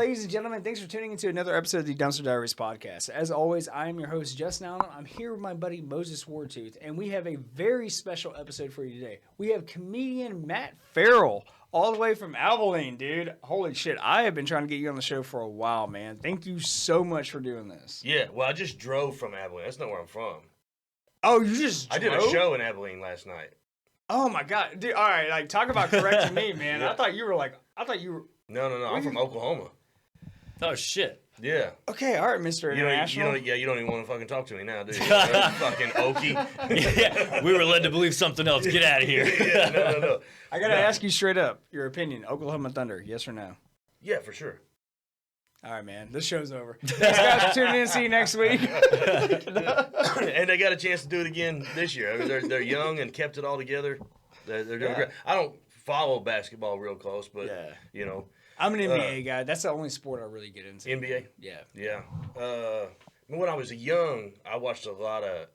ladies and gentlemen, thanks for tuning into another episode of the Dumpster Diaries Podcast. As always, I am your host, Justin Allen. I'm here with my buddy, Moses Wartooth, and we have a very special episode for you today. We have comedian Matt Ferrell, all the way from Abilene, dude. Holy shit, I have been trying to get you on the show for a while, man. Thank you so much for doing this. Yeah, well, I just drove from Abilene. That's not where I'm from. Oh, you just drove? I did a show in Abilene last night. Oh, my God. Dude, all right, like, talk about correcting me, man. Yeah. I thought you were... No. I'm from Oklahoma. Oh, shit. Yeah. Okay, all right, Mr. International. You don't even want to fucking talk to me now, do you? Fucking Okie. Yeah, we were led to believe something else. Get out of here. Yeah, no. I got to ask you straight up, your opinion. Oklahoma Thunder, yes or no? Yeah, for sure. All right, man. This show's over. Thanks, guys, for tuning in. See you next week. And they got a chance to do it again this year. I mean, they're young and kept it all together. They're doing great. I don't follow basketball real close, but, you know. I'm an NBA guy. That's the only sport I really get into. NBA? Yeah. When I was young, I watched a lot of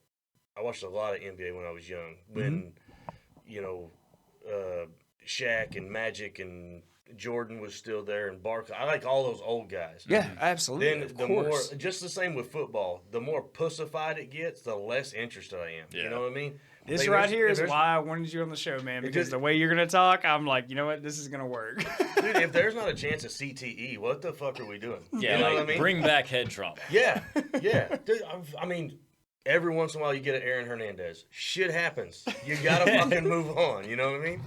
NBA when I was young. When, you know, Shaq and Magic and Jordan was still there and Barkley. I like all those old guys. Yeah, absolutely. Then the more, just the same with football, the more pussified it gets, the less interested I am. Yeah. You know what I mean? This right here is why I wanted you on the show, man, because the way you're going to talk, I'm like, you know what, this is going to work. Dude, if there's not a chance of CTE, what the fuck are we doing? Yeah, you know what I mean? Bring back head trauma. Yeah. Dude, I mean, every once in a while you get an Aaron Hernandez. Shit happens. You got to fucking move on, you know what I mean?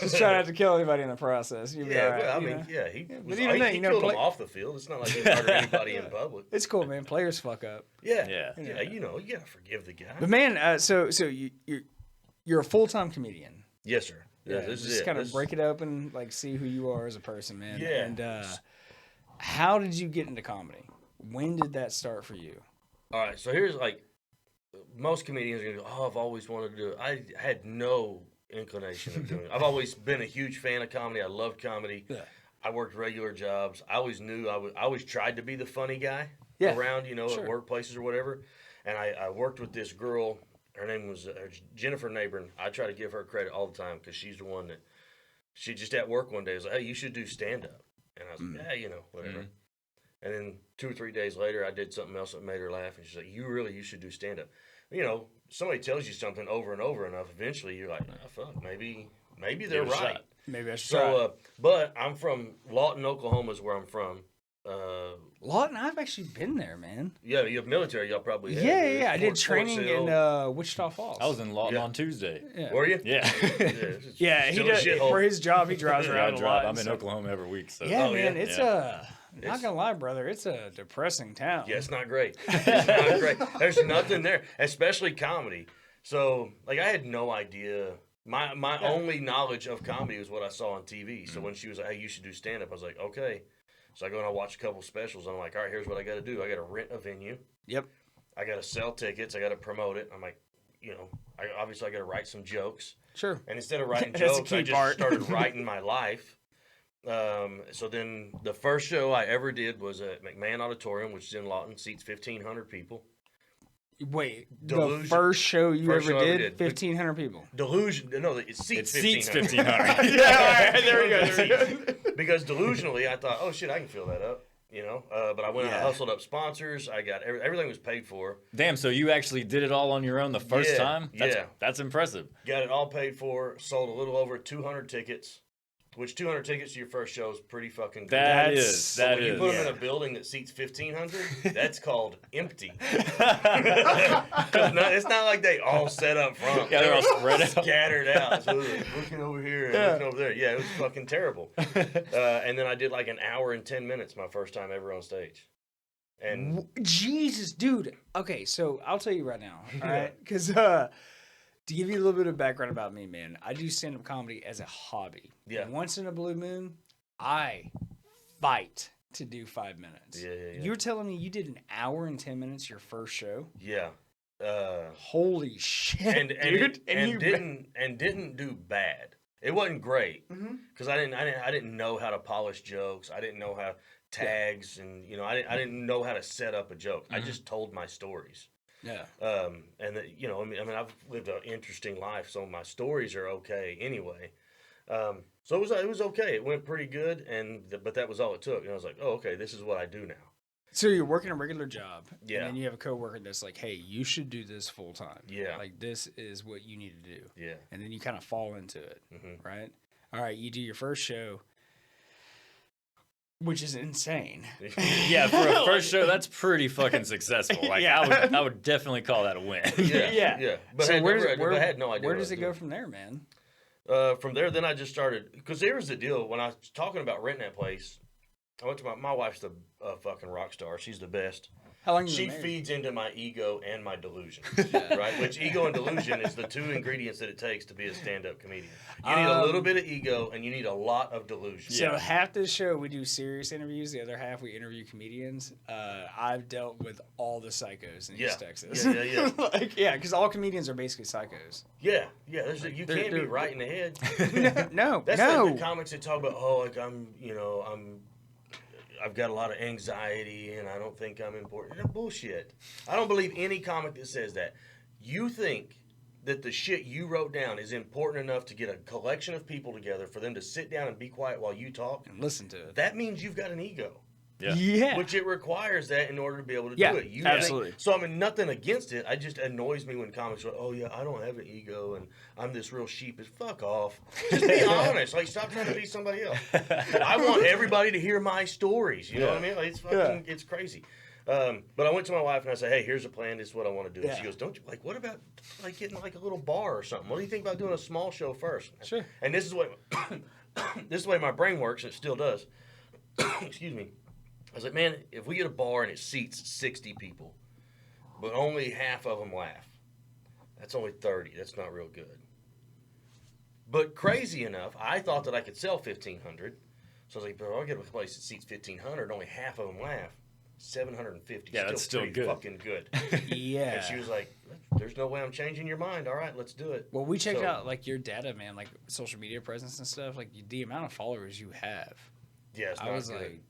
Just try not to kill anybody in the process. You'll be all right, well, he killed him off the field. It's not like he murdered anybody in public. It's cool, man. Players fuck up. Yeah. You know, you gotta forgive the guy. But man, so you're a full-time comedian. Yes, sir. Yeah, this just kind of break it open, like see who you are as a person, man. Yeah. And how did you get into comedy? When did that start for you? All right, so here's like most comedians are gonna go, "Oh, I've always wanted to do it." I had no inclination of doing it. I've always been a huge fan of comedy. I loved comedy. Yeah. I worked regular jobs. I always knew I always tried to be the funny guy around, you know, at workplaces or whatever. And I worked with this girl. Her name was Jennifer Neighborn. I try to give her credit all the time because she's the one that she just at work one day was like, "Hey, you should do stand up." And I was like, "Yeah, you know, whatever." And then 2 or 3 days later, I did something else that made her laugh, and she's like, "You should do stand up." You know, somebody tells you something over and over enough, eventually you're like, "Oh, fuck, maybe they're right." Maybe I should try. But I'm from Lawton, Oklahoma is where I'm from. Lawton, I've actually been there, man. Yeah, you have military, y'all probably have. Yeah. I did training in Wichita Falls. I was in Lawton on Tuesday. Yeah. Were you? Yeah. He does. For his job, he drives around a lot. I'm in Oklahoma every week. So. Yeah, man, it's not gonna lie, brother. It's a depressing town. Yeah, it's not great. It's not great. There's nothing there, especially comedy. So, like, I had no idea. My only knowledge of comedy was what I saw on TV. So when she was like, "Hey, you should do stand-up," I was like, "Okay." So I go and I watch a couple specials. And I'm like, "All right, here's what I got to do. I got to rent a venue. Yep. I got to sell tickets. I got to promote it." I'm like, you know, I got to write some jokes. Sure. And instead of writing jokes, I just started writing my life. So then the first show I ever did was at McMahon Auditorium, which is in Lawton, seats 1,500 people. Wait, the first show you ever did, 1,500 people. Delusion, no, it seats 1,500. Yeah, all right, there we go. Because delusionally, I thought, "Oh shit, I can fill that up," you know. But I went and I hustled up sponsors. I got everything was paid for. Damn, so you actually did it all on your own the first time? That's impressive. Got it all paid for. Sold a little over 200 tickets. Which 200 tickets to your first show is pretty fucking good. That When is. you put them in a building that seats 1,500, that's called empty. It's not like they all set up front. Yeah, they're all spread out. Scattered out. So looking over here and looking over there. Yeah, it was fucking terrible. And then I did like an hour and 10 minutes my first time ever on stage. And Jesus, dude. Okay, so I'll tell you right now, all right? Because to give you a little bit of background about me, man, I do stand-up comedy as a hobby. Yeah. Once in a blue moon, I fight to do 5 minutes. Yeah. You're telling me you did an hour and 10 minutes your first show? Yeah. Holy shit, dude! And didn't do bad. It wasn't great because I didn't know how to polish jokes. I didn't know how tags and I didn't know how to set up a joke. I just told my stories. Yeah. And I've lived an interesting life, so my stories are okay anyway. So it was okay. It went pretty good, but that was all it took. And I was like, oh, okay, this is what I do now. So you're working a regular job, Yeah. and then you have a coworker that's like, hey, you should do this full time. Yeah. Like, this is what you need to do. Yeah. And then you kind of fall into it, right? All right, you do your first show, which is insane. Yeah, for a first show, that's pretty fucking successful. Like, Yeah. I would definitely call that a win. Yeah. But So I where had no idea. Where does it go from there, man? From there, then I just started, because here was the deal. When I was talking about renting that place, I went to my wife's the fucking rock star. She's the best. How long? She feeds into my ego and my delusion, right? Which ego and delusion is the two ingredients that it takes to be a stand-up comedian. You need a little bit of ego and you need a lot of delusion. So half the show we do serious interviews, the other half we interview comedians. I've dealt with all the psychos in East Texas. Yeah. Because all comedians are basically psychos. Yeah. You can't be right in the head. No. That's like the comics that talk about, I've got a lot of anxiety and I don't think I'm important. That's bullshit. I don't believe any comic that says that. You think that the shit you wrote down is important enough to get a collection of people together for them to sit down and be quiet while you talk and listen to it. That means you've got an ego. Yeah. Which it requires that in order to be able to do it. Absolutely. So I mean, nothing against it. It just annoys me when comics are like, oh yeah, I don't have an ego and I'm this real sheepish. Fuck off. Just be honest. Like, stop trying to be somebody else. I want everybody to hear my stories. You know what I mean? Like, it's fucking, it's crazy. But I went to my wife and I said, hey, here's a plan. This is what I want to do. And she goes, don't you, like, what about like getting like a little bar or something? What do you think about doing a small show first? Sure. And this is what, this is the way my brain works, and it still does. Excuse me. I was like, man, if we get a bar and it seats 60 people, but only half of them laugh, that's only 30. That's not real good. But crazy enough, I thought that I could sell 1,500. So I was like, but I'll get a place that seats 1,500, only half of them laugh. 750. Yeah, that's still pretty good. Fucking good. Yeah. And she was like, there's no way I'm changing your mind. All right, let's do it. Well, we checked out like your data, man, like social media presence and stuff. Like the amount of followers you have. Yeah, it's I not was good. like,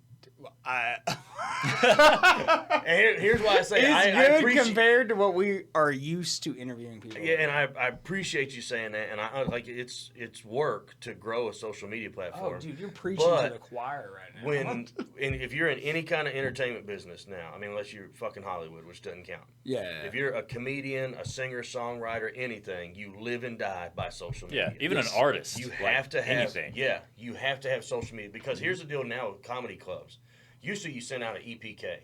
And here's why I say it's I good appreciate, compared to what we are used to interviewing people. yeah, and I appreciate you saying that, and I like it's work to grow a social media platform. Oh, dude, you're preaching to the choir right now. And if you're in any kind of entertainment business now, I mean, unless you're fucking Hollywood, which doesn't count. Yeah. If you're a comedian, a singer, songwriter, anything, you live and die by social media. Yeah, even an artist. You like have to have anything. Yeah, you have to have social media, because here's the deal now with comedy clubs. Used to, you sent out an EPK,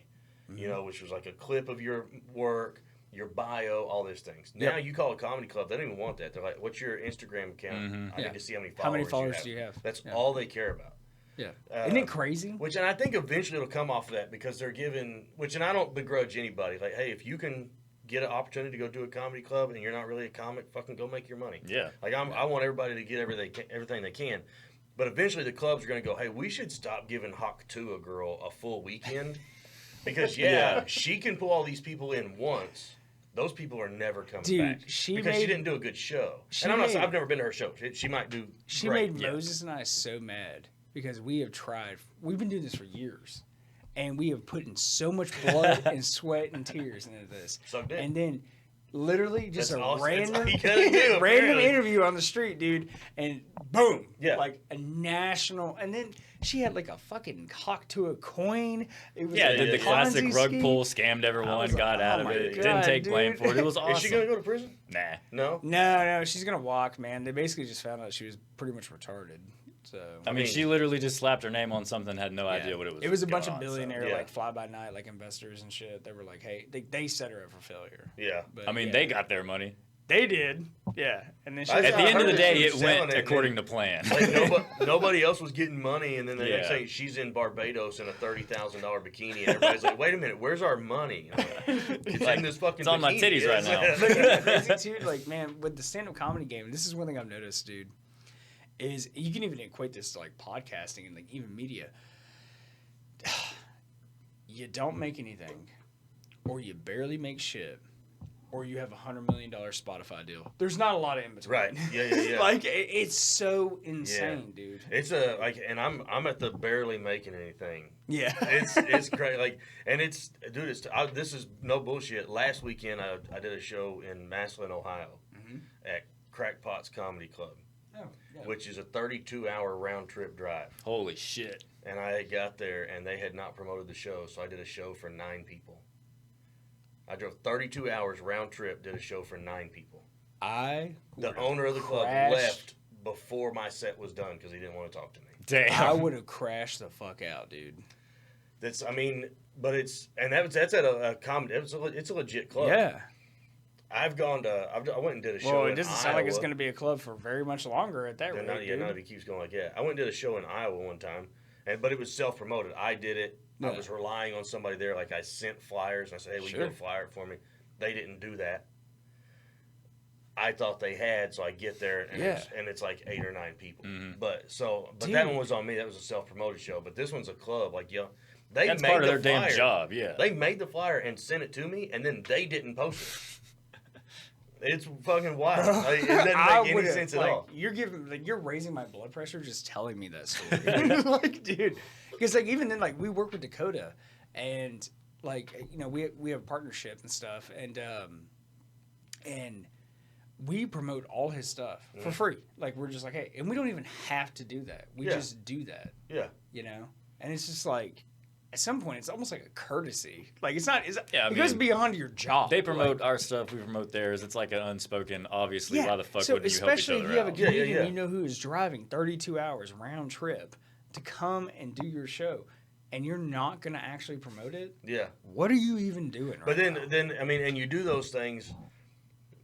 you know, which was like a clip of your work, your bio, all these things. Now you call a comedy club, they don't even want that. They're like, what's your Instagram account? I need to see how many followers do you have? That's all they care about. Yeah. Isn't it crazy? And I think eventually it'll come off of that, because they're giving, and I don't begrudge anybody. Like, hey, if you can get an opportunity to go do a comedy club and you're not really a comic, fucking go make your money. Yeah. Like, I want everybody to get everything they can. But eventually the clubs are going to go, hey, we should stop giving Hawk to a girl a full weekend. Because, she can pull all these people in once. Those people are never coming back. She didn't do a good show. And I've never been to her show. She might do She great. made Moses and I so mad because we have tried. We've been doing this for years. And we have put in so much blood and sweat and tears into this. Sucked in. And then literally just That's a awesome. random, That's all you gotta do, random apparently. interview on the street, dude. And boom. Yeah. Like a national. And then she had like a fucking Hawk to a coin. It was Yeah, like did a the classic Ponzi rug scheme. pull, scammed everyone, was like, got out oh of my it, God, didn't take blame dude. for it. It was awesome. Is she going to go to prison? Nah. No? No, she's gonna walk, man. They basically just found out she was pretty much retarded. So I mean, she literally just slapped her name on something, had no idea what it was. It was a bunch going of on, so. billionaire Yeah. like fly by night like investors and shit. They were like, hey, they set her up for failure. Yeah. But, I mean, yeah, they got their money. they did, yeah. And then she I At the end of heard the that day, she was it selling went it, and according then- to plan. Like nobody else was getting money, and then the next Yeah. thing she's in Barbados in a $30,000 bikini, and everybody's like, "Wait a minute, where's our money?" I'm like, it's in this fucking. It's on my bikini. titties right now. But you know, crazy too, like man, with the stand-up comedy game, this is one thing I've noticed, dude. Is you can even equate this to like podcasting and like even media. You don't make anything, or you barely make shit, or you have $100 million Spotify deal. There's not a lot of in between. Right. Yeah. Like it's so insane, dude. It's and I'm at the barely making anything. Yeah. It's great. Like, and this is no bullshit. Last weekend I did a show in Massillon, Ohio, at Crackpot's Comedy Club. which is a 32-hour round-trip drive. Holy shit. And I got there, and they had not promoted the show, so I did a show for 9 people. I drove 32 hours round-trip, did a show for 9 people. The owner of the club left before my set was done because he didn't want to talk to me. Damn. I would have crashed the fuck out, dude. That's at a comedy. It's a legit club. Yeah. I went and did a show. Well, in it doesn't sound like it's going to be a club for very much longer at that rate. Not if he keeps going like that. I went and did a show in Iowa one time, but it was self-promoted. I did it. I was relying on somebody there. Like I sent flyers and I said, "Hey, will you go flyer it for me?" They didn't do that. I thought they had, so I get there and it's like 8 or 9 people. Mm-hmm. But that one was on me. That was a self-promoted show. But this one's a club. Like that's part of their damn job. Yeah, they made the flyer and sent it to me, and then they didn't post it. It's fucking wild. Like, it doesn't make any sense at all. You're raising my blood pressure just telling me that story. Like, dude, because like even then, like we work with Dakota, and like we have a partnership and stuff, and we promote all his stuff for free. Like we're just like, hey, and we don't even have to do that. We just do that. Yeah. And it's just like. At some point, it's almost like a courtesy. Like it mean, goes beyond your job. They promote our stuff, we promote theirs. It's like an unspoken, obviously, why the fuck wouldn't you help each other out? Especially if you have a comedian you know who is driving 32 hours round trip to come and do your show, and you're not going to actually promote it? Yeah. What are you even doing right now? But then, I mean, and you do those things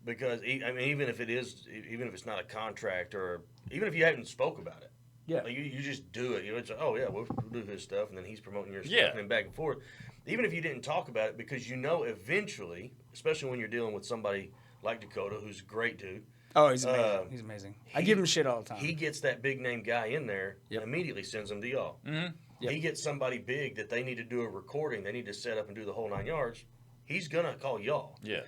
because, I mean, even if it's not a contract or even if you haven't spoke about it. Yeah, like you just do it. It's like, oh yeah, we'll do his stuff, and then he's promoting your stuff, and then back and forth. Even if you didn't talk about it, because eventually, especially when you're dealing with somebody like Dakota, who's a great dude. Oh, he's amazing. He's amazing. I give him shit all the time. He gets that big name guy in there, and immediately sends them to y'all. Mm-hmm. Yep. He gets somebody big that they need to do a recording, they need to set up and do the whole 9 yards. He's gonna call y'all. Yeah.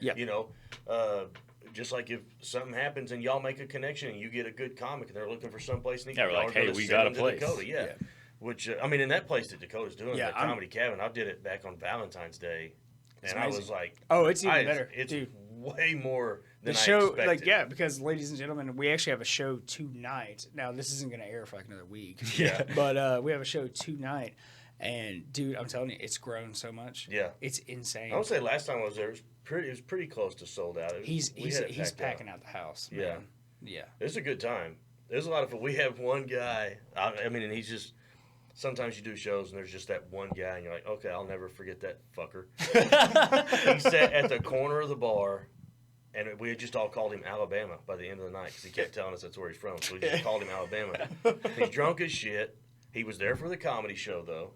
Just like if something happens and y'all make a connection and you get a good comic and they're looking for someplace neat. Yeah, we're like, hey, we got a place. Dakota, yeah. Which, I mean, in that place that Dakota's doing, the Comedy Cabin, I did it back on Valentine's Day. And amazing. I was like... Oh, it's even better. It's way more than I expected. Because, ladies and gentlemen, we actually have a show tonight. Now, this isn't going to air for like another week. Yeah. But we have a show tonight. And, dude, I'm telling you, it's grown so much. Yeah. It's insane. I would say last time I was there, it was pretty close to sold out. He's packing out the house. Yeah. Man. Yeah. It's a good time. There's a lot of fun. We have one guy, I mean, and he's just, sometimes you do shows and there's just that one guy and you're like, okay, I'll never forget that fucker. He sat at the corner of the bar and we had just all called him Alabama by the end of the night because he kept telling us that's where he's from. So we just called him Alabama. He's drunk as shit. He was there for the comedy show, though.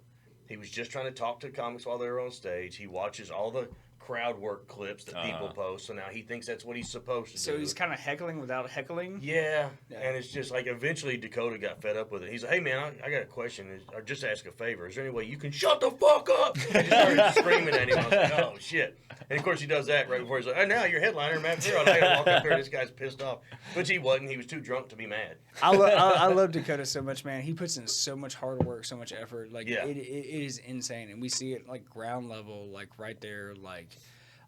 He was just trying to talk to comics while they were on stage. He watches all the crowd work clips that people post, so now he thinks that's what he's supposed to do. So he's kind of heckling without heckling? Yeah, and it's just like eventually Dakota got fed up with it. He's like, hey, man, I got a question. Or just ask a favor. Is there any way you can shut the fuck up? I just started screaming at him. I was like, oh, shit. And, of course, he does that right before he's like, oh, now you're headliner, Matt Ferrell. I got to walk up here. This guy's pissed off. Which he wasn't. He was too drunk to be mad. I love Dakota so much, man. He puts in so much hard work, so much effort. Like, it is insane. And we see it, like, ground level, like, right there, like,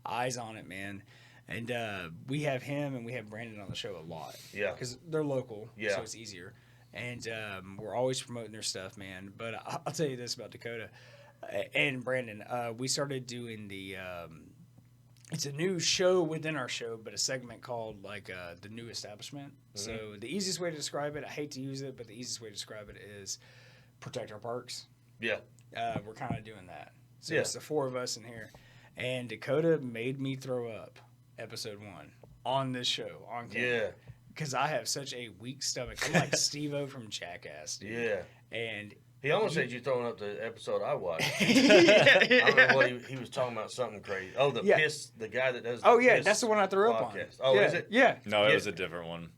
eyes on it, man. And we have him and we have Brandon on the show a lot. Yeah. Because they're local, so it's easier. And we're always promoting their stuff, man. But I'll tell you this about Dakota and Brandon. We started doing the it's a new show within our show, but a segment called, like, The New Establishment. Mm-hmm. So the easiest way to describe it, I hate to use it, but the easiest way to describe it is protect our parks. Yeah. We're kind of doing that. So it's the 4 of us in here. And Dakota made me throw up episode 1 on this show, on camera. Yeah. Because I have such a weak stomach. I'm like Steve-O from Jackass, dude. Yeah. And he almost had you throwing up the episode I watched. I don't know what he was talking about, something crazy. Oh, the guy that does the piss that's the one I threw podcast. up on. Oh, is it? Yeah. No, it was a different one.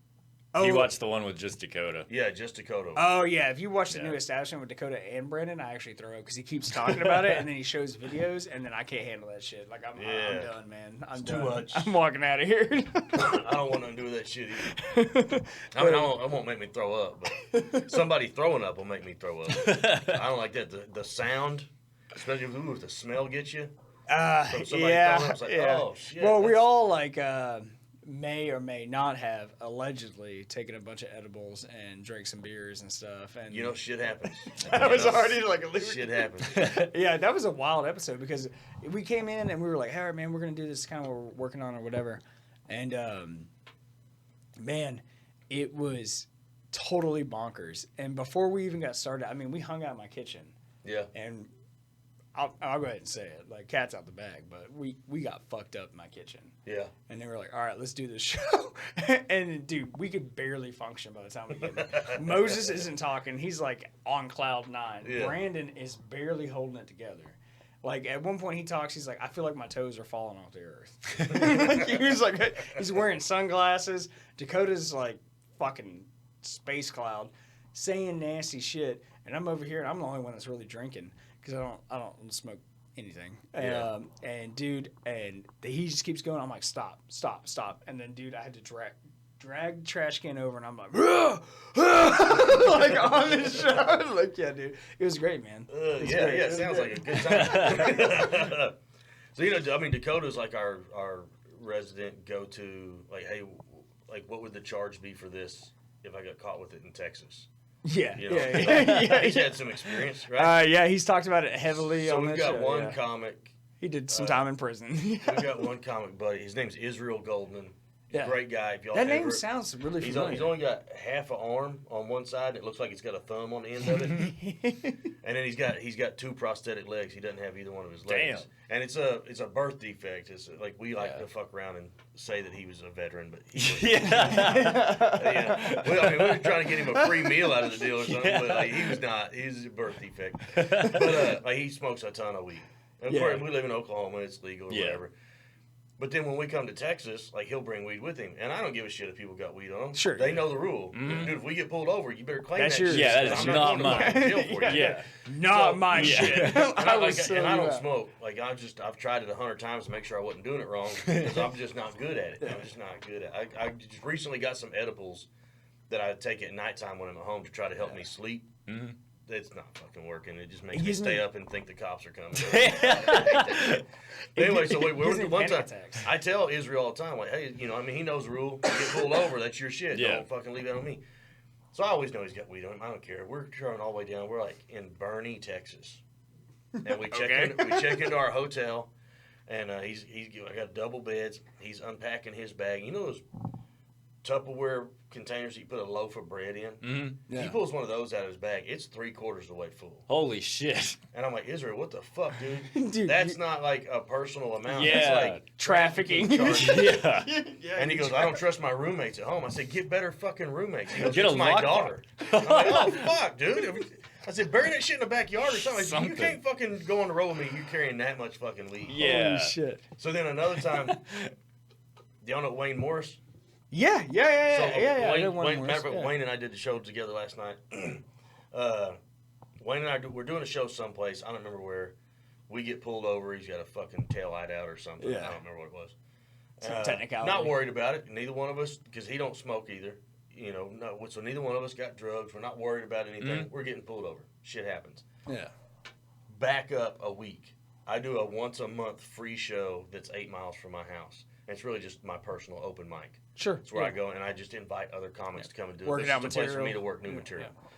You watched the one with just Dakota. Yeah, just Dakota. Oh, yeah. If you watch The New Establishment with Dakota and Brandon, I actually throw up because he keeps talking about it and then he shows videos and then I can't handle that shit. Like, I'm done, man. I'm done. Too much. I'm walking out of here. I don't want nothing to do with that shit either. I mean, it won't make me throw up, but somebody throwing up will make me throw up. I don't like that. The sound, especially if the smell gets you. Oh, shit. Well, we all, like... may or may not have allegedly taken a bunch of edibles and drank some beers and stuff. And You know, shit happens. that was already like a Shit happens. yeah, that was a wild episode because we came in and we were like, hey, man, we're going to do this kind of what we're working on or whatever. And, man, it was totally bonkers. And before we even got started, I mean, we hung out in my kitchen. Yeah. And I'll go ahead and say it. Like, cat's out the bag. But we got fucked up in my kitchen. Yeah. And they were like, all right, let's do this show. And, dude, we could barely function by the time we get there. Moses isn't talking. He's, like, on cloud nine. Yeah. Brandon is barely holding it together. Like, at one point he talks, he's like, I feel like my toes are falling off the earth. Like, he was like, he's wearing sunglasses. Dakota's, like, fucking space cloud, saying nasty shit. And I'm over here, and I'm the only one that's really drinking because I don't smoke anything. Yeah. And dude, and he just keeps going. I'm like, stop. And then, dude, I had to drag the trash can over, and I'm like, like on this show. Like, yeah, dude, it was great, man. It sounds like a good time. So, you know, I mean, Dakota's like our resident go-to, like, hey, like, what would the charge be for this if I got caught with it in Texas? Yeah, You know, yeah. He's had some experience, right? Yeah, he's talked about it heavily So on we've this got show, one yeah. comic. He did some time in prison. We got one comic buddy. His name's Israel Goldman. Yeah. Great guy. If y'all That name ever- sounds really He's familiar. only got half an arm on one side. It looks like it's got a thumb on the end of it, and then he's got two prosthetic legs. He doesn't have either one of his legs. Damn. And it's a birth defect. It's like we like to fuck around and say that he was a veteran, but he was. Yeah. Well, I mean, we were trying to get him a free meal out of the deal or something, but like, he was not. He's a birth defect. But like, he smokes a ton of weed. And of course, we live in Oklahoma. It's legal or whatever. But then when we come to Texas, like, he'll bring weed with him. And I don't give a shit if people got weed on them. Sure. They know the rule. Dude, if we get pulled over, you better claim That's that yours. shit. Yeah, 'cause that's I'm not going to mine. jail for you. Yeah. Not my shit. And I I don't smoke. Like, I've tried it 100 times to make sure I wasn't doing it wrong because I'm just not good at it. I'm just not good at it. I just recently got some edibles that I take at nighttime when I'm at home to try to help me sleep. Mm-hmm. It's not fucking working. It just makes me stay up and think the cops are coming. Anyway, so one time, I tell Israel all the time, like, hey, you know, I mean, he knows the rule. You get pulled over, that's your shit. Yeah. Don't fucking leave that on me. So I always know he's got weed on him. I don't care. We're driving all the way down. We're like in Bernie, Texas, and we check into our hotel, and I got double beds. He's unpacking his bag. You know those Tupperware containers that you put a loaf of bread in? Mm-hmm. Yeah. He pulls one of those out of his bag. It's 3/4 of the way full. Holy shit. And I'm like, Israel, what the fuck, dude? Dude, That's not like a personal amount. Yeah. That's like trafficking. charges. Yeah. And he goes, I don't trust my roommates at home. I said, get better fucking roommates. He goes, Get a it's my lockbox. daughter. I'm like, oh, fuck, dude. I said, bury that shit in the backyard or something. Something. You can't fucking go on the road with me. You're carrying that much fucking weed. Yeah. Holy shit. So then another time, do y'all know Wayne Morris? Yeah. So I know Wayne, one matter of fact, worse, Wayne and I did the show together last night. Wayne and I we're doing a show someplace. I don't remember where. We get pulled over. He's got a fucking tail light out or something. Yeah. I don't remember what it was. Some technicality. Not worried about it. Neither one of us, because he don't smoke either. You know, no. So neither one of us got drugs. We're not worried about anything. We're getting pulled over. Shit happens. Yeah. Back up a week. I do a once a month free show that's 8 miles from my house. And it's really just my personal open mic. Sure. It's where I go and I just invite other comics to come and do Working it. out This is a place for material. me to work new material. Yeah.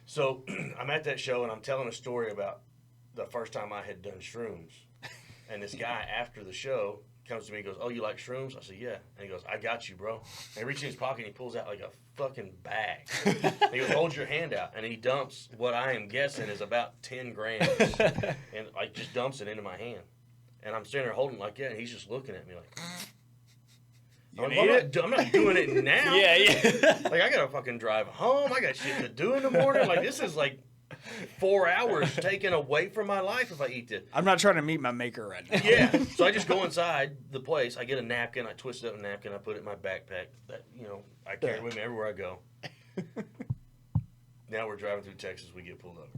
So I'm at that show and I'm telling a story about the first time I had done shrooms. And this guy after the show comes to me and goes, oh, you like shrooms? I said, yeah. And he goes, I got you, bro. And he reaches in his pocket and he pulls out like a fucking bag. And he goes, hold your hand out. And he dumps what I am guessing is about 10 grams. And like just dumps it into my hand. And I'm standing there holding it like that. And he's just looking at me like, I'm not doing it now. Yeah. Like, I gotta fucking drive home. I got shit to do in the morning. Like, this is like 4 hours taken away from my life if I eat this. I'm not trying to meet my maker right now. Yeah. So I just go inside the place. I get a napkin. I twist up a napkin. I put it in my backpack. That, you know, I carry it with me everywhere I go. Now we're driving through Texas. We get pulled over.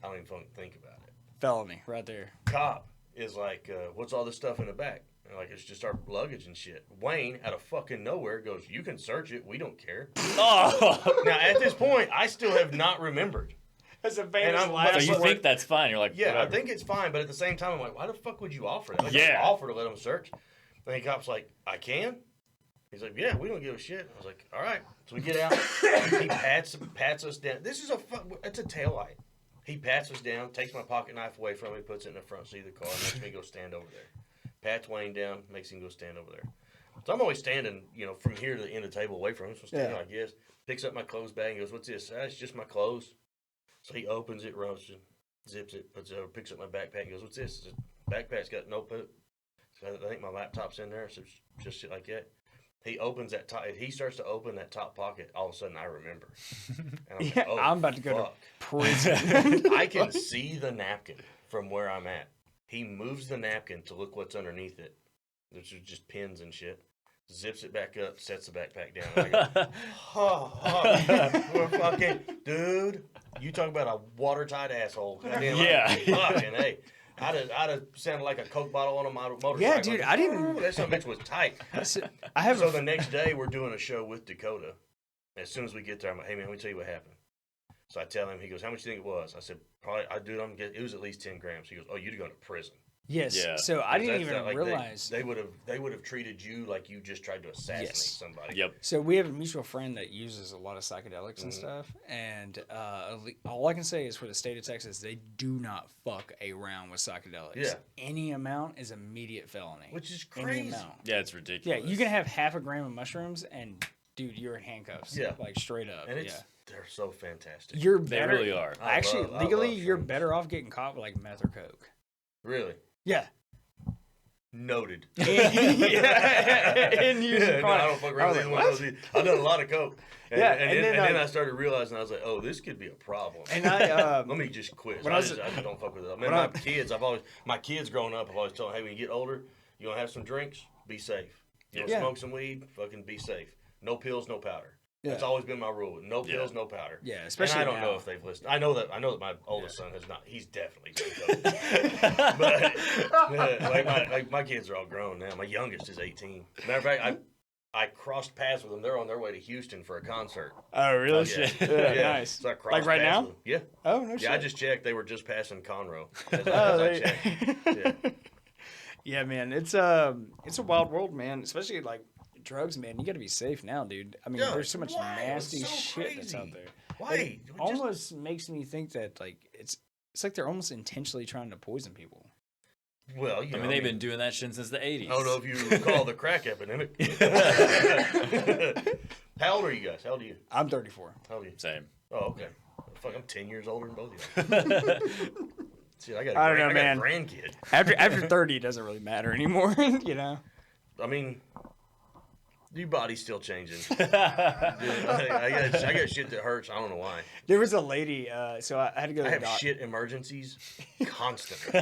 I don't even fucking think about it. Felony right there. Cop is like, what's all this stuff in the back? And like, it's just our luggage and shit. Wayne, out of fucking nowhere, goes, you can search it. We don't care. Oh. Now, at this point, I still have not remembered. That's a And famous I'm- last So you word. think that's fine? You're like, Yeah, whatever. I think it's fine, but at the same time, I'm like, why the fuck would you offer that? Like, Yeah. I offer to let them search. And the cop's like, I can? He's like, yeah, we don't give a shit. I was like, all right. So we get out. He pats us down. It's a taillight. He pats us down, takes my pocket knife away from me, puts it in the front seat of the car, and makes me go stand over there. Pats Wayne down, makes him go stand over there. So I'm always standing, from here to the end of the table away from him. So I'm standing like this. Picks up my clothes bag and goes, what's this? It's just my clothes. So he opens it, rubs it, zips it, puts it over, picks up my backpack and goes, what's this? Backpack's got notebook. So I think my laptop's in there. So it's just shit like that. He opens that top. He starts to open that top pocket. All of a sudden, I remember. And I'm I'm about to go to prison. I can see the napkin from where I'm at. He moves the napkin to look what's underneath it. There's just pins and shit. Zips it back up, sets the backpack down. And I go, we're fucking, dude. You talk about a watertight asshole. Fucking hey. I'd have sounded like a Coke bottle on a motorcycle. Yeah, dude, I didn't. That son of a bitch was tight. So the next day, we're doing a show with Dakota. As soon as we get there, I'm like, hey, man, let me tell you what happened. So I tell him, he goes, how much do you think it was? I said, probably, it was at least 10 grams. He goes, oh, you'd go to prison. Yes. Yeah. So I didn't even realize. They would have treated you like you just tried to assassinate somebody. Yep. So we have a mutual friend that uses a lot of psychedelics and stuff. And all I can say is for the state of Texas, they do not fuck around with psychedelics. Yeah. Any amount is immediate felony. Which is crazy. Any amount. Yeah, it's ridiculous. Yeah, you can have half a gram of mushrooms and, dude, you're in handcuffs. Yeah. Like straight up. And they're so fantastic. They really are. Actually, legally, you're better off getting caught with like meth or coke. Really? Yeah. Noted. And I don't fuck around with either one of those. I've done a lot of coke. And then I started realizing, I was like, oh, this could be a problem. And I let me just quit. I just don't fuck with it. My kids growing up, I've always told them, hey, when you get older, you want to have some drinks, be safe. You want to smoke some weed, fucking be safe. No pills, no powder. Yeah. That's always been my rule. No pills, no powder. Yeah, especially. And I don't know if they've listened. I know that my oldest son has not. He's definitely done but my kids are all grown now. My youngest is 18. Matter of fact, I crossed paths with them. They're on their way to Houston for a concert. Oh, really? Yeah. Nice. So I crossed like right now? Yeah. Oh, no shit. Yeah, I just checked. They were just passing Conroe. I checked. Yeah, man. It's a wild world, man. Especially like drugs, man. You got to be safe now, dude. I mean, there's so much nasty shit that's out there. Why? It almost makes me think that like it's like they're almost intentionally trying to poison people. Well, they've been doing that shit since the 80s. I don't know if you recall the crack epidemic. How old are you guys? How old are you? I'm 34. How old are you? Same. Oh, okay. Fuck, I'm 10 years older than both of you. See, I got a grandkid. After 30, it doesn't really matter anymore, I mean, your body's still changing. I got shit that hurts. I don't know why. There was a lady, so I had to go to the I have shit emergencies constantly.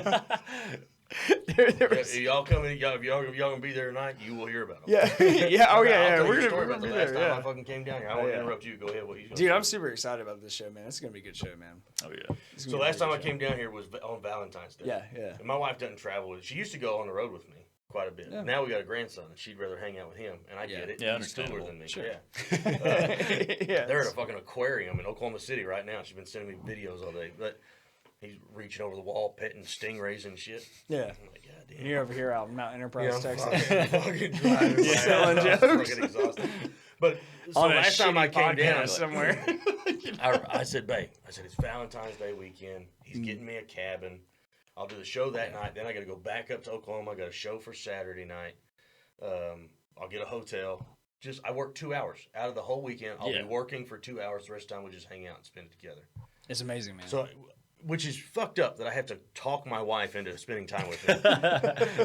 If y'all gonna be there tonight, you will hear about them. Yeah. We're gonna be there. Last time I fucking came down here. I won't interrupt you. Go ahead. Dude, I'm super excited about this show, man. It's gonna be a good show, man. Oh yeah. So last time I came down here was on Valentine's Day. Yeah. And my wife doesn't travel with. She used to go on the road with me quite a bit. Yeah. Now we got a grandson, and she'd rather hang out with him, and I get it. Yeah, he's cooler than me. Sure. Yeah. They're at a fucking aquarium in Oklahoma City right now. She's been sending me videos all day, but he's reaching over the wall, petting stingrays and shit. Yeah. I'm like, God damn. You're over here out in Mount Enterprise, Texas. Fucking driving. Selling jokes. Fucking exhausted. But so last time I came down somewhere, I said, babe, it's Valentine's Day weekend. He's getting me a cabin. I'll do the show that night. Then I got to go back up to Oklahoma. I got a show for Saturday night. I'll get a hotel. I work 2 hours out of the whole weekend. I'll be working for 2 hours. The rest of the time we'll just hang out and spend it together. It's amazing, man. So, which is fucked up that I have to talk my wife into spending time with me.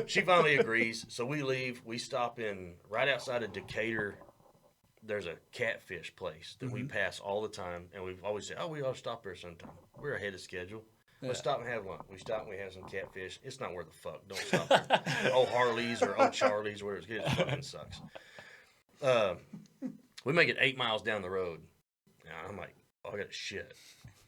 She finally agrees. So we leave. We stop in right outside of Decatur. There's a catfish place that we pass all the time, and we've always said, "Oh, we ought to stop there sometime." We're ahead of schedule. Let's stop and have lunch. We stop and we have some catfish. It's not worth the fuck. Don't stop there. Old Harley's or old Charlie's, where it's good. It fucking sucks. We make it 8 miles down the road. And I'm like, oh, I got shit.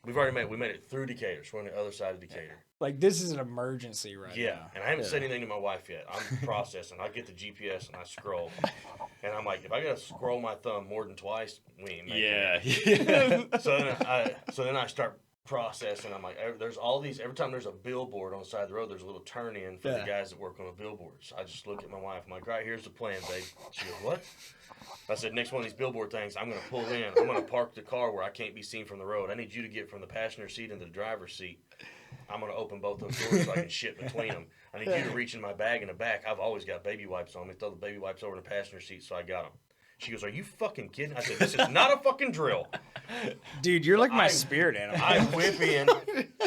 We made it through Decatur. So we're on the other side of Decatur. Like, this is an emergency now. Yeah, and I haven't said anything to my wife yet. I'm processing. I get the GPS and I scroll. And I'm like, if I got to scroll my thumb more than twice, we ain't making it. Yeah. So then I start processing. I'm like, there's all these, every time there's a billboard on the side of the road, there's a little turn in for the guys that work on the billboards. I just look at my wife. I'm like, right, here's the plan, babe. She goes, what? I said, next one of these billboard things, I'm going to pull in. I'm going to park the car where I can't be seen from the road. I need you to get from the passenger seat into the driver's seat. I'm going to open both those doors so I can shit between them. I need you to reach in my bag in the back. I've always got baby wipes on me. Throw the baby wipes over in the passenger seat, so I got them. She goes, are you fucking kidding? I said, this is not a fucking drill. Dude, you're like my spirit animal. I whip in,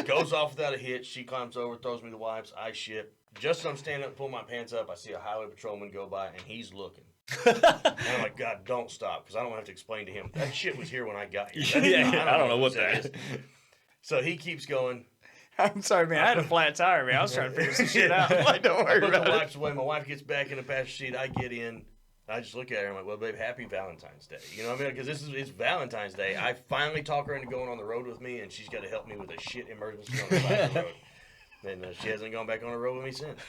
goes off without a hitch. She climbs over, throws me the wipes. I shit. Just as I'm standing up, pull my pants up, I see a highway patrolman go by, and he's looking. And I'm like, God, don't stop, because I don't have to explain to him. That shit was here when I got here. I don't know what that is. So he keeps going. I'm sorry, man. I had a flat tire, man. I was trying to figure some shit out. Like, don't worry about it. I put the wipes away. My wife gets back in the passenger seat. I get in. I just look at her. I'm like, well, babe, happy Valentine's Day. You know what I mean? Because it's Valentine's Day. I finally talk her into going on the road with me, and she's got to help me with a shit emergency on the side of the road. And she hasn't gone back on the road with me since.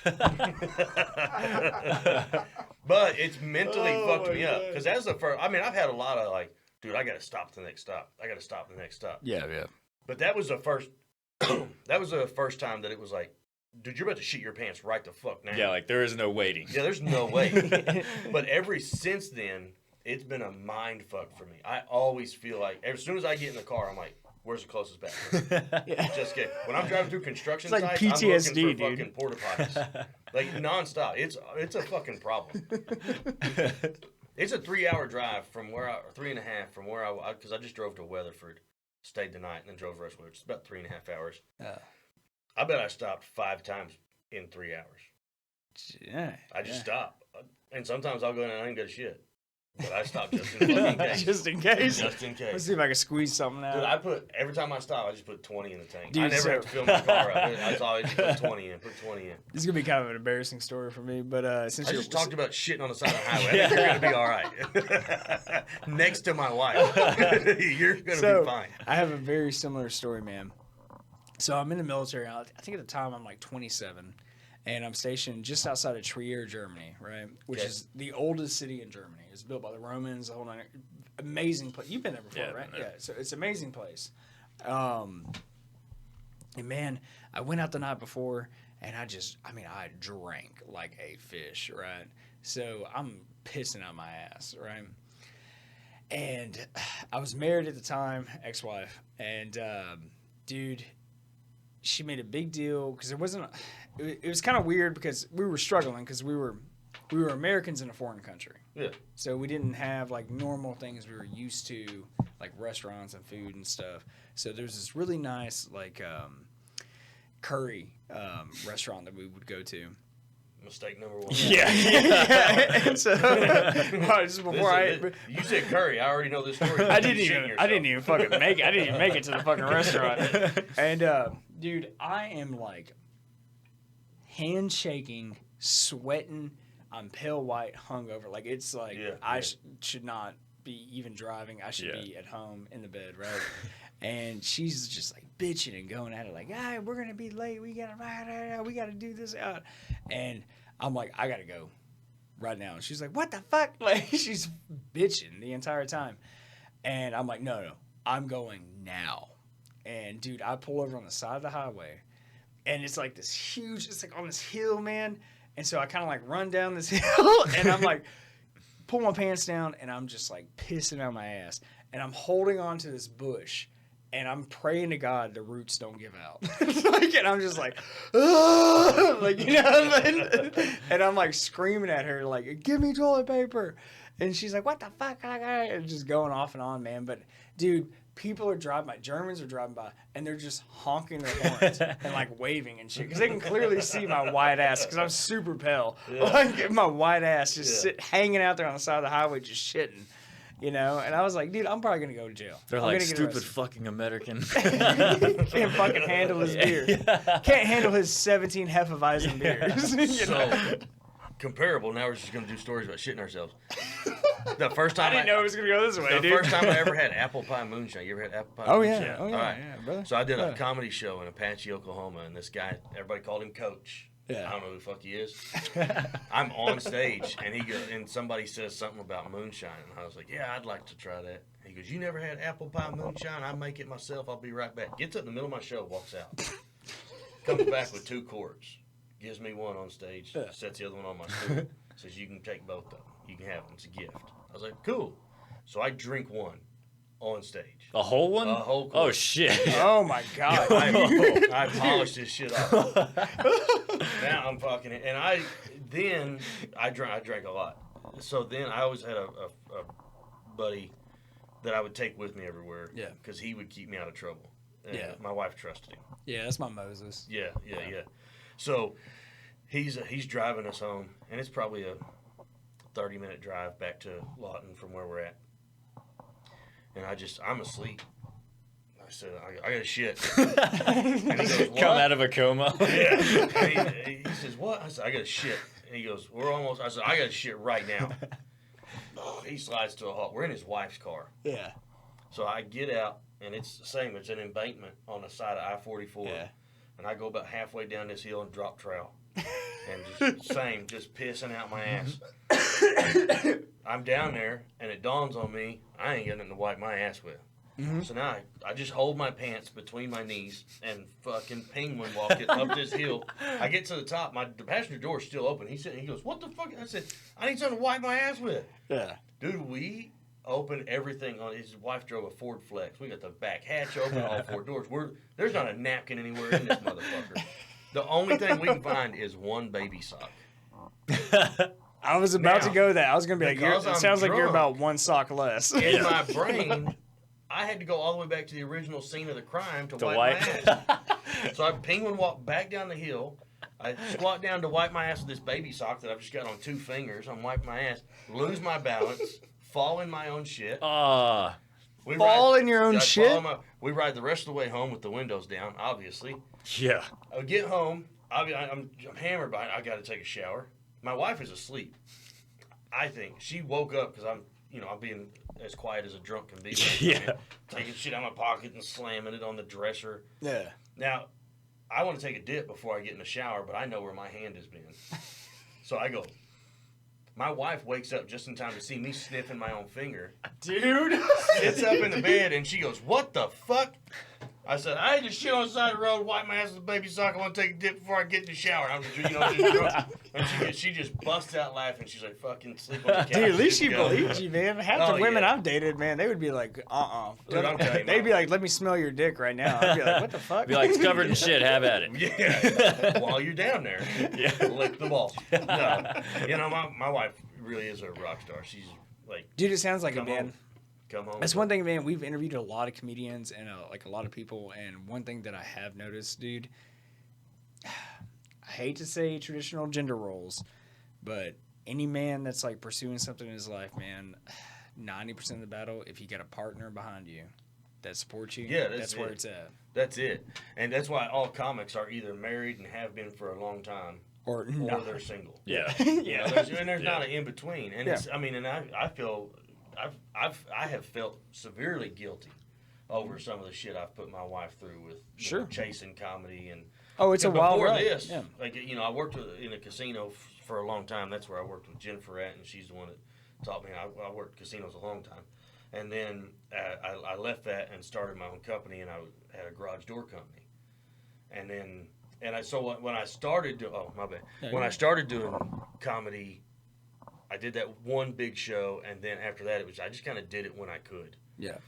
But it's mentally fucked me up. Because that's the first. I mean, I've had a lot of like, dude, I got to stop the next stop. I got to stop the next stop. Yeah. But that was the first. That was the first time that it was like, dude, you're about to shit your pants right the fuck now. Yeah, like there is no waiting. Yeah, there's no way. But since then, it's been a mind fuck for me. I always feel like as soon as I get in the car, I'm like, where's the closest bathroom? Just kidding. When I'm driving through construction it's like sites, PTSD, I'm looking for fucking porta potties. Like nonstop. It's a fucking problem. It's a 3-hour drive from where 3.5 from where I because I just drove to Weatherford, stayed the night, and then drove the rest of it. It's about 3.5 hours. I bet I stopped 5 times in 3 hours. Yeah. I just stop. And sometimes I'll go in and I ain't got shit. But I stop just in fucking case. Just in case. Just in case. Let's see if I can squeeze something out. Dude, every time I stop, I just put 20 in the tank. Dude, I never have to fill my car up. I just always put 20 in. Put 20 in. This is going to be kind of an embarrassing story for me, but since I just talked about shitting on the side of the highway. I think you're going to be all right. Next to my wife. You're going to be fine. I have a very similar story, man. So I'm in the military. I think at the time I'm like 27, and I'm stationed just outside of Trier, Germany, right? Which is the oldest city in Germany. It was built by the Romans. The whole amazing place. You've been there before, right? Yeah. So it's an amazing place. And man, I went out the night before, and I drank like a fish, right? So I'm pissing out my ass, right? And I was married at the time, ex-wife, and dude, she made a big deal because it was kind of weird because we were struggling because we were Americans in a foreign country. Yeah. So we didn't have like normal things we were used to, like restaurants and food and stuff. So there's this really nice like curry restaurant that we would go to. Mistake number 1. Yeah. And so just before you said curry. I already know this story. I didn't even fucking make it. I didn't even make it to the fucking restaurant. And dude, I am like handshaking, sweating. I'm pale white, hungover. Like it's like I should not be even driving. I should be at home in the bed, right? And she's just like bitching and going at it like, we're gonna be late. We gotta do this out. And I'm like, I gotta go right now. And she's like, what the fuck? Like she's bitching the entire time. And I'm like, no, I'm going now. And dude, I pull over on the side of the highway, and it's like this huge. It's like on this hill, man. And so I kind of like run down this hill, and I'm like, pull my pants down, and I'm just like pissing out my ass, and I'm holding on to this bush. And I'm praying to God the roots don't give out. And I'm just like, like, you know, and I'm like screaming at her, like, give me toilet paper. And she's like, what the fuck? And just going off and on, man. But, dude, people are driving by. Germans are driving by, and they're just honking their horns and, like, waving and shit. Because they can clearly see my white ass, because I'm super pale. Yeah. Like, my white ass just hanging out there on the side of the highway just shitting. You know, and I was like, dude, I'm probably going to go to jail. They're like, stupid fucking American. Can't fucking handle his beer. Can't handle his 17 Hefeweizen beers. So, comparable, now we're just going to do stories about shitting ourselves. The first time I didn't know it was going to go this way, the dude. first time I ever had apple pie moonshine. You ever had apple pie moonshine? Oh, yeah, brother. So I did a comedy show in Apache, Oklahoma, and this guy, everybody called him Coach. Yeah. I don't know who the fuck he is. I'm on stage, and and somebody says something about moonshine, and I was like, yeah, I'd like to try that. He goes, you never had apple pie moonshine? I make it myself. I'll be right back. Gets up in the middle of my show, walks out. Comes back with 2 quarts. Gives me one on stage. Sets the other one on my stool. Says, you can take both of them. You can have them. It's a gift. I was like, cool. So I drink one on stage. A whole one? A whole quart. Oh, shit. Oh, my God. I polished this shit off. Now I'm fucking it. And I drank a lot. So then I always had a buddy that I would take with me everywhere. Yeah. Because he would keep me out of trouble. And my wife trusted him. Yeah, that's my Moses. Yeah. So he's driving us home, and it's probably a 30-minute drive back to Lawton from where we're at. And I'm asleep. I said, I got shit. And he goes, what? Come out of a coma. Yeah. And he says, what? I said, I got shit. And he goes, I said, I got shit right now. He slides to a halt. We're in his wife's car. Yeah. So I get out, and it's the same. It's an embankment on the side of I-44. Yeah. And I go about halfway down this hill and drop trowel. And just pissing out my ass. I'm down there, and it dawns on me, I ain't got nothing to wipe my ass with. Mm-hmm. So now I just hold my pants between my knees and fucking penguin walk it up this hill. I get to the top. The passenger door is still open. He goes, what the fuck? I said, I need something to wipe my ass with. Yeah. Dude, we opened everything on. His wife drove a Ford Flex. We got the back hatch open, all 4 doors. There's not a napkin anywhere in this motherfucker. The only thing we can find is one baby sock. I was about to go that. I was going to be like, it sounds like you're about 1 sock less. In my brain, I had to go all the way back to the original scene of the crime to wipe my ass. So I penguin walk back down the hill. I squat down to wipe my ass with this baby sock that I've just got on 2 fingers. I'm wiping my ass, lose my balance, fall in my own shit. Fall in your own shit? We ride the rest of the way home with the windows down, obviously. Yeah. I get home. I'm hammered by it. I got to take a shower. My wife is asleep. I think she woke up because I'm being as quiet as a drunk can be. Yeah. Taking shit out of my pocket and slamming it on the dresser. Yeah. Now, I want to take a dip before I get in the shower, but I know where my hand has been. So I go. My wife wakes up just in time to see me sniffing my own finger. Dude. Sits up in the bed and she goes, what the fuck? I said, I had to shit on the side of the road, wipe my ass with a baby sock. I want to take a dip before I get in the shower. And I'm just and she just busts out laughing. She's like, fucking sleep on the couch. Dude, at least she believed you, man. Half the women I've dated, man, they would be like, Dude, I'm telling you, they'd be like, let me smell your dick right now. I'd be like, what the fuck? Be like, it's covered in shit. Have at it. Yeah. While you're down there, lick the balls. No, my wife really is a rock star. She's like, dude, it sounds like it, man. Come home. That's one thing, man. We've interviewed a lot of comedians and a lot of people, and one thing that I have noticed, dude, I hate to say traditional gender roles, but any man that's like pursuing something in his life, man, 90% of the battle, if you got a partner behind you that supports you, that's where it's at. That's it. And that's why all comics are either married and have been for a long time, or they're single. Yeah. There's not an in between. And it's, and I feel. I have felt severely guilty over some of the shit I've put my wife through with chasing comedy and it's a wild ride. Before this, I worked in a casino for a long time. That's where I worked with Jennifer at, and she's the one that taught me. I worked casinos a long time, and then I left that and started my own company, and I had a garage door company, when I started when I started doing comedy. I did that one big show, and then after that, I just kind of did it when I could. Yeah.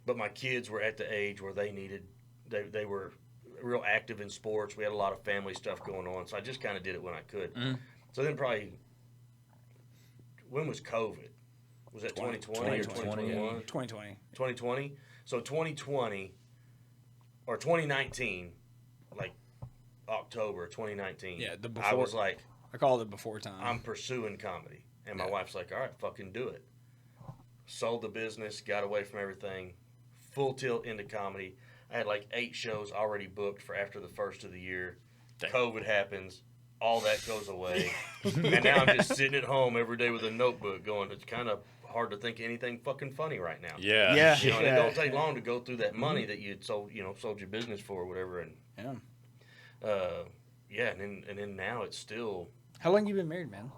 But my kids were at the age where they were real active in sports. We had a lot of family stuff going on, so I just kind of did it when I could. Mm. So then when was COVID? Was that 2020 or 2021? 2020. 2020? So 2020, or 2019, like October 2019. Yeah, the before. I was like, I call it the before time. I'm pursuing comedy. And my wife's like, all right, fucking do it. Sold the business, got away from everything, full tilt into comedy. I had like 8 shows already booked for after the first of the year. COVID happens. All that goes away. And now I'm just sitting at home every day with a notebook going, it's kind of hard to think of anything fucking funny right now. Yeah. And it don't take long to go through that money that you sold your business for or whatever. And and then now it's still. How long you been married, man?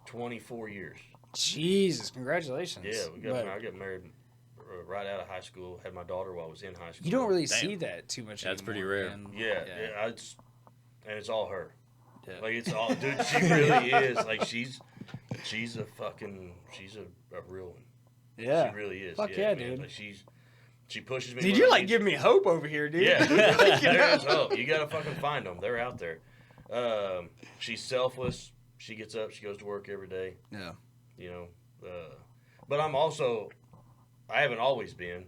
24 years. Jesus, congratulations. Yeah, I got married right out of high school. Had my daughter while I was in high school. You don't really see that too much. That's anymore, pretty rare. man. Yeah. And it's all her. Yeah. Like it's all, dude. She really is. Like she's a real one. Yeah. She really is. Fuck yeah, man. dude. Like she pushes me. Dude, when you're I like need- giving me hope over here, dude. Yeah, there is hope. You gotta fucking find them. They're out there. She's selfless. She gets up. She goes to work every day. Yeah. You know, but I haven't always been,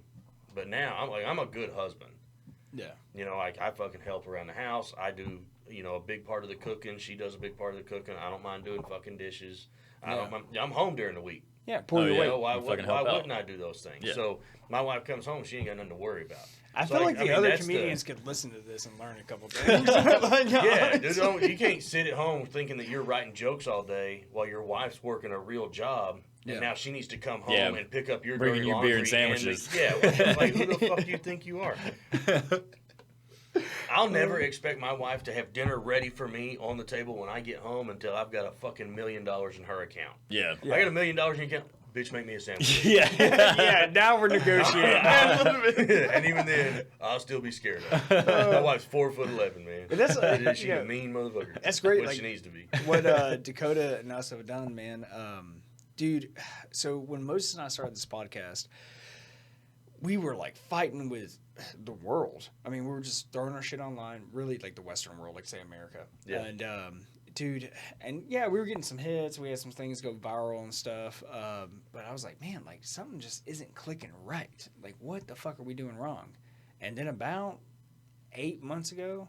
but now I'm a good husband. Yeah. You know, like I fucking help around the house. I do, you know, a big part of the cooking. She does a big part of the cooking. I don't mind doing fucking dishes. I'm home during the week. Yeah, pull your You weight. know, why You fucking help wouldn't out. I do those things? Yeah. So my wife comes home, she ain't got nothing to worry about. I So, feel like the mean, other that's comedians could listen to this and learn a couple things. Yeah, dude, you can't sit at home thinking that you're writing jokes all day while your wife's working a real job. Yeah. And now she needs to come home Yeah. and pick up your Bringing dirty you beer and laundry sandwiches. like who the fuck do you think you are? I'll never expect my wife to have dinner ready for me on the table when I get home until I've got a fucking $1 million in her account. Yeah. I got $1 million in your account. Bitch, make me a sandwich. Yeah. Yeah, now we're negotiating. And even then, I'll still be scared of her. My wife's 4'11", man. But that's She's yeah. a mean motherfucker. That's great, What like- she needs to be. What Dakota and us have done, man. Dude, so when Moses and I started this podcast, we were like fighting with the world. I mean, we were just throwing our shit online, really like the Western world, like say America. Yeah. And dude, and yeah, we were getting some hits. We had some things go viral and stuff. But I was like, man, like something just isn't clicking right. Like, what the fuck are we doing wrong? And then about 8 months ago,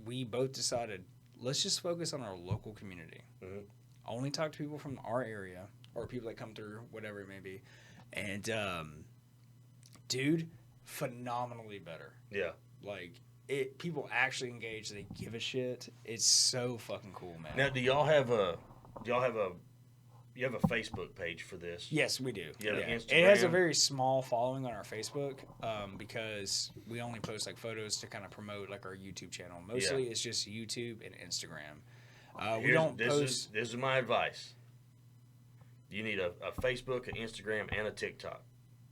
we both decided, let's just focus on our local community. Mhm. Only talk to people from our area or people that come through, whatever it may be. And, dude, phenomenally better. Yeah. Like, people actually engage. They give a shit. It's so fucking cool, man. Now, you have a Facebook page for this? Yes, we do. You have Yeah. Instagram? It has a very small following on our Facebook because we only post like photos to kind of promote like our YouTube channel. Mostly it's just YouTube and Instagram. We don't post. This is my advice. You need a Facebook, an Instagram, and a TikTok.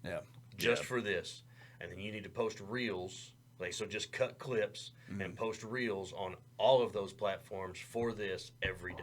Yeah. Just for this. And then you need to post reels. Like, so just cut clips and post reels on all of those platforms for this every day.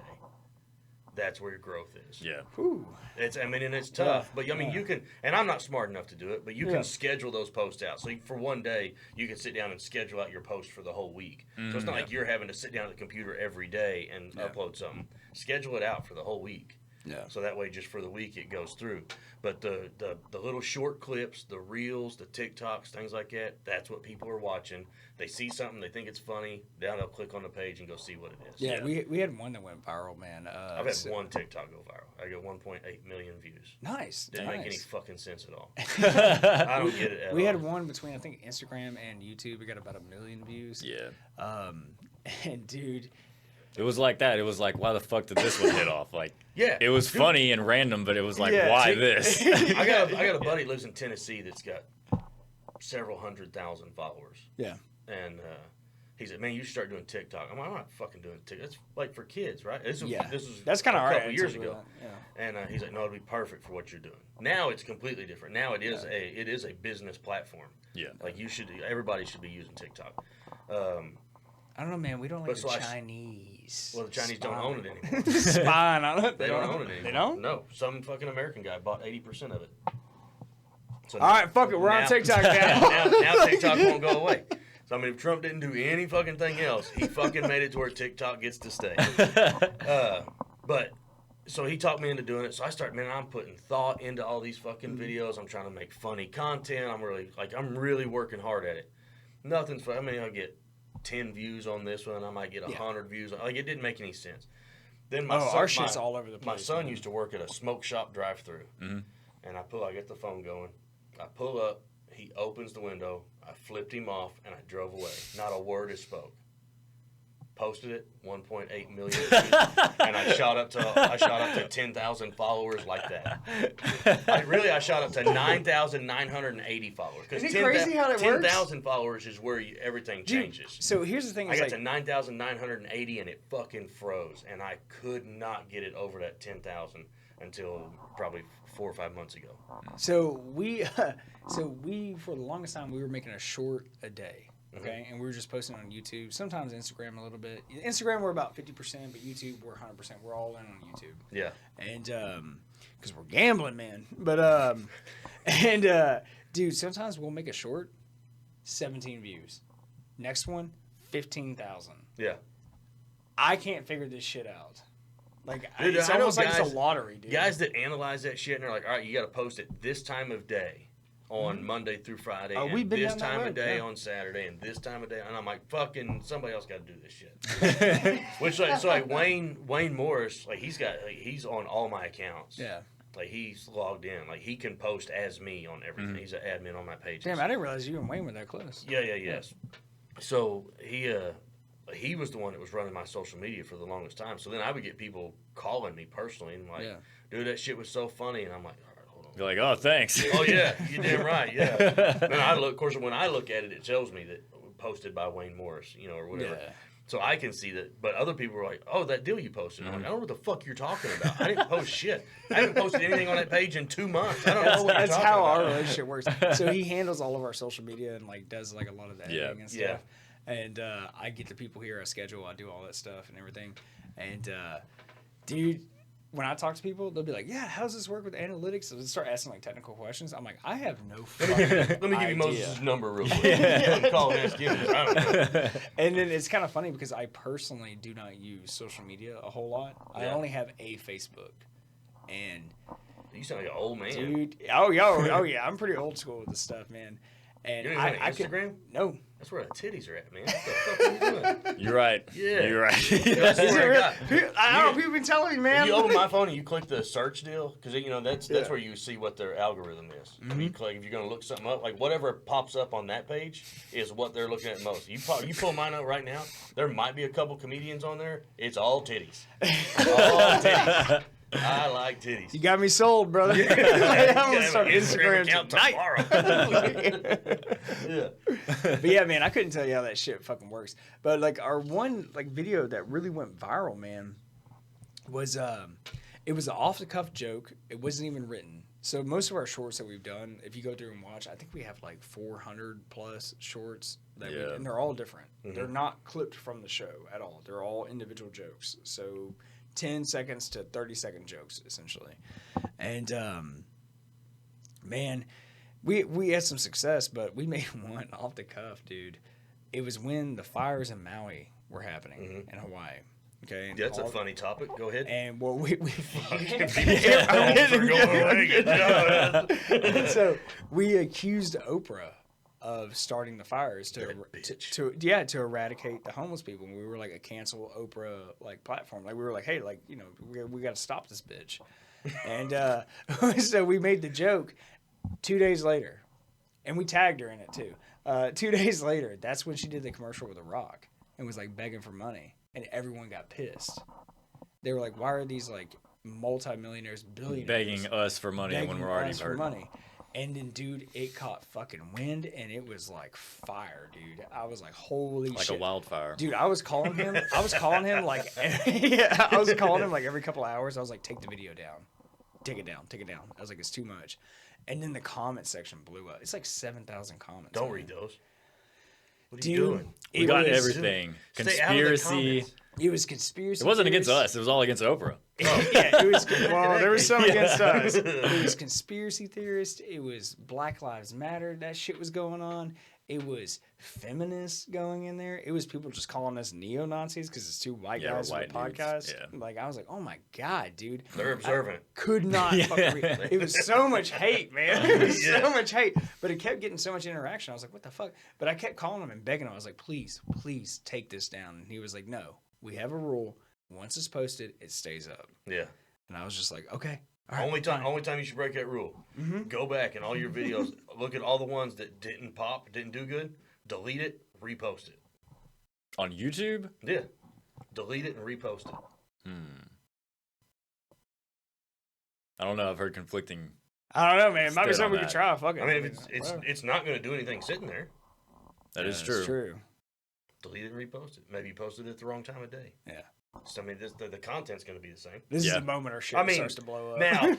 That's where your growth is. Yeah. Whew. And it's tough, Yeah. but I mean, Yeah. you can, and I'm not smart enough to do it, but you Yeah. can schedule those posts out. So for one day, you can sit down and schedule out your post for the whole week. So it's not like you're having to sit down at the computer every day and upload something. Schedule it out for the whole week. Yeah. So that way, just for the week, it goes through. But the little short clips, the reels, the TikToks, things like that, that's what people are watching. They see something, they think it's funny, now they'll click on the page and go see what it is. Yeah, we had one that went viral, man. I've had one TikTok go viral. I got 1.8 million views. Nice. Didn't nice. make any fucking sense at all. I don't get it at all. We had one between, I think, Instagram and YouTube. We got about 1 million views. Yeah. And, dude, It was like that. It was like, why the fuck did this one hit off? Like, Yeah. it was funny and random, but it was like, Yeah, why see- this? I got a buddy that lives in Tennessee that's got several 100,000 followers. yeah. And he said, man, you should start doing TikTok. I'm like, I'm not fucking doing TikTok. It's like for kids, right? This was That's kind of a our couple years attitude ago. with that, yeah. And he's like, no, it'd be perfect for what you're doing. Now it's completely different. Now it is a business platform. Yeah. Like everybody should be using TikTok. I don't know, man. We don't like But the so Chinese. Well, the Chinese don't own it anymore. Spine on it. They don't own it anymore. They don't? No. Some fucking American guy bought 80% of it. So All right, fuck it. We're on TikTok now. now TikTok won't go away. So, I mean, if Trump didn't do any fucking thing else, he fucking made it to where TikTok gets to stay. But, so he talked me into doing it. So I started, man, I'm putting thought into all these fucking videos. I'm trying to make funny content. I'm really working hard at it. Nothing's fun. I mean, I'll get 10 views on this one. I might get 100 views. Like, it didn't make any sense. Then Our shit's all over the place. My son used to work at a smoke shop drive-thru. Mhm. And I get the phone going. I pull up. He opens the window. I flipped him off, and I drove away. Not a word is spoke. Posted it, 1.8 million views, and I shot up to 10,000 followers like that. I shot up to 9,980 followers. Isn't it crazy how that works? 10,000 followers is where everything changes. So here's the thing. I Is got like, to 9,980 and it fucking froze, and I could not get it over that 10,000. until probably 4 or 5 months ago. So we for the longest time we were making a short a day. Okay, and we were just posting on YouTube, sometimes Instagram a little bit. Instagram we're about 50%, but YouTube we're 100%. We're all in on YouTube. Yeah. And because we're gambling, man. But dude, sometimes we'll make a short, 17 views. Next one, 15,000. Yeah. I can't figure this shit out. Like, dude, it's almost like it's a lottery, dude. Guys that analyze that shit and they're like, all right, you got to post it this time of day. On Monday through Friday, and this time of day on Saturday, and this time of day, and I'm like, fucking, somebody else got to do this shit. Which, like Wayne Morris, like he's on all my accounts. Yeah, like he's logged in, like he can post as me on everything. He's an admin on my page. Damn, I didn't realize you and Wayne were that close. Yes. So he was the one that was running my social media for the longest time. So then I would get people calling me personally and like, dude, that shit was so funny, and I'm like. You're like, oh, thanks. Oh yeah, you're damn right. Yeah. Then of course, when I look at it, it tells me that posted by Wayne Morris, or whatever. Yeah. So I can see that. But other people are like, oh, that deal you posted. I'm like, I don't know what the fuck you're talking about. I didn't post shit. I haven't posted anything on that page in 2 months. I don't know what you're talking about. That's how our relationship works. So he handles all of our social media and like does like a lot of the editing and stuff. Yeah. And I get the people here, I schedule, I do all that stuff and everything. And dude. When I talk to people, they'll be like, yeah, how does this work with analytics? So they start asking like technical questions. I'm like, I have no fucking Let me give you Moses' number real quick. Call and ask him. I don't know. And then it's kind of funny because I personally do not use social media a whole lot. Yeah. I only have a Facebook. And you sound like an old man. Dude, oh yeah, I'm pretty old school with this stuff, man. And you don't even have Instagram? No. That's where the titties are at, man. What the fuck are you doing? You're right. Yeah. You're right. Is it real? I don't know. People been telling me, man. If you open my phone and you click the search deal, because that's where you see what their algorithm is. Mm-hmm. If you're going to look something up, like whatever pops up on that page is what they're looking at most. You pull mine up right now, there might be a couple comedians on there. It's all titties. All titties. I like titties. You got me sold, brother. I'm gonna start Instagram account tomorrow. But yeah, man, I couldn't tell you how that shit fucking works. But like our one like video that really went viral, man, was it was an off the cuff joke. It wasn't even written. So most of our shorts that we've done, if you go through and watch, I think we have like 400 plus shorts and they're all different. Mm-hmm. They're not clipped from the show at all. They're all individual jokes. So 10 seconds to 30-second jokes, essentially. And, man, we had some success, but we made one off the cuff, dude. It was when the fires in Maui were happening in Hawaii. Okay. That's a funny topic. Go ahead. And well, we so we accused Oprah of starting the fires to eradicate the homeless people. And we were like a cancel Oprah like platform. Like we were like, hey, like we got to stop this bitch. And so we made the joke 2 days later, and we tagged her in it too. 2 days later, that's when she did the commercial with The Rock and was like begging for money, and everyone got pissed. They were like, why are these like multimillionaires, billionaires begging us for money when we're already hurting? Money? And then, dude, it caught fucking wind, and it was like fire, dude. I was like, holy shit. Like a wildfire. Dude, I was calling him like, I was calling him like every couple of hours. I was like, take the video down. Take it down. I was like, it's too much. And then the comment section blew up. It's like 7,000 comments. Don't read those. What are you doing? We got everything. Conspiracy. It was conspiracy. It wasn't against us. It was all against Oprah. Yeah, it was. Well, there was some against us. It was conspiracy theorists. It was Black Lives Matter. That shit was going on. It was feminists going in there. It was people just calling us neo-Nazis because it's two white guys on the podcast. Yeah. Like, I was like, oh my God, dude. They're observant. I could not fucking read. It was so much hate, man. It was so much hate. But it kept getting so much interaction. I was like, what the fuck? But I kept calling him and begging him. I was like, please take this down. And he was like, no, we have a rule. Once it's posted, it stays up. Yeah. And I was just like, okay. Right, only time you should break that rule. Mm-hmm. Go back and all your videos, look at all the ones that didn't pop, didn't do good, delete it, repost it. On YouTube? Yeah. Delete it and repost it. I don't know. I've heard conflicting. I don't know, man. Might be something we could try. Fuck it. I mean, it's not going to do anything sitting there. That is true. That's true. Delete it and repost it. Maybe you posted it at the wrong time of day. Yeah. So, I mean, the content's going to be the same. This is the moment our shit starts to blow up. Now,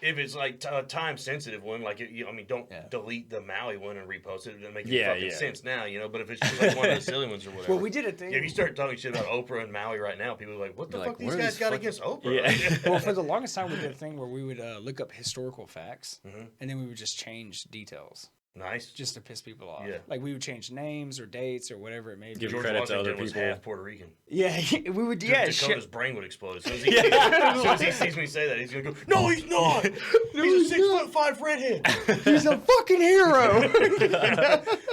if it's like a time sensitive one, like don't delete the Maui one and repost it. It doesn't make any fucking sense now, But if it's just like one of the silly ones or whatever. Well, we did a thing. If you start talking shit about Oprah and Maui right now, people are like, "What the fuck these guys got against Oprah?" Yeah. Well, for the longest time, we did a thing where we would look up historical facts, and then we would just change details. Nice. Just to piss people off. Yeah. Like we would change names or dates or whatever it may be. Give George credit Washington to other was people. half Puerto Rican. Yeah, we would. Yeah, Dakota's brain would explode as soon as he sees me say that. He's gonna go, "No, he's not. He's a 6'5" redhead. He's a fucking hero."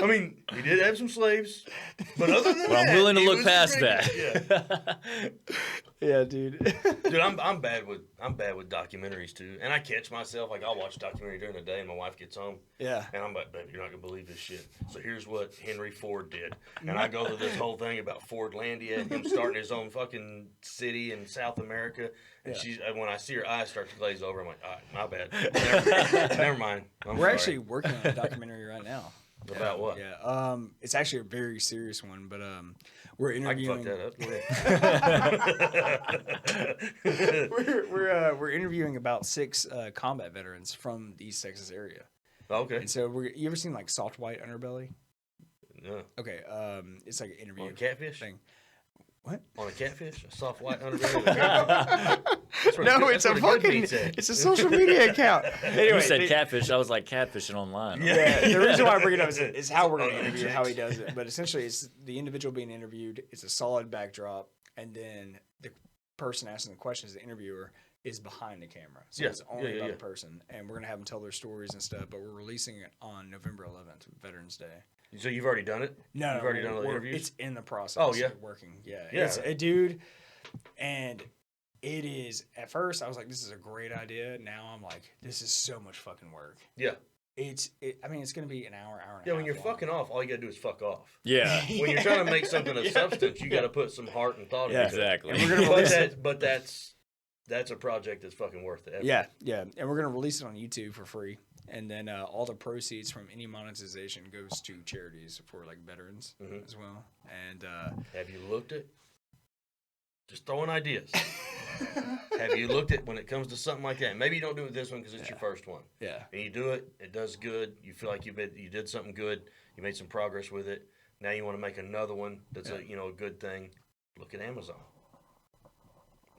I mean, he did have some slaves, but other than that, I'm willing to he look was past great. that. Yeah, dude. Dude, I'm bad with documentaries too, and I catch myself like I'll watch a documentary during the day, and my wife gets home, Yeah. and I'm like, "Babe, you're not gonna believe this shit." So here's what Henry Ford did, and I go through this whole thing about Fordlandia and him starting his own fucking city in South America, and when I see her eyes start to glaze over, I'm like, "All right, my bad, never mind." We're actually working on a documentary right now. About what? Yeah. It's actually a very serious one, but we're interviewing. I can fuck that up. We're interviewing about 6 combat veterans from the East Texas area. Okay. And so you ever seen like soft white underbelly? No. Okay. It's like an interview On a catfish? thing. What? On a catfish? A soft white underbelly? No, it's a fucking. It's a social media account. Anyway, You said catfish. I was like catfishing online. Yeah, the reason why I bring it up is how we're going to interview, how he does it. But essentially, it's the individual being interviewed. It's a solid backdrop, and then the person asking the questions, the interviewer, is behind the camera. So it's only about the person, and we're going to have them tell their stories and stuff. But we're releasing it on November 11th, Veterans Day. So you've already done it? No, you've already done all the interviews? It's in the process. Oh, yeah? Of working. Yeah. Yeah. It's a dude, and it is, at first, I was like, this is a great idea. Now I'm like, this is so much fucking work. Yeah. I mean, it's going to be an hour and a half. Yeah, when you're fucking off, all you got to do is fuck off. Yeah. When you're trying to make something of substance, you got to put some heart and thought into it. Exactly. And we're gonna release it. But that's a project that's fucking worth it. Yeah, yeah. And we're going to release it on YouTube for free. And then all the proceeds from any monetization goes to charities for like veterans as well. And have you looked at? Just throwing ideas. Have you looked at when it comes to something like that? Maybe you don't do it this one because it's your first one. Yeah. And you do it, it does good. You feel like you did something good. You made some progress with it. Now you want to make another one that's a good thing. Look at Amazon.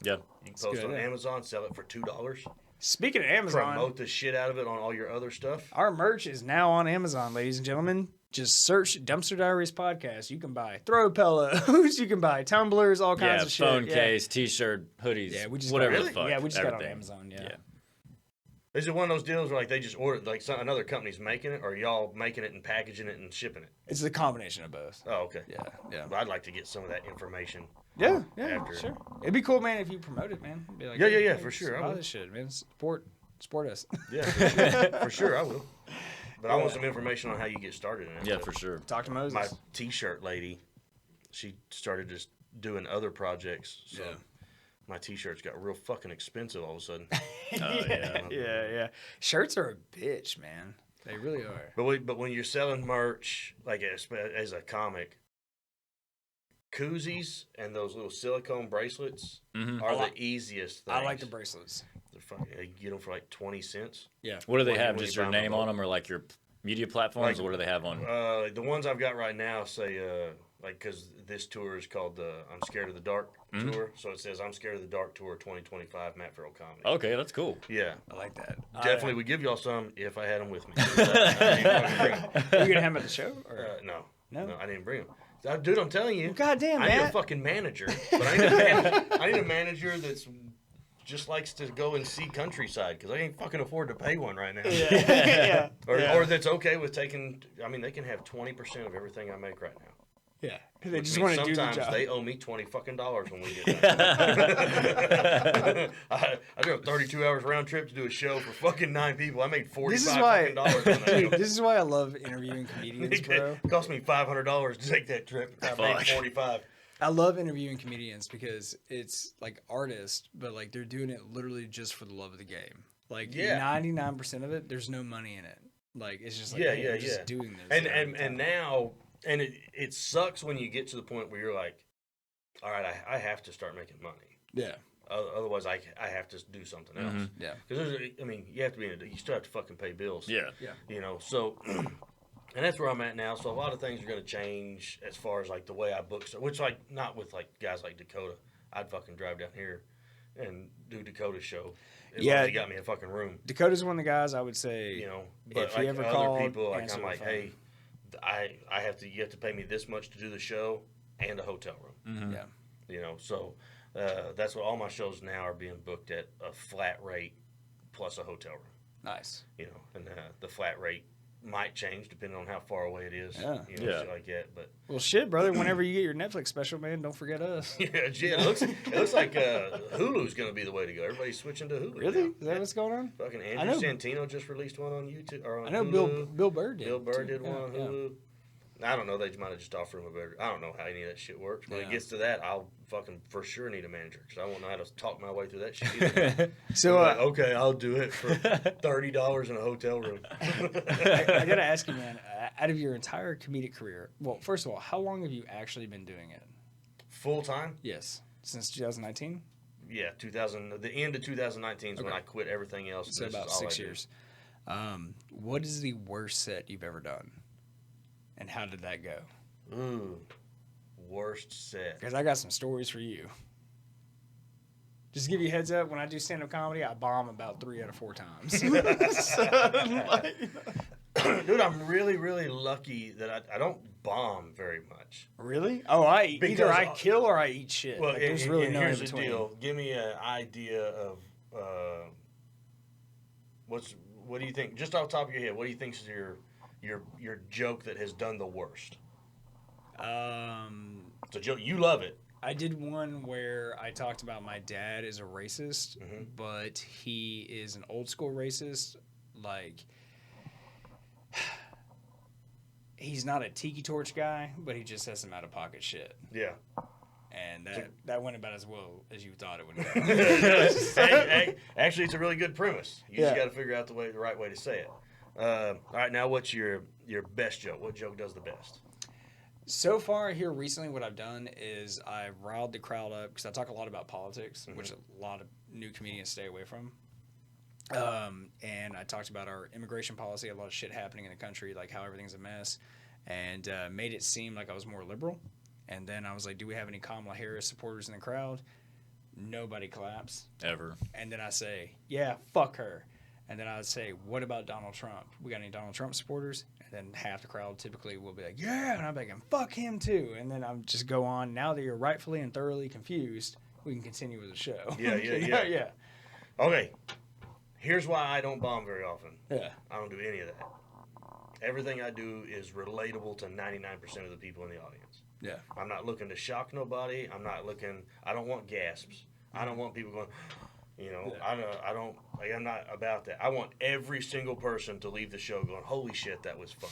Yeah. You can post on Amazon, sell it for $2. Speaking of Amazon, Promote the shit out of it on all your other stuff. our merch is now on Amazon, ladies and gentlemen. Just search Dumpster Diaries Podcast. You can buy throw pillows, you can buy tumblers, all kinds of shit. Phone case, T-shirt, hoodies, Yeah, we just whatever got, the fuck. Yeah, we just got it on everything. Amazon. Yeah. Is it one of those deals where like they just order like another company's making it, or are y'all making it and packaging it and shipping it? It's a combination of both. Oh, okay. Yeah, yeah. But I'd like to get some of that information. Yeah, after. sure. It'd be cool, man, if you promote it, man. Be like, Yeah, hey, for sure, I Buy will. this shit, man. Support us. Yeah, for sure. For sure, I will. But I want some information on how you get started in it. Yeah, for sure. Talk to Moses. My T-shirt lady, she started just doing other projects. So my T-shirts got real fucking expensive all of a sudden. yeah. Shirts are a bitch, man. They really are. But when you're selling merch, like as a comic, koozies and those little silicone bracelets are the easiest things. I like the bracelets. They're fucking, you get them for like 20 cents. Yeah. What do they When have? you Just buy your them name in on them, or like your media platforms? Or what do they have on? The ones I've got right now say, like, because this tour is called the I'm Scared of the Dark tour. So it says I'm Scared of the Dark Tour 2025, Matt Ferrell Comedy. Okay, that's cool. Yeah. I like that. Definitely would give y'all some if I had them with me. Are you going to have them at the show? Or? No, I didn't bring them. Dude, I'm telling you. Goddamn, I need a Matt. fucking manager. But I need a manager that's just likes to go and see countryside because I ain't fucking afford to pay one right now. Yeah. Or that's okay with taking. I mean, they can have 20% of everything I make right now. Yeah. They Which just means want to do the sometimes job. they owe me $20 fucking when we get done. I drove 32 hours round trip to do a show for fucking 9 people. I made $45 fucking dollars on that Dude, deal. this is why I love interviewing comedians, bro. It cost me $500 to take that trip. I made 45. I love interviewing comedians because it's like artists, but like they're doing it literally just for the love of the game. Like 99% of it, there's no money in it. Like it's just like I'm just doing this. And now, and it sucks when you get to the point where you're like, all right, I have to start making money. Yeah. Otherwise, I have to do something else. Mm-hmm. Yeah. Because you have to be you still have to fucking pay bills. Yeah. Yeah. So, and that's where I'm at now. So a lot of things are going to change as far as like the way I book, which like not with like guys like Dakota. I'd fucking drive down here and do Dakota's show. As long as he got me a fucking room. Dakota's one of the guys I would say. But if like he ever other called, people, like answer I'm the like, phone. hey, you have to pay me this much to do the show and a hotel room. Mm-hmm. Yeah. So that's what all my shows now are being booked at a flat rate plus a hotel room. Nice. And the flat rate might change depending on how far away it is. Yeah. Shit like that. But Well, shit, brother. Whenever you get your Netflix special, man, don't forget us. it looks like Hulu's going to be the way to go. Everybody's switching to Hulu. Really? now. Is that what's going on? Fucking I Andrew know- Santino just released one on YouTube or on I know Hulu. Bill Burr did. Bill Burr too. did one on Yeah. Hulu. I don't know. They might have just offered him a better. I don't know how any of that shit works. When Yeah. it gets to that, I'll fucking for sure need a manager because I won't know how to talk my way through that shit either. So, I'm like, okay, I'll do it for $30 in a hotel room. I gotta ask you, man. Out of your entire comedic career, well, first of all, how long have you actually been doing it? Full time? Yes, since 2019. Yeah, the end of 2019 is when Okay. I quit everything else. So This is about all 6 I do. years. What is the worst set you've ever done, and how did that go? Ooh, worst set. Because I got some stories for you. Just to give you a heads up, when I do stand-up comedy, I bomb about 3 out of 4 times. Dude, I'm really, really lucky that I don't bomb very much. Really? Oh, either Because- I kill or I eat shit. Well, Like, there's really no in here's the between. deal. Give me an idea of what do you think? Just off the top of your head, what do you think is your joke that has done the worst? It's a joke you love it. I did one where I talked about my dad is a racist, but he is an old school racist. Like, he's not a tiki torch guy, but he just has some out of pocket shit. Yeah. And that went about as well as you thought it would go. Actually, it's a really good premise. You just Yeah. got to figure out the right way to say it. All right, now what's your best joke? What joke does the best? So far here recently, what I've done is I've riled the crowd up because I talk a lot about politics, which a lot of new comedians stay away from. And I talked about our immigration policy, a lot of shit happening in the country, like how everything's a mess, and made it seem like I was more liberal. And then I was like, do we have any Kamala Harris supporters in the crowd? Nobody claps. Ever. And then I say, yeah, fuck her. And then I would say, what about Donald Trump? We got any Donald Trump supporters? And then half the crowd typically will be like, yeah. And I'm like, fuck him too. And then I'm just go on. Now that you're rightfully and thoroughly confused, we can continue with the show. Yeah. Okay. Here's why I don't bomb very often. Yeah. I don't do any of that. Everything I do is relatable to 99% of the people in the audience. Yeah. I'm not looking to shock nobody. I don't want gasps. I don't want people going, I'm not about that. I want every single person to leave the show going, holy shit, that was fun.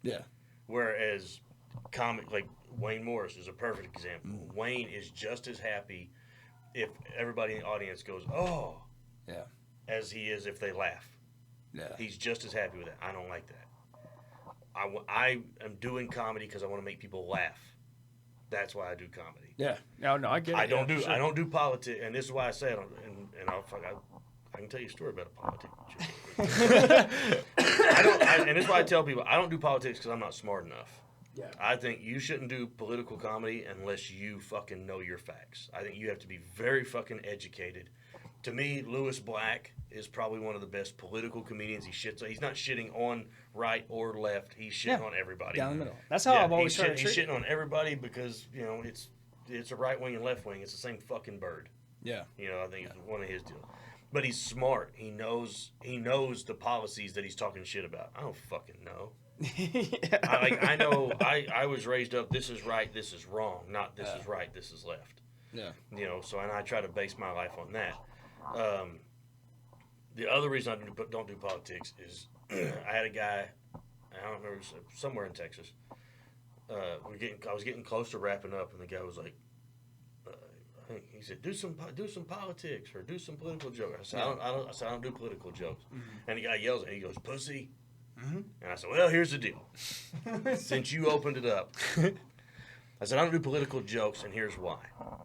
Yeah. Whereas comic, like Wayne Morris is a perfect example. Wayne is just as happy if everybody in the audience goes, oh, Yeah. as he is if they laugh. Yeah. He's just as happy with it. I don't like that. I am doing comedy because I want to make people laugh. That's why I do comedy. Yeah. No, I get it. I don't yeah, do sure. I don't do politics, and this is why I say it. I can tell you a story about a politics. And this is why I tell people I don't do politics because I'm not smart enough. Yeah. I think you shouldn't do political comedy unless you fucking know your facts. I think you have to be very fucking educated. To me, Lewis Black is probably one of the best political comedians. He's not shitting on right or left. He's shitting on everybody. Down the middle. That's how I've always tried to He's treat shitting on everybody because, it's a right wing and left wing. It's the same fucking bird. Yeah. I think it's one of his deals. But he's smart. He knows the policies that he's talking shit about. I don't fucking know. I know. I was raised up. This is right. This is wrong. Not this is right. This is left. Yeah. And I try to base my life on that. The other reason I don't do politics is I had a guy. I don't remember, somewhere in Texas. I was getting close to wrapping up, and the guy was like, he said, "Do some politics or do some political jokes." I said, "I don't do political jokes." Mm-hmm. And the guy yells at me. He goes, "Pussy." Mm-hmm. And I said, "Well, here's the deal. Since you opened it up, I said, I don't do political jokes, and here's why.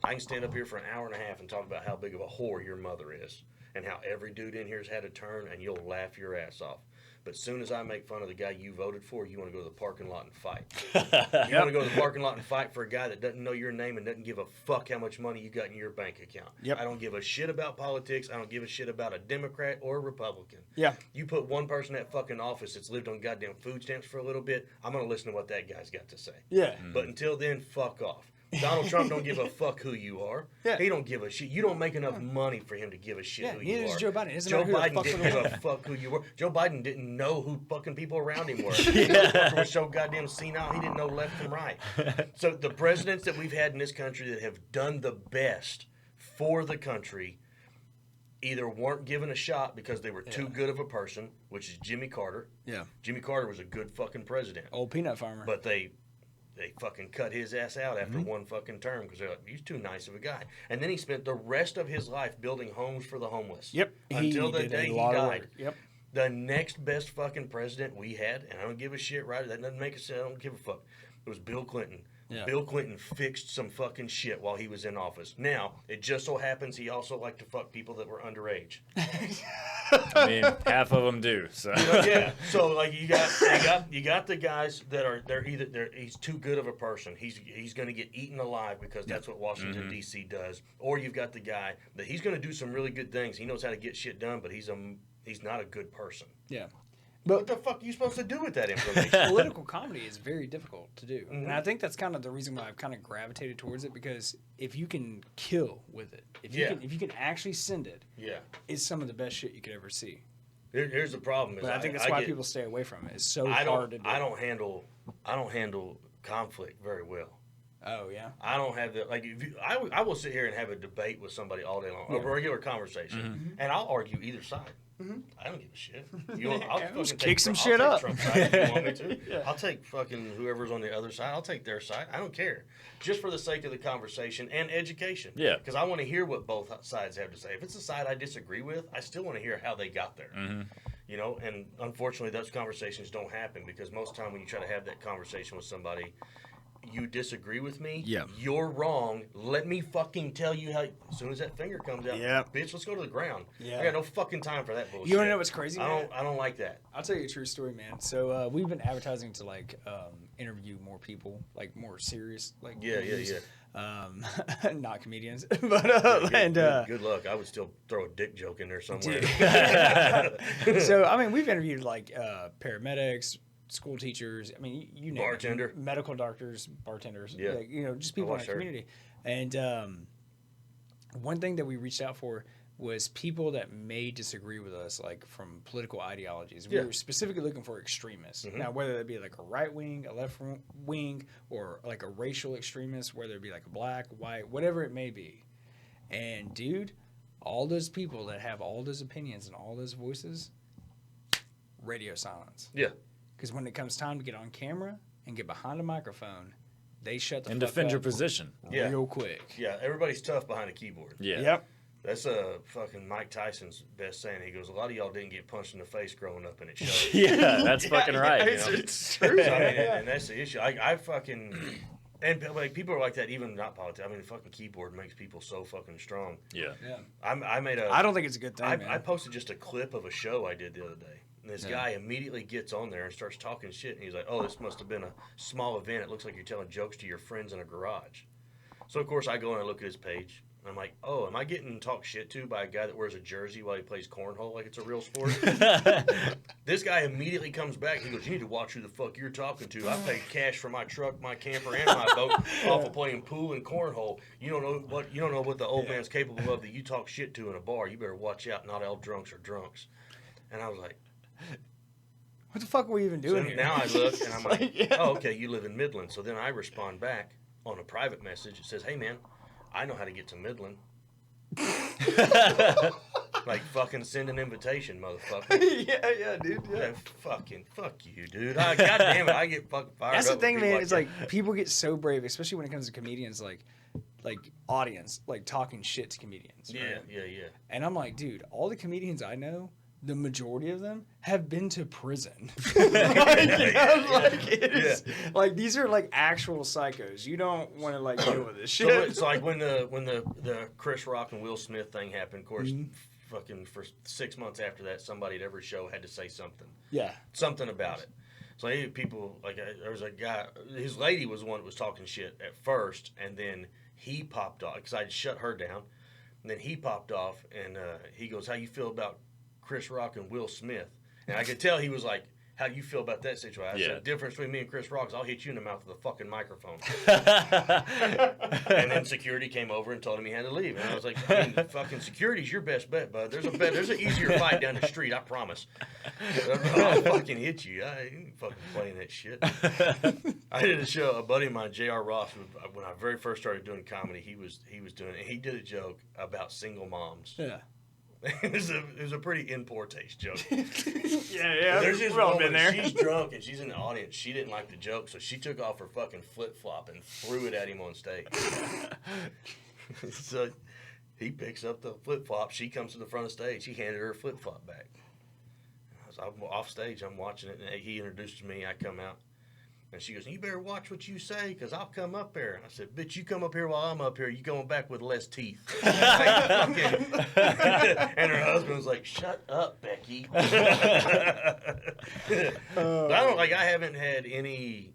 I can stand up here for an hour and a half and talk about how big of a whore your mother is and how every dude in here has had a turn, and you'll laugh your ass off. But as soon as I make fun of the guy you voted for, you want to go to the parking lot and fight. You want to go to the parking lot and fight for a guy that doesn't know your name and doesn't give a fuck how much money you got in your bank account. Yep. I don't give a shit about politics. I don't give a shit about a Democrat or a Republican. Yeah. You put one person in that fucking office that's lived on goddamn food stamps for a little bit, I'm going to listen to what that guy's got to say. Yeah. But until then, fuck off. Donald Trump don't give a fuck who you are. Yeah. He don't give a shit. You don't make enough money for him to give a shit who you are. Neither does Joe Biden. Joe Biden didn't give a fuck who you were. Joe Biden didn't know who fucking people around him were. He was so goddamn senile, he didn't know left from right. So the presidents that we've had in this country that have done the best for the country either weren't given a shot because they were too good of a person, which is Jimmy Carter. Yeah. Jimmy Carter was a good fucking president. Old peanut farmer. But they fucking cut his ass out after one fucking term because they're like, he's too nice of a guy. And then he spent the rest of his life building homes for the homeless. Yep. Until the day he died. Yep. The next best fucking president we had, and I don't give a shit, right? That doesn't make a sense. I don't give a fuck. It was Bill Clinton. Yeah. Bill Clinton fixed some fucking shit while he was in office. Now, it just so happens he also liked to fuck people that were underage. I mean, half of them do. So Yeah. So like you got the guys that are he's too good of a person. He's going to get eaten alive because that's what Washington D.C. does. Or you've got the guy that he's going to do some really good things. He knows how to get shit done, but he's not a good person. Yeah. But what the fuck are you supposed to do with that information? Political comedy is very difficult to do. And I think that's kind of the reason why I've kind of gravitated towards it, because if you can kill with it, if you can actually send it, it's some of the best shit you could ever see. Here's the problem. But I think that's why people stay away from it. It's so hard to do. I don't handle conflict very well. Oh yeah. I don't have the I will sit here and have a debate with somebody all day long, a regular conversation, and I'll argue either side. I don't give a shit. I'll fucking kick some shit up. Trump's side if you want me to. I'll take fucking whoever's on the other side. I'll take their side. I don't care. Just for the sake of the conversation and education. Yeah. Because I want to hear what both sides have to say. If it's a side I disagree with, I still want to hear how they got there. You know, and unfortunately, those conversations don't happen because most of the time when you try to have that conversation with somebody, you disagree with me, you're wrong. Let me fucking tell you how. As soon as that finger comes out, bitch, let's go to the ground. I got no fucking time for that bullshit. You want to know what's crazy, man? I don't like that. I'll tell you a true story, man. So we've been advertising to interview more people, like more serious, interviews. Not comedians, but good luck. I would still throw a dick joke in there somewhere. So I mean, we've interviewed paramedics, school teachers. I mean, you name bartender, it, medical doctors, bartenders. Yeah. Just people in the community. And one thing that we reached out for was people that may disagree with us, like from political ideologies. We were specifically looking for extremists. Now, whether that be like a right wing, a left wing, or like a racial extremist, whether it be like a black, white, whatever it may be. And dude, all those people that have all those opinions and all those voices, radio silence. Yeah. Because when it comes time to get on camera and get behind a microphone, they shut the and fuck defend up your position real quick. Yeah, everybody's tough behind a keyboard. Yeah. Yep. That's fucking Mike Tyson's best saying. He goes, a lot of y'all didn't get punched in the face growing up, and it shows. Yeah, that's fucking right. It's true. I mean, and that's the issue. I fucking... And like people are like that, even not politics. I mean, the fucking keyboard makes people so fucking strong. Yeah. I don't think it's a good thing, man. I posted just a clip of a show I did the other day. And this guy immediately gets on there and starts talking shit. And he's like, oh, this must have been a small event. It looks like you're telling jokes to your friends in a garage. So, of course, I go and I look at his page. And I'm like, oh, am I getting talked shit to by a guy that wears a jersey while he plays cornhole like it's a real sport? This guy immediately comes back. He goes, you need to watch who the fuck you're talking to. I paid cash for my truck, my camper, and my boat off of playing pool and cornhole. You don't know what the old man's capable of that you talk shit to in a bar. You better watch out. Not all drunks are drunks. And I was like, what the fuck are we even doing so here? Now I look and I'm like, oh, okay, you live in Midland. So then I respond back on a private message. It says, hey, man, I know how to get to Midland. Like, fucking send an invitation, motherfucker. yeah, dude. Yeah. Fuck you, dude. God damn it, I get fucking fired up. That's the thing, man. It's like people get so brave, especially when it comes to comedians, like audience, like talking shit to comedians. Yeah, right? yeah. And I'm like, dude, all the comedians I know the majority of them have been to prison. Like these are like actual psychos. You don't want to like deal with this shit. So it's like when the Chris Rock and Will Smith thing happened. Of course, fucking for 6 months after that, somebody at every show had to say something. Yeah, something about it. So people like there was a guy. His lady was the one that was talking shit at first, and then he popped off because I shut her down. And then he popped off, and he goes, "How you feel about Chris Rock and Will Smith?" And I could tell he was like, "How you feel about that situation?" I said, "The difference between me and Chris Rock is I'll hit you in the mouth with a fucking microphone." And then security came over and told him he had to leave. And I was like, I mean, fucking security's your best bet, bud. There's an easier fight down the street, I promise. I'll fucking hit you. I ain't fucking playing that shit. I did a show, a buddy of mine, J.R. Ross, when I very first started doing comedy, he was doing it. He did a joke about single moms. Yeah. It was a pretty in poor taste joke. Yeah. There's this We've all woman, been there. she's drunk and she's in the audience. She didn't like the joke, so she took off her fucking flip-flop and threw it at him on stage. So he picks up the flip-flop. She comes to the front of stage. He handed her a flip-flop back. I'm off stage. I'm watching it, and he introduces me. I come out. And she goes, "You better watch what you say, because I'll come up there." And I said, "Bitch, you come up here while I'm up here. You going back with less teeth." And her husband was like, "Shut up, Becky." But I haven't had any,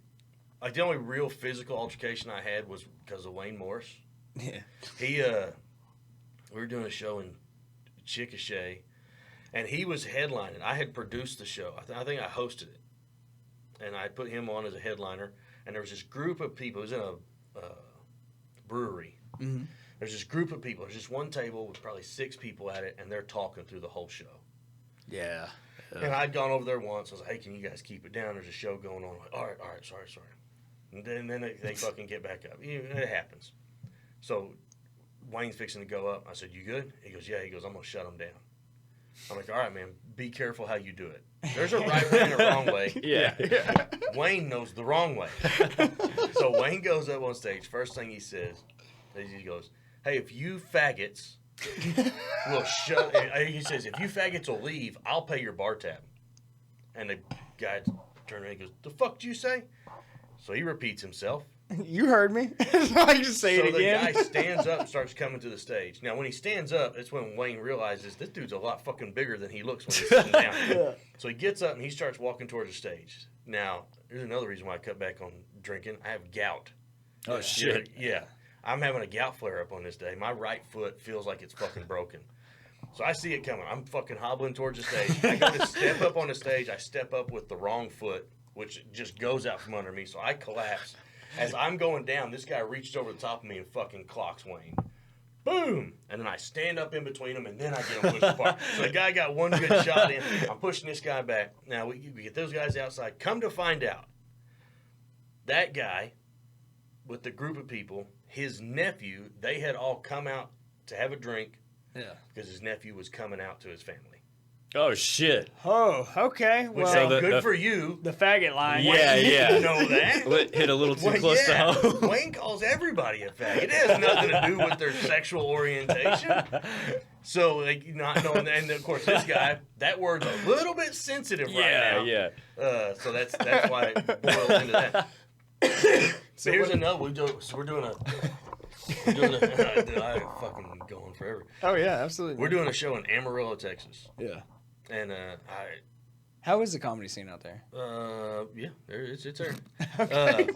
like the only real physical altercation I had was because of Wayne Morris. Yeah. We were doing a show in Chickasha, and he was headlining. I had produced the show. I think I hosted it. And I put him on as a headliner, and there was this group of people. It was in a brewery. Mm-hmm. There's this group of people. There's just one table with probably 6 people at it, and they're talking through the whole show. Yeah. And I'd gone over there once. I was like, "Hey, can you guys keep it down? There's a show going on." I'm like, all right, sorry. And then they fucking get back up. It happens. So Wayne's fixing to go up. I said, "You good?" He goes, "Yeah." He goes, "I'm going to shut him down." I'm like, "All right, man, be careful how you do it. There's a right way and a wrong way." Yeah. Wayne knows the wrong way. So Wayne goes up on stage. First thing he says, he goes, "Hey, if you faggots will shut," he says, "if you faggots will leave, I'll pay your bar tab." And the guy turned around and goes, "The fuck did you say?" So he repeats himself. You heard me. So I just say it again. So the guy stands up and starts coming to the stage. Now, when he stands up, it's when Wayne realizes this dude's a lot fucking bigger than he looks when he's sitting down. Yeah. So he gets up and he starts walking towards the stage. Now, there's another reason why I cut back on drinking. I have gout. Oh, shit. Yeah. I'm having a gout flare-up on this day. My right foot feels like it's fucking broken. So I see it coming. I'm fucking hobbling towards the stage. I go to step up on the stage. I step up with the wrong foot, which just goes out from under me. So I collapse. As I'm going down, this guy reaches over the top of me and fucking clocks Wayne. Boom! And then I stand up in between them, and then I get them pushed apart. So the guy got one good shot in. I'm pushing this guy back. Now, we get those guys outside. Come to find out, that guy with the group of people, his nephew, they had all come out to have a drink because his nephew was coming out to his family. Oh, shit. Oh, okay. Which Well, ain't good for you. The faggot line. Yeah. You know that? Hit a little too close to home. Wayne calls everybody a faggot. It has nothing to do with their sexual orientation. So, like, not knowing that. And, of course, this guy, that word's a little bit sensitive right now. Yeah. So that's why it boils into that. So here's another. We're doing a I'm fucking going forever. Oh, yeah, absolutely. We're doing a show in Amarillo, Texas. Yeah. And how is the comedy scene out there? Yeah, it's there. Okay.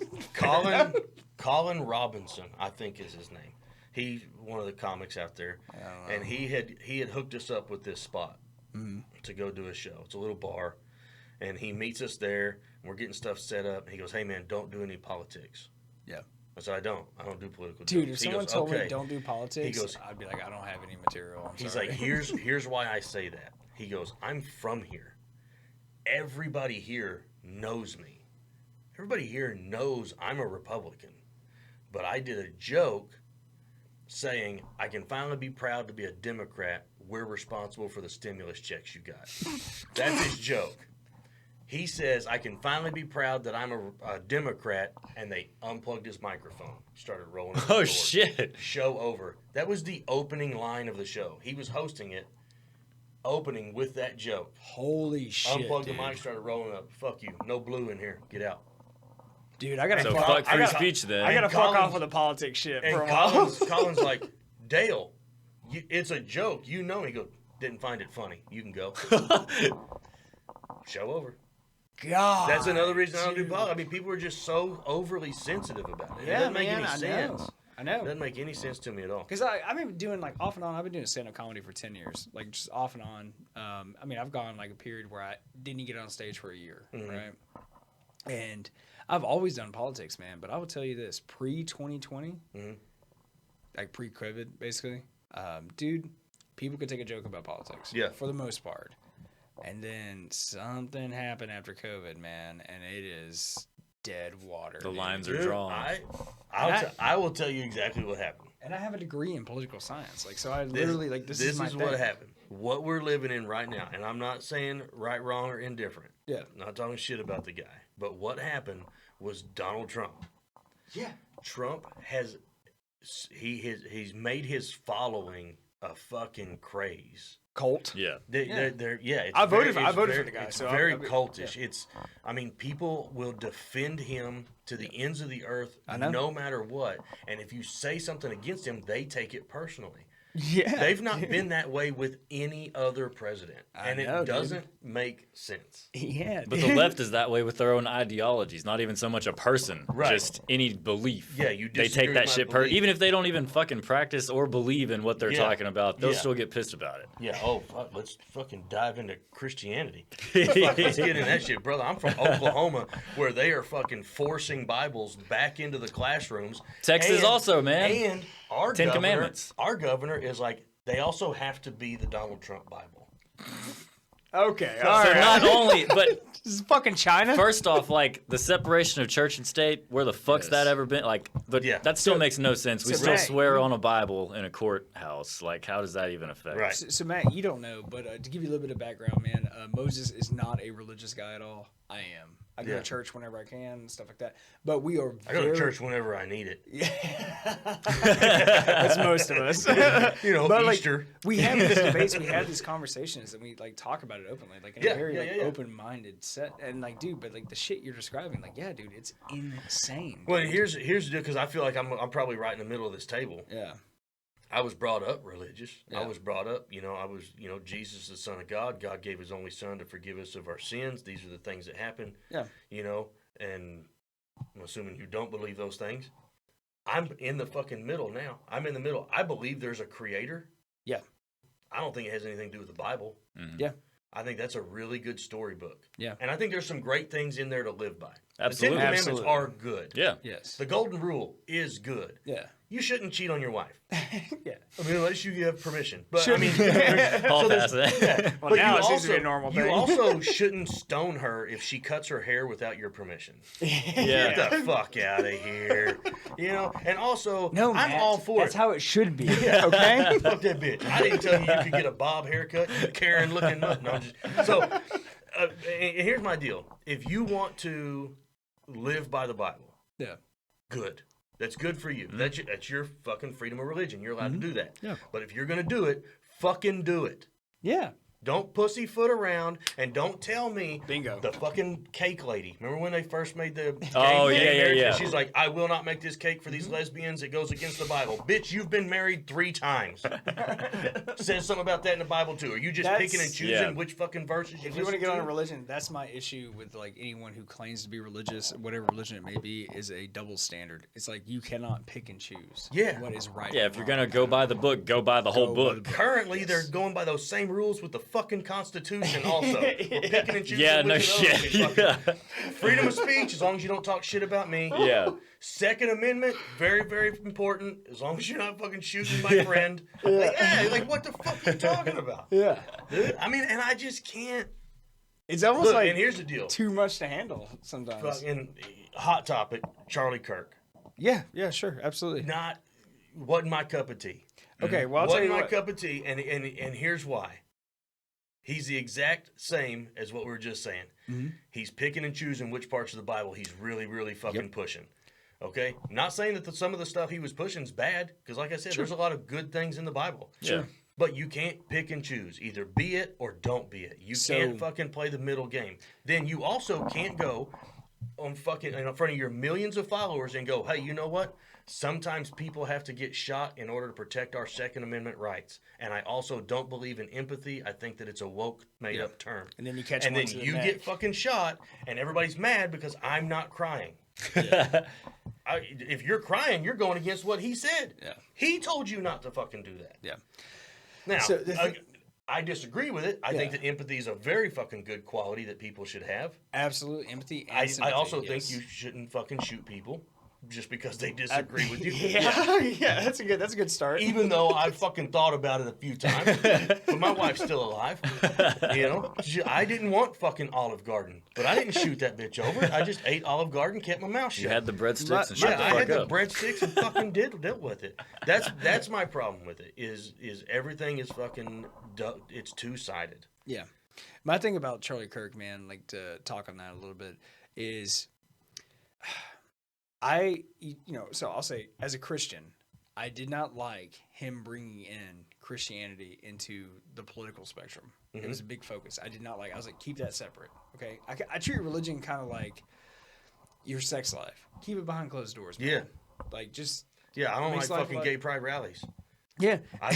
Colin Robinson, I think is his name. He's one of the comics out there, and he had hooked us up with this spot to go do a show. It's a little bar, and he meets us there. And we're getting stuff set up. And he goes, "Hey man, don't do any politics." Yeah. I said, I don't do political Dude, jokes. if someone told me don't do politics, I'd be like, I don't have any material. He's like, here's why I say that. He goes, I'm from here. Everybody here knows me. Everybody here knows I'm a Republican. But I did a joke saying, I can finally be proud to be a Democrat. We're responsible for the stimulus checks you got. That's his joke. He says, I can finally be proud that I'm a Democrat, and they unplugged his microphone, started rolling. Oh, shit. Show over. That was the opening line of the show. He was hosting it. opening with that joke. Holy shit, Unplugged dude. the mic, started rolling up. Fuck you. No blue in here. Get out. Dude, I gotta So fuck, fuck I free gotta, speech then. I gotta And fuck off Collins- with the politics shit And for a while. Colin's like, Dale, it's a joke. You know. He goes, didn't find it funny. You can go. Show over. God. That's another reason I don't do dude. politics. I mean, people are just so overly sensitive about it. Yeah, it doesn't make man, any I sense. know. I know. It doesn't make any sense to me at all. Because I've been doing like off and on. I've been doing stand-up comedy for 10 years, like just off and on. I mean, I've gone like a period where I didn't get on stage for a year, right? And I've always done politics, man. But I will tell you this: pre-2020, like pre-COVID, basically, dude, people could take a joke about politics, Yeah. for the most part. And then something happened after COVID, man, and it is dead water. The dude. lines are Dude, drawn. I will tell you exactly what happened. And I have a degree in political science, like so. I literally like this is my what thing. happened. What we're living in right now, and I'm not saying right, wrong, or indifferent. Yeah. Not talking shit about the guy, but what happened was Donald Trump. Yeah. Trump he's made his following a fucking craze. Cult. Yeah. It's I voted very- for- I it's voted very- for the guy, It's so very I mean, cultish. yeah. I mean, people will defend him to the ends of the earth, I know. no matter what. And if you say something against him, they take it personally. Yeah. They've not been that way with any other president, and know, it dude. doesn't make sense. Yeah. But the left is that way with their own ideologies, not even so much a person, Right. just any belief. Yeah, you They disagree take that with my shit belief. even if they don't even fucking practice or believe in what they're Yeah. talking about, they'll Yeah. still get pissed about it. Yeah. Oh, fuck, let's fucking dive into Christianity. Fuck, let's get in that shit, brother. I'm from Oklahoma, where they are fucking forcing Bibles back into the classrooms. Texas also, man. And our Ten governor, Commandments. Our governor is like, they also have to be the Donald Trump Bible. Okay. All So right. not only, but This is fucking China. first off, like the separation of church and state, where the fuck's Yes. that ever been? Like, but Yeah. that still makes no sense. We so still Matt, swear on a Bible in a courthouse. Like, how does that even affect? Right. So, Matt, you don't know, but to give you a little bit of background, man, Moses is not a religious guy at all. I am. I go Yeah. to church whenever I can and stuff like that. But we are I go to church whenever I need it. That's most of us. You know, But, like, Easter. we have these debates, we have these conversations, and we like talk about it openly, like in Yeah, a very yeah, like yeah. open-minded set. And like, dude, but like the shit you're describing, like, yeah, dude, it's insane. Well, dude. here's the deal, because I feel like I'm probably right in the middle of this table. Yeah. I was brought up religious. Yeah. I was brought up, Jesus is the Son of God. God gave his only Son to forgive us of our sins. These are the things that happen. Yeah. And I'm assuming you don't believe those things. I'm in the fucking middle now. I'm in the middle. I believe there's a creator. Yeah. I don't think it has anything to do with the Bible. Mhm. Yeah. I think that's a really good storybook. Yeah. And I think there's some great things in there to live by. Absolutely. The Ten Commandments Absolutely. are good. Yeah. Yes. The Golden Rule is good. Yeah. You shouldn't cheat on your wife. Yeah. I mean, unless you have permission. But Shouldn't. I mean, there's- I'll so there's- pass that. yeah. Well, But now you it seems also, to be a normal you thing. also shouldn't stone her if she cuts her hair without your permission. Yeah. Get the fuck out of here. And also, No, I'm Matt, all for that's it. how it should be. Okay. Fuck that bitch. I didn't tell you could get a bob haircut, you Karen looking nut. No, so, and here's my deal. If you want to live by the Bible, Yeah. good. That's good for you. That's your fucking freedom of religion. You're allowed to do that. Yeah. But if you're going to do it, fucking do it. Yeah. Don't pussyfoot around, and don't tell me Bingo. the fucking cake lady. Remember when they first made the gay Oh, yeah, marriage? yeah. And she's like, I will not make this cake for these Mm-hmm. lesbians. It goes against the Bible. Bitch, you've been married 3 times. Says something about that in the Bible, too. Are you just That's- picking and choosing Yeah. which fucking verses you If you want to listen get on to? a religion, that's my issue with like anyone who claims to be religious, whatever religion it may be, is a double standard. It's like you cannot pick and choose. Yeah. What is right? Yeah, and if you're wrong. gonna go by the book, go by the whole Go by the book. book. Currently, Yes. they're going by those same rules with the fucking Constitution also. We're picking and choosing Yeah, no which of those shit. we fucking- Yeah. Freedom of speech, as long as you don't talk shit about me. Yeah. Second Amendment, very, very important. As long as you're not fucking shooting my friend. Like, what the fuck are you talking about? Yeah. Dude, I mean, and I just can't. It's almost Look, like and here's the deal. too much to handle sometimes. Fucking hot topic, Charlie Kirk. Yeah. Yeah. Sure. Absolutely. Wasn't my cup of tea. Okay. Well, I'll tell Wasn't you my what. cup of tea, and here's why. He's the exact same as what we were just saying. Mm-hmm. He's picking and choosing which parts of the Bible he's really, really fucking pushing. Okay? Not saying that some of the stuff he was pushing is bad, because like I said, there's a lot of good things in the Bible. Sure. But you can't pick and choose. Either be it or don't be it. You can't fucking play the middle game. Then you also can't go on fucking in front of your millions of followers and go, hey, you know what? Sometimes people have to get shot in order to protect our Second Amendment rights. And I also don't believe in empathy. I think that it's a woke, made-up term. And then you catch and then you get fucking shot, and everybody's mad because I'm not crying. Yeah. If you're crying, you're going against what he said. Yeah. He told you not to fucking do that. Yeah. Now, I disagree with it. I think that empathy is a very fucking good quality that people should have. Absolutely. Empathy and sympathy, I also think you shouldn't fucking shoot people just because they disagree with you. Yeah, that's a good start. Even though I've fucking thought about it a few times, but my wife's still alive. You know, I didn't want fucking Olive Garden, but I didn't shoot that bitch over. I just ate Olive Garden, kept my mouth shut. You had the breadsticks and shut the fuck up. I had the breadsticks and fucking dealt with it. That's my problem with it. Is everything is fucking it's two-sided. Yeah, my thing about Charlie Kirk, man, like to talk on that a little bit is. So I'll say, as a Christian, I did not like him bringing in Christianity into the political spectrum. Mm-hmm. It was a big focus. I did not like. I was like, keep that separate, okay? I treat religion kind of like your sex life. Keep it behind closed doors, man. Yeah, like just I don't like fucking gay pride rallies. Yeah, I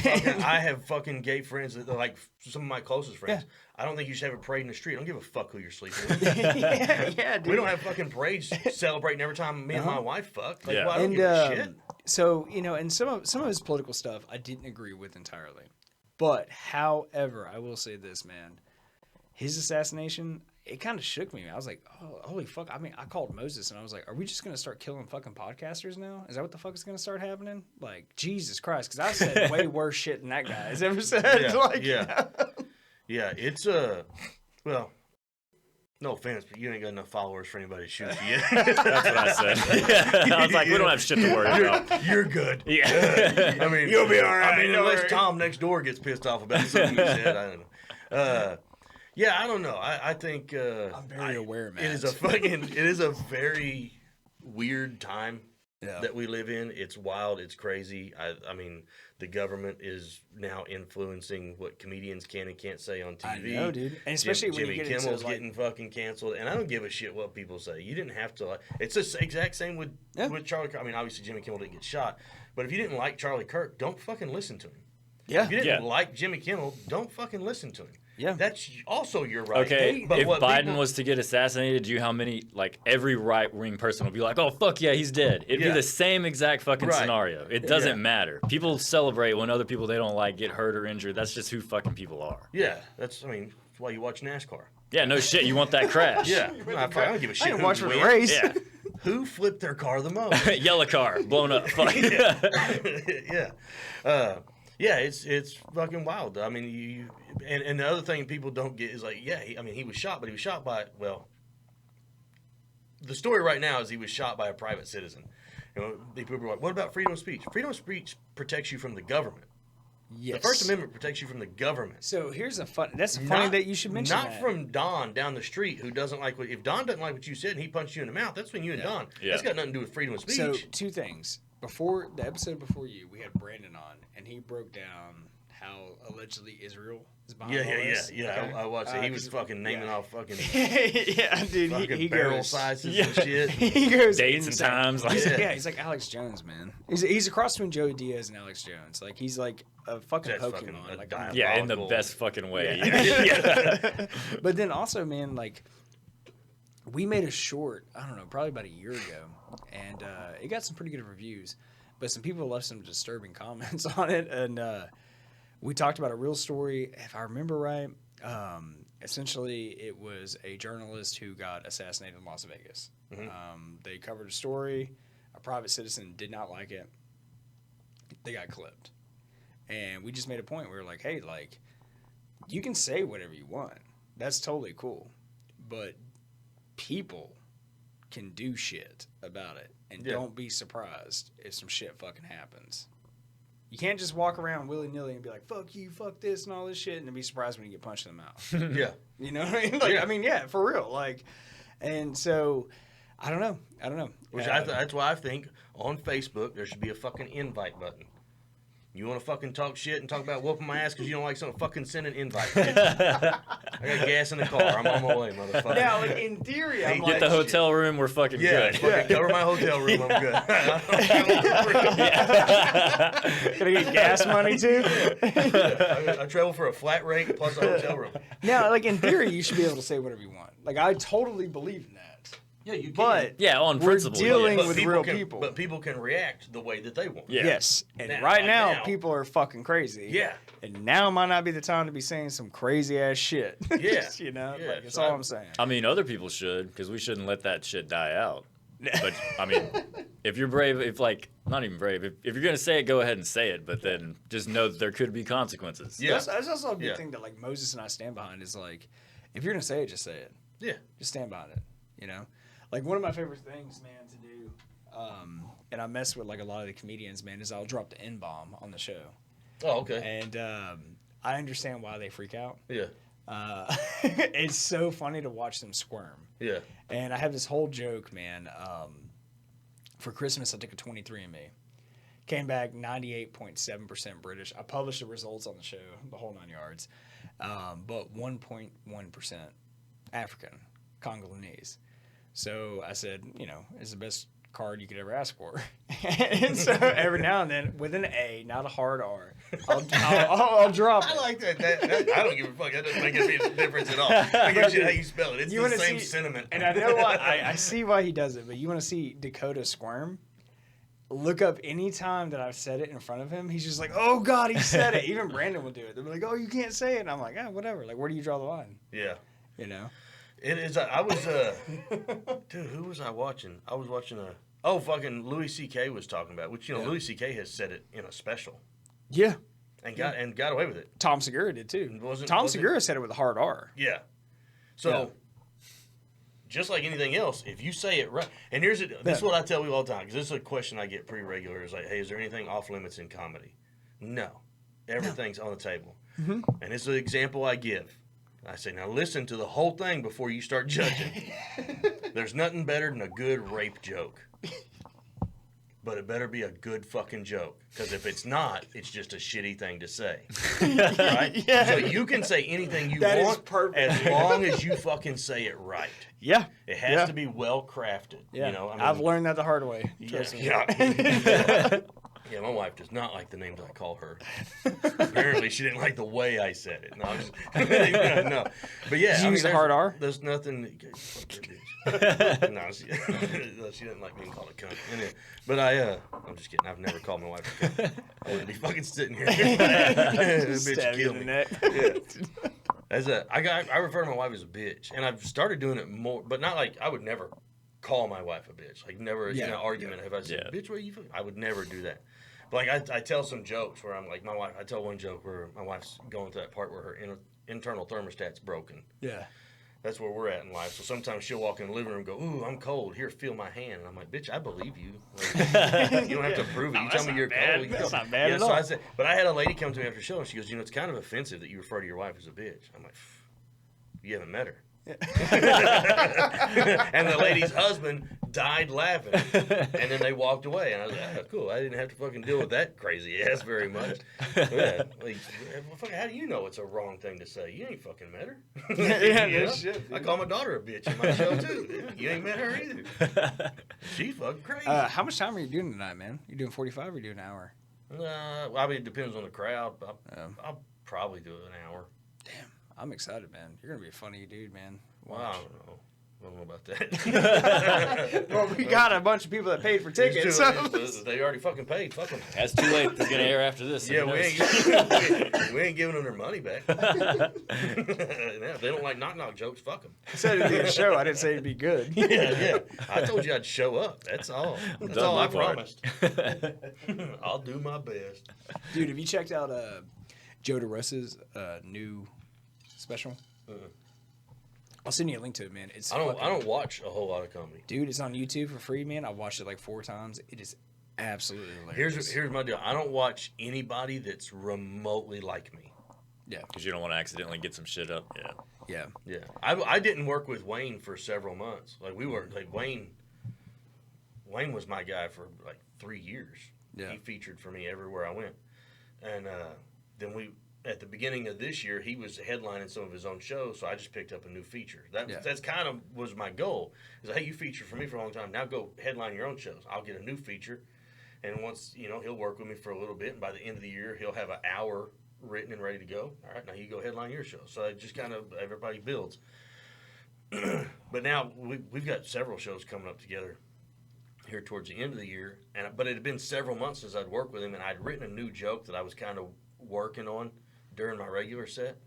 have fucking gay friends that are like some of my closest friends. Yeah. I don't think you should have a parade in the street. I don't give a fuck who you're sleeping with. yeah, dude. We don't have fucking parades celebrating every time me and my wife fuck. Like, well, I don't give a shit. So, and some of his political stuff I didn't agree with entirely. But, however, I will say this, man. His assassination, it kind of shook me. I was like, oh, holy fuck. I mean, I called Moses and I was like, are we just going to start killing fucking podcasters now? Is that what the fuck is going to start happening? Like, Jesus Christ. Because I've said way worse shit than that guy has ever said. Yeah, it's well, no offense, but you ain't got enough followers for anybody to shoot you. That's what I said. I was like, we don't have shit to worry about. You're good. Yeah. I mean, you'll be all right. I mean, unless Tom next door gets pissed off about something you said, I don't know. Yeah, I don't know. I think I'm very aware, man. It is a very weird time that we live in. It's wild. It's crazy. I mean, the government is now influencing what comedians can and can't say on TV. I know, dude. And especially when Jimmy you get Kimmel's into, getting fucking canceled, and I don't give a shit what people say. You didn't have to. It's the exact same with Charlie Kirk. I mean, obviously Jimmy Kimmel didn't get shot, but if you didn't like Charlie Kirk, don't fucking listen to him. Yeah. If you didn't like Jimmy Kimmel, don't fucking listen to him. Yeah. That's also your right. Okay, but if Biden was to get assassinated, how many, like, every right-wing person would be like, oh, fuck yeah, he's dead. It'd be the same exact fucking scenario. It doesn't matter. People celebrate when other people they don't like get hurt or injured. That's just who fucking people are. Yeah, that's why you watch NASCAR. Yeah, no shit, you want that crash. Yeah, I don't give a shit. I didn't watch for the race. Yeah. Who flipped their car the most? Yellow car, blown up. Yeah, it's fucking wild. I mean, and the other thing people don't get is like, he was shot, but he was shot by, the story right now is he was shot by a private citizen. People were like, what about freedom of speech? Freedom of speech protects you from the government. Yes. The First Amendment protects you from the government. So here's that's funny that you should mention Not from Don down the street who doesn't like if Don doesn't like what you said and he punched you in the mouth, that's between you and Don. Yeah. That's got nothing to do with freedom of speech. So two things. Before the episode before you, we had Brandon on, and he broke down how allegedly Israel is behind all this. Yeah. Okay. I watched it. He was fucking naming off fucking dude. Fucking he barrel goes, sizes and shit. He goes dates and times. He's like Alex Jones, man. He's a cross between Joey Diaz and Alex Jones. Like he's like a fucking Pokemon. In the best fucking way. Yeah. But then also, man, like we made a short. I don't know, probably about a year ago. And it got some pretty good reviews, but some people left some disturbing comments on it. And we talked about a real story, if I remember right. Essentially, it was a journalist who got assassinated in Las Vegas. Mm-hmm. They covered a story. A private citizen did not like it. They got clipped. And we just made a point where we were like, hey, like, you can say whatever you want. That's totally cool. But people can do shit about it, and don't be surprised if some shit fucking happens. You can't just walk around willy-nilly and be like, fuck you, fuck this, and all this shit, and then be surprised when you get punched in the mouth. Yeah. You know what I mean? Like, I mean, yeah, for real. Like, and so, I don't know. Which that's why I think on Facebook there should be a fucking invite button. You want to fucking talk shit and talk about whooping my ass because you don't like something? Fucking send an invite. I got gas in the car. I'm on my way, motherfucker. Now, like, in theory, I'm Get the hotel room. We're fucking good. Fucking cover my hotel room. I'm good. Gonna get gas money too. I travel for a flat rate plus a hotel room. Now, like, in theory, you should be able to say whatever you want. Like, I totally believe in that. Yeah, you can. But Yeah, on principle. we're dealing yes. with people real can, people. But people can react the way that they want. Yeah. Yes. And Now, right like now, now- people are fucking crazy. Yeah. And now might not be the time to be saying some crazy ass shit. Yeah. You know, Yeah, like, that's so all I- I'm saying. I mean, other people should, because we shouldn't let that shit die out. But I mean, if you're brave, not even brave, if you're gonna say it, go ahead and say it. But then just know that there could be consequences. Yeah. That's also a big Yeah. thing that, like, Moses and I stand behind is, like, if you're gonna say it, just say it. Yeah. Just stand behind it. You know, like, one of my favorite things, man, to do, and I mess with, like, a lot of the comedians, man, is I'll drop the N-bomb on the show. Oh, okay. And I understand why they freak out. Yeah. It's so funny to watch them squirm. Yeah. And I have this whole joke, man. For Christmas, I took a 23andMe. Came back 98.7% British. I published the results on the show, the whole 9 yards. But 1.1% African, Congolese. So I said, you know, it's the best card you could ever ask for. And so every now and then, with an A, not a hard R, I'll drop it. I like that. I don't give a fuck. That doesn't make any difference at all. I give a shit how you spell it. It's You the wanna same see- sentiment. And I know why. I see why he does it, but you want to see Dakota squirm? Look up any time that I've said it in front of him. He's just like, oh, God, he said it. Even Brandon will do it. They'll be like, oh, you can't say it. And I'm like, whatever. Like, where do you draw the line? Yeah. You know? It is. I was. Dude, who was I watching? I was watching fucking Louis C.K. was talking about, which, you know, Yeah. Louis C.K. has said it in a special Yeah. and got away with it. Tom Segura did too. Wasn't- Tom wasn't- Segura said it with a hard R. Yeah. So, just like anything else, if you say it right, and this is what I tell people all the time, because this is a question I get pretty regular, is like, hey, is there anything off limits in comedy? No. Everything's on the table. Mm-hmm. And it's an example I give. I say, now listen to the whole thing before you start judging. There's nothing better than a good rape joke. But it better be a good fucking joke. Because if it's not, it's just a shitty thing to say. Right? Yeah. So you can say anything you That is want perfect. as long as you fucking say it right. Yeah. It has to be well crafted. Yeah. You know, I mean, I've learned that the hard way. Trust me. Yeah, my wife does not like the names I call her. Apparently, she didn't like the way I said it. No, I'm just, no. But yeah, Did you use a hard R? There's nothing. No, she didn't like being called a cunt. Anyway, but I'm just kidding. I've never called my wife a cunt. I wouldn't be fucking sitting here. That bitch Stab you killed in me. the neck. Yeah. I refer to my wife as a bitch, and I've started doing it more, but not like I would never call my wife a bitch. Like never in an argument have I said, "Bitch, what you?" I would never do that. But like I tell some jokes where I'm like, my wife. I tell one joke where my wife's going through that part where her internal thermostat's broken. Yeah. That's where we're at in life. So sometimes she'll walk in the living room and go, "Ooh, I'm cold. Here, feel my hand." And I'm like, "Bitch, I believe you. Like, you don't have to prove it. You tell me you're cold." That's not bad at so all. I said, but I had a lady come to me after the show and she goes, "You know, it's kind of offensive that you refer to your wife as a bitch." I'm like, "You haven't met her." And the lady's husband died laughing, and then they walked away, and I was like, cool, I didn't have to fucking deal with that crazy ass very much. Yeah, like, how do you know it's a wrong thing to say? You ain't fucking met her. You know? shit, I call my daughter a bitch in my show too. You ain't met her either. She's fucking crazy. How much time are you doing tonight, man? You doing 45 or you doing an hour? I mean, it depends on the crowd. I'll probably do an hour. Damn, I'm excited, man. You're gonna be a funny dude, man. Well, I don't know about that. Well, we got a bunch of people that paid for tickets. So. They already fucking paid. Fuck them. That's too late. It's gonna air after this. So Yeah, who we knows? ain't giving them their money back. Yeah, if they don't like knock jokes, fuck them. I said it'd be a show. I didn't say it'd be good. Yeah. I told you I'd show up. That's all. That's Done all I my part. promised. I'll do my best. Dude, have you checked out Joe DeRosa's new special? I'll send you a link to it, man. It's I don't watch a whole lot of comedy. Dude, it's on YouTube for free, man. I watched it like 4 times. It is absolutely hilarious. Here's my deal. I don't watch anybody that's remotely like me. Yeah. Because you don't want to accidentally get some shit up. Yeah. Yeah. Yeah, I didn't work with Wayne for several months. Like we were like Wayne was my guy for like 3 years. Yeah. He featured for me everywhere I went. And then at the beginning of this year, he was headlining some of his own shows, so I just picked up a new feature. That's kind of was my goal. Is hey, you featured for me for a long time. Now go headline your own shows. I'll get a new feature, and once he'll work with me for a little bit, and by the end of the year, he'll have an hour written and ready to go. All right, now you go headline your show. So it just kind of everybody builds. But now we've got several shows coming up together here towards the end of the year, but it had been several months since I'd worked with him, and I'd written a new joke that I was kind of working on during my regular set,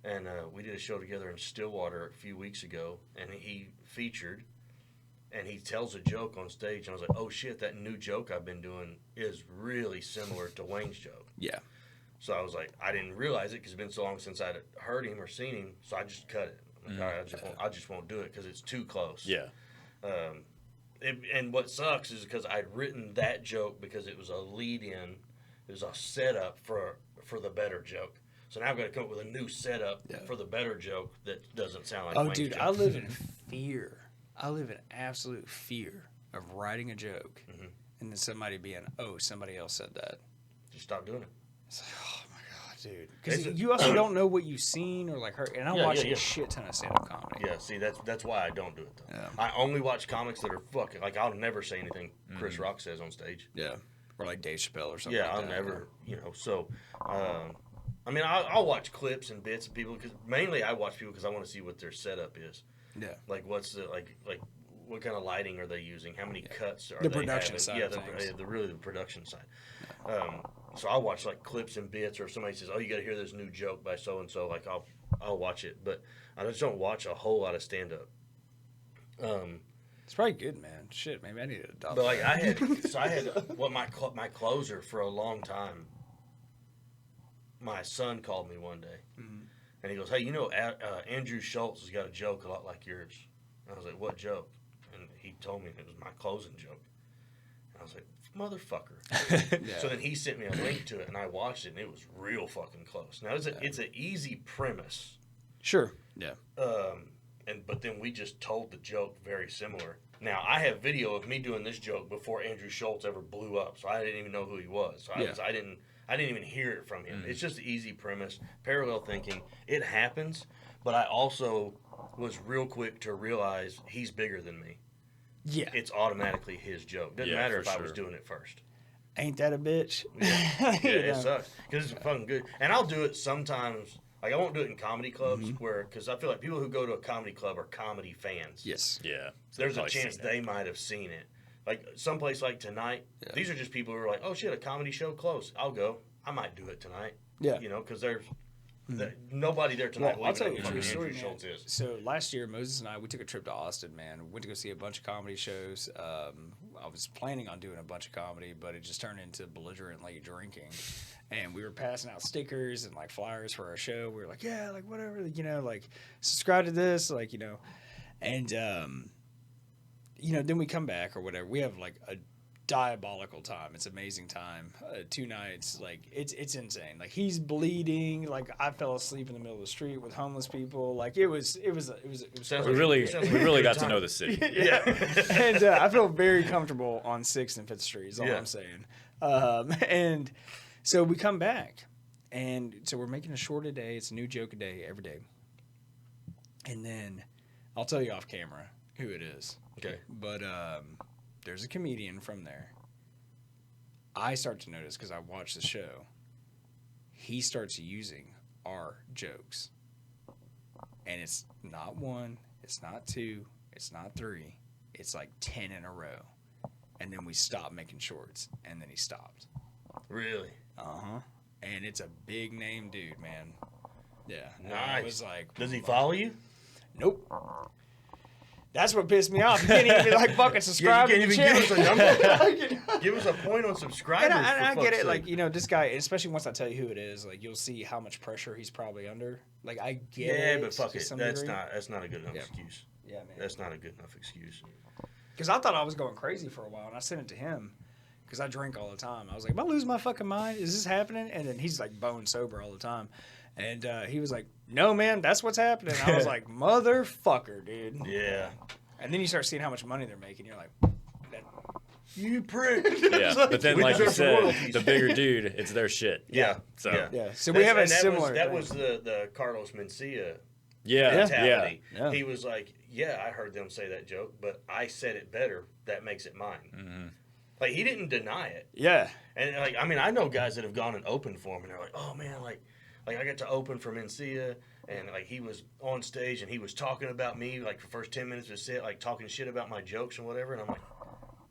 and we did a show together in Stillwater a few weeks ago, and he featured, and he tells a joke on stage, and I was like, oh shit, that new joke I've been doing is really similar to Wayne's joke. Yeah. So I was like, I didn't realize it because it's been so long since I'd heard him or seen him, so I just cut it. Like, all right, I just won't do it because it's too close. Yeah. And what sucks is because I'd written that joke because it was a lead-in, it was a setup for the better joke. So now I've got to come up with a new setup for the better joke that doesn't sound like Wayne's joke. I live in fear. I live in absolute fear of writing a joke and then somebody being, oh, somebody else said that. Just stop doing it. It's like, oh my God, dude. Because you also don't know what you've seen or like heard. And I watch a shit ton of stand-up comedy. Yeah, see, that's why I don't do it, though. Yeah. I only watch comics that are fucking, like, I'll never say anything Chris Rock says on stage. Yeah. Or like Dave Chappelle or something. Yeah, like I'll that. never, so, I mean, I'll watch clips and bits of people, because mainly I watch people because I want to see what their setup is. Yeah. Like, what's the, like what kind of lighting are they using? How many cuts are the they production having? side Yeah, of things. really the production side. So I'll watch like clips and bits, or if somebody says, "Oh, you got to hear this new joke by so and so," like I'll watch it, but I just don't watch a whole lot of stand up. It's probably good, man. Shit, maybe I need to adopt. But like I had my closer for a long time. My son called me one day, and he goes, "Hey, Andrew Schultz has got a joke a lot like yours." And I was like, "What joke?" And he told me it was my closing joke. And I was like, "Motherfucker!" So then he sent me a link to it, and I watched it, and it was real fucking close. Now it's an easy premise. Sure. Yeah. But then we just told the joke very similar. Now I have video of me doing this joke before Andrew Schultz ever blew up, so I didn't even know who he was. So I didn't even hear it from him. It's just an easy premise, parallel thinking. It happens, but I also was real quick to realize he's bigger than me. Yeah. It's automatically his joke. Doesn't matter if I was doing it first. Ain't that a bitch? Yeah, it sucks because it's fucking good. And I'll do it sometimes. Like, I won't do it in comedy clubs because I feel like people who go to a comedy club are comedy fans. Yes. Yeah. There's a chance they might have seen it. Like, someplace like tonight, these are just people who are like, oh, shit, a comedy show close. I'll go. I might do it tonight. Yeah. Because there's nobody there tonight. Well, I'll tell you a who true story, Andrew Schultz is. So last year, Moses and I, we took a trip to Austin, man. We went to go see a bunch of comedy shows. I was planning on doing a bunch of comedy, but it just turned into belligerently drinking. And we were passing out stickers and, like, flyers for our show. We were like, yeah, like, whatever, like, subscribe to this, like, And, then we come back or whatever. We have, like, a diabolical time. It's amazing time. 2 nights, like it's insane. Like he's bleeding. Like I fell asleep in the middle of the street with homeless people. Like it was. We really got to know the city. Yeah. And I feel very comfortable on 6th and 5th Street. Is all I'm saying. And so we come back, and so we're making a short a day. It's a new joke a day every day. And then I'll tell you off camera who it is. Okay. But there's a comedian from there. I start to notice because I watch the show. He starts using our jokes. And it's not 1, it's not 2, it's not 3. It's like 10 in a row. And then we stopped making shorts. And then he stopped. Really? Uh-huh. And it's a big name dude, man. Yeah. Nice. I was like, does he follow you? Nope. That's what pissed me off. You can't even like fucking subscribe. You can't to the even give us channel. a number. Give us a point on subscribers. And I get it. Sake. Like, this guy, especially once I tell you who it is, like you'll see how much pressure he's probably under. Like I get it. Yeah, but fuck it. That's degree. not a good enough excuse. Yeah, man. That's not a good enough excuse. Because I thought I was going crazy for a while, and I sent it to him because I drink all the time. I was like, am I losing my fucking mind? Is this happening? And then he's like bone sober all the time. And he was like, no, man, that's what's happening. I was like, motherfucker, dude. Yeah. And then you start seeing how much money they're making. You're like, You prick. Yeah, but then, we like you deserve some said, royalties. the bigger dude, it's their shit. Yeah. So Yeah. So we have a And similar. that was the Carlos Mencia yeah. mentality. Yeah. He was like, I heard them say that joke, but I said it better. That makes it mine. Mm-hmm. Like, he didn't deny it. Yeah. And, like, I mean, I know guys that have gone and opened for him, and they're like, oh, man, like I got to open for Mencia, and, like, he was on stage, and he was talking about me, like, for the first 10 minutes of the set, like, talking shit about my jokes and whatever, and I'm like,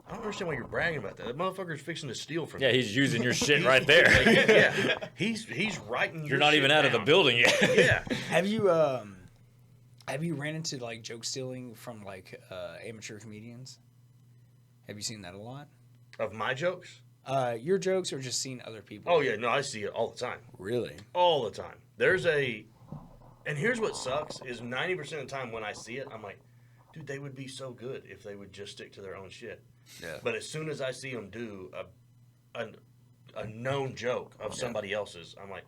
I don't understand why you're bragging about that. That motherfucker's fixing to steal from you. Yeah, he's using your shit right there. Yeah. He's writing You're not even out of the building yet. Yeah. Have you ran into like joke stealing from like amateur comedians? Have you seen that a lot? Of my jokes? Your jokes or just seen other people? Oh, yeah. No, I see it all the time. Really? All the time. And here's what sucks is 90% of the time when I see it, I'm like, dude, they would be so good if they would just stick to their own shit. Yeah. But as soon as I see them do a known joke of somebody else's, I'm like,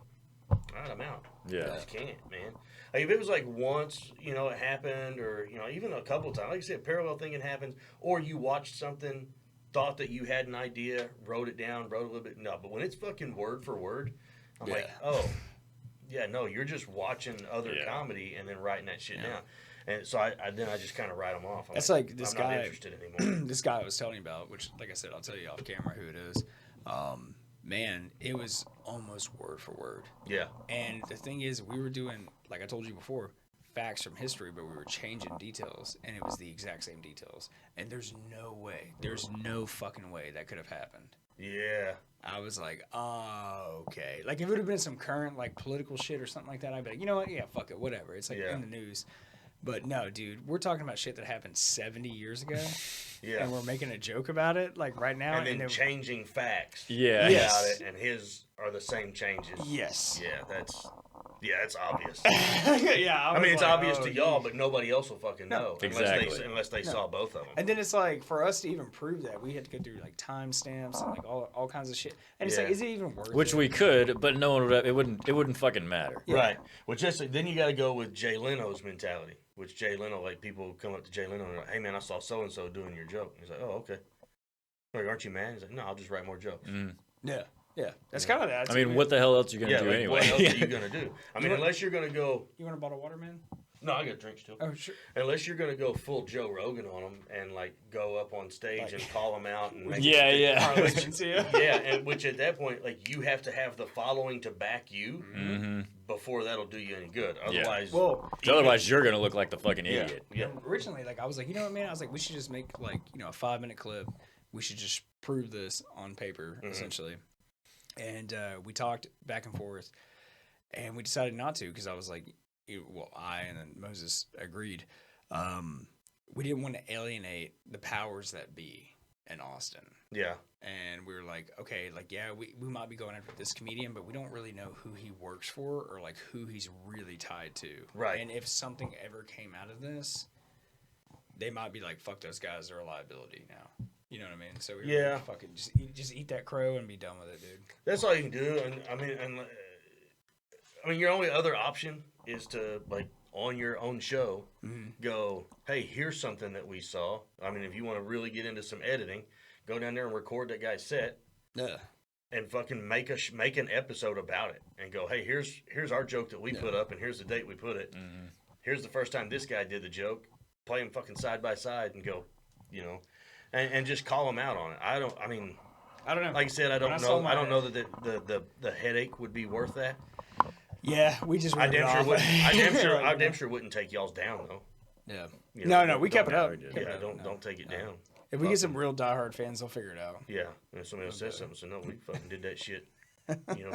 all right, I'm out. Yeah. I just can't, man. Like, if it was like once, it happened, or, even a couple of times, like I said, parallel thinking happens, or you watched something, thought that you had an idea, wrote it down, wrote a little bit. No, but when it's fucking word for word, I'm like, oh, yeah, no, you're just watching other comedy and then writing that shit down. And so I just kind of write them off. That's like this I'm guy. not interested anymore. This guy I was telling you about, which, like I said, I'll tell you off camera who it is. Man, it was almost word for word. Yeah. And the thing is, we were doing, like I told you before, facts from history, but we were changing details, and it was the exact same details. And there's no fucking way that could have happened. Yeah. I was like, oh, okay. Like, if it would have been some current, like, political shit or something like that, I'd be like, you know what? Yeah, fuck it, whatever. It's, like, in the news. But no, dude, we're talking about shit that happened 70 years ago. Yeah. And we're making a joke about it, like, right now. And then changing facts. Yeah. About it, and his are the same changes. Yes. Yeah, that's obvious. Yeah. I mean, it's obvious to y'all, but nobody else will fucking know. Exactly. Unless they saw both of them. And then it's like, for us to even prove that, we had to go through, like, timestamps and, like, all kinds of shit. And it's like, is it even worth it? Which we could, but no one would. It wouldn't fucking matter. Yeah. Right. Well, then you got to go with Jay Leno's mentality. Which Jay Leno, like, people come up to Jay Leno and they're like, hey, man, I saw so-and-so doing your joke. He's like, oh, okay. Like, aren't you mad? He's like, no, I'll just write more jokes. Yeah. Yeah. That's kind of that. I mean, what the hell else are you going to do anyway? What else are you going to do? I mean, unless you're going to go... You want a bottle of water, man? No, I got drinks too. Oh, sure. Unless you're going to go full Joe Rogan on them and, like, go up on stage and call them out. And make and which at that point, like, you have to have the following to back you before that'll do you any good. Otherwise... Otherwise, you're going to look like the fucking idiot. Yeah. Originally, like, I was like, you know what, man? I was like, we should just make, like, a 5-minute clip. We should just prove this on paper, essentially. And we talked back and forth, and we decided not to because I was like, I and then Moses agreed. We didn't want to alienate the powers that be in Austin. Yeah. And we were like, okay, like, yeah, we might be going after this comedian, but we don't really know who he works for or, like, who he's really tied to. Right. And if something ever came out of this, they might be like, fuck those guys, they're a liability now. You know what I mean? So we were like, fucking just eat that crow and be done with it, dude. That's all you can do. And I mean, your only other option is to, like, on your own show, go, hey, here's something that we saw. I mean, if you want to really get into some editing, go down there and record that guy's set. Yeah. And fucking make an episode about it. And go, hey, here's our joke that we put up, and here's the date we put it. Here's the first time this guy did the joke. Play them fucking side by side and go, and just call them out on it. I don't know. Like I said, I don't know. I don't know that the headache would be worth that. Yeah, we just. I damn sure wouldn't take y'all's down though. Yeah. No, we kept it up. Yeah, don't take it down. If we get some real diehard fans, they'll figure it out. Yeah, and if somebody else says something, so no, we fucking did that shit.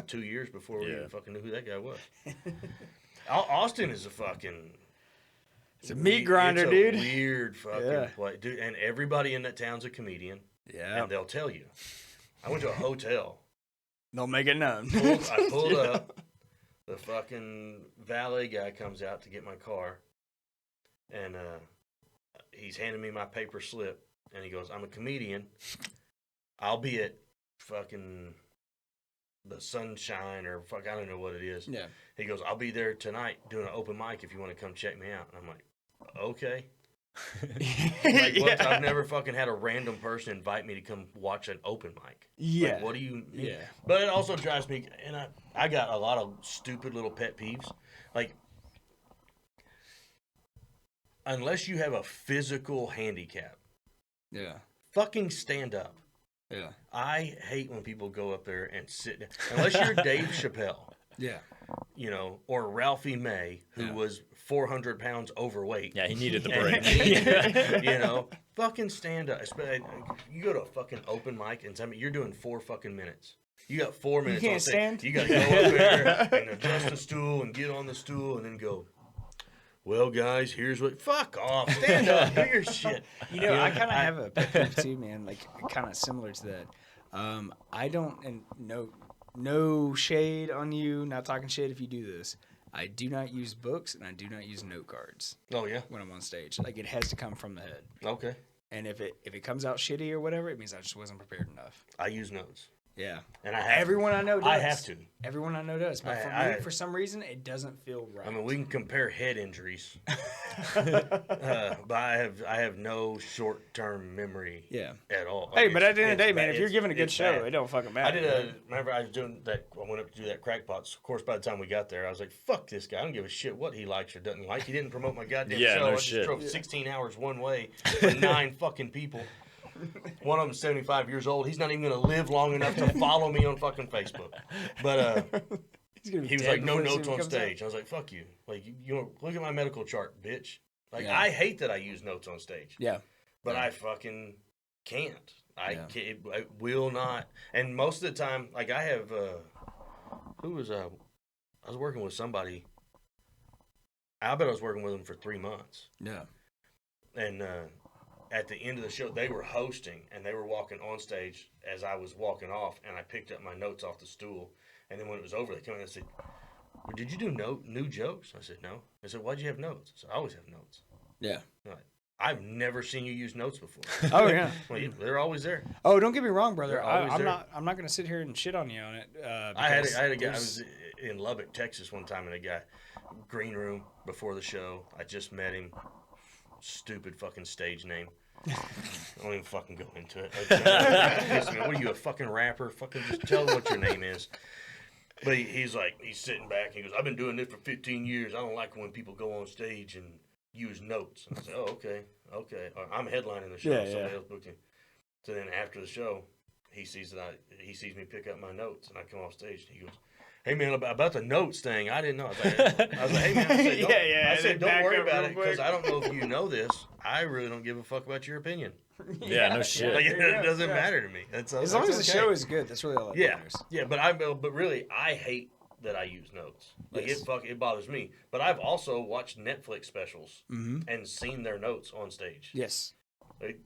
2 years before we even fucking knew who that guy was. Austin is a fucking. It's a meat grinder, dude. Weird fucking place, dude. And everybody in that town's a comedian. Yeah. And they'll tell you. I went to a hotel. They'll make it known. I pulled up. The fucking valet guy comes out to get my car, and he's handing me my paper slip, and he goes, "I'm a comedian. I'll be at fucking the Sunshine or fuck, I don't know what it is." Yeah. He goes, "I'll be there tonight doing an open mic if you want to come check me out." And I'm like, "Okay." Like, I've never fucking had a random person invite me to come watch an open mic. Yeah. Like, what do you... Yeah. But it also drives me... And I got a lot of stupid little pet peeves. Like, unless you have a physical handicap, fucking stand up. Yeah. I hate when people go up there and sit down. Unless you're Dave Chappelle. Yeah. You know, or Ralphie May, who was 400 pounds overweight. Yeah, he needed the break. You know, fucking stand up. You go to a fucking open mic and tell me you're doing 4 fucking minutes. You got 4 minutes. You can't on stage. stand? You got to go up there and adjust the stool and get on the stool and then go, well, guys, here's what... Fuck off. Stand up. Do your shit. You know, I kind of have a pet peeve too, man. Like, kind of similar to that. I don't... And no shade on you. Not talking shit if you do this. I do not use books and I do not use note cards. Oh, yeah? When I'm on stage. Like, it has to come from the head. Okay. And if it comes out shitty or whatever, it means I just wasn't prepared enough. I use notes. Yeah. And I have Everyone I know does. I have to. Everyone I know does. But for me, for some reason, it doesn't feel right. I mean, we can compare head injuries. But I have no short-term memory at all. Hey, but at the end of the day, man, if you're giving a good show, it don't fucking matter. Remember I was doing that, I went up to do that Crackpots. Of course, by the time we got there, I was like, fuck this guy. I don't give a shit what he likes or doesn't like. He didn't promote my goddamn show. No I just shit. drove 16 hours one way for 9 fucking people. One of them's 75 years old. He's not even going to live long enough to follow me on fucking Facebook. But he was like, no notes on stage. I was like, fuck you. Like, you know, look at my medical chart, bitch. Like, I hate that I use notes on stage. Yeah. But I fucking can't. I will not. And most of the time, like, I have, I was working with somebody. I bet I was working with them for 3 months. Yeah. And, at the end of the show, they were hosting, and they were walking on stage as I was walking off, and I picked up my notes off the stool. And then when it was over, they came in and said, well, did you do new jokes? I said, no. They said, why'd you have notes? I said, I always have notes. Yeah. Like, I've never seen you use notes before. Oh, yeah. Well, they're always there. Oh, don't get me wrong, brother. I'm there. not going to sit here and shit on you on it. I had a guy, I was in Lubbock, Texas one time, and a guy, green room before the show. I just met him. Stupid fucking stage name. I don't even fucking go into it. What are you, a fucking rapper? Fucking just tell them what your name is. But he's sitting back. He goes, I've been doing this for 15 years. I don't like when people go on stage and use notes. And I said, oh, okay. I'm headlining the show. Yeah, Somebody else booked him. So then after the show, he sees me pick up my notes, and I come off stage, and he goes, hey, man, about the notes thing, I didn't know. I was like, hey, man, I said, don't worry about it, because I don't know if you know this. I really don't give a fuck about your opinion. Yeah, no shit. Like, it doesn't matter to me. As long as the show is good, that's really all that matters. Yeah, but really, I hate that I use notes. Like, it bothers me. But I've also watched Netflix specials and seen their notes on stage. Yes. Like,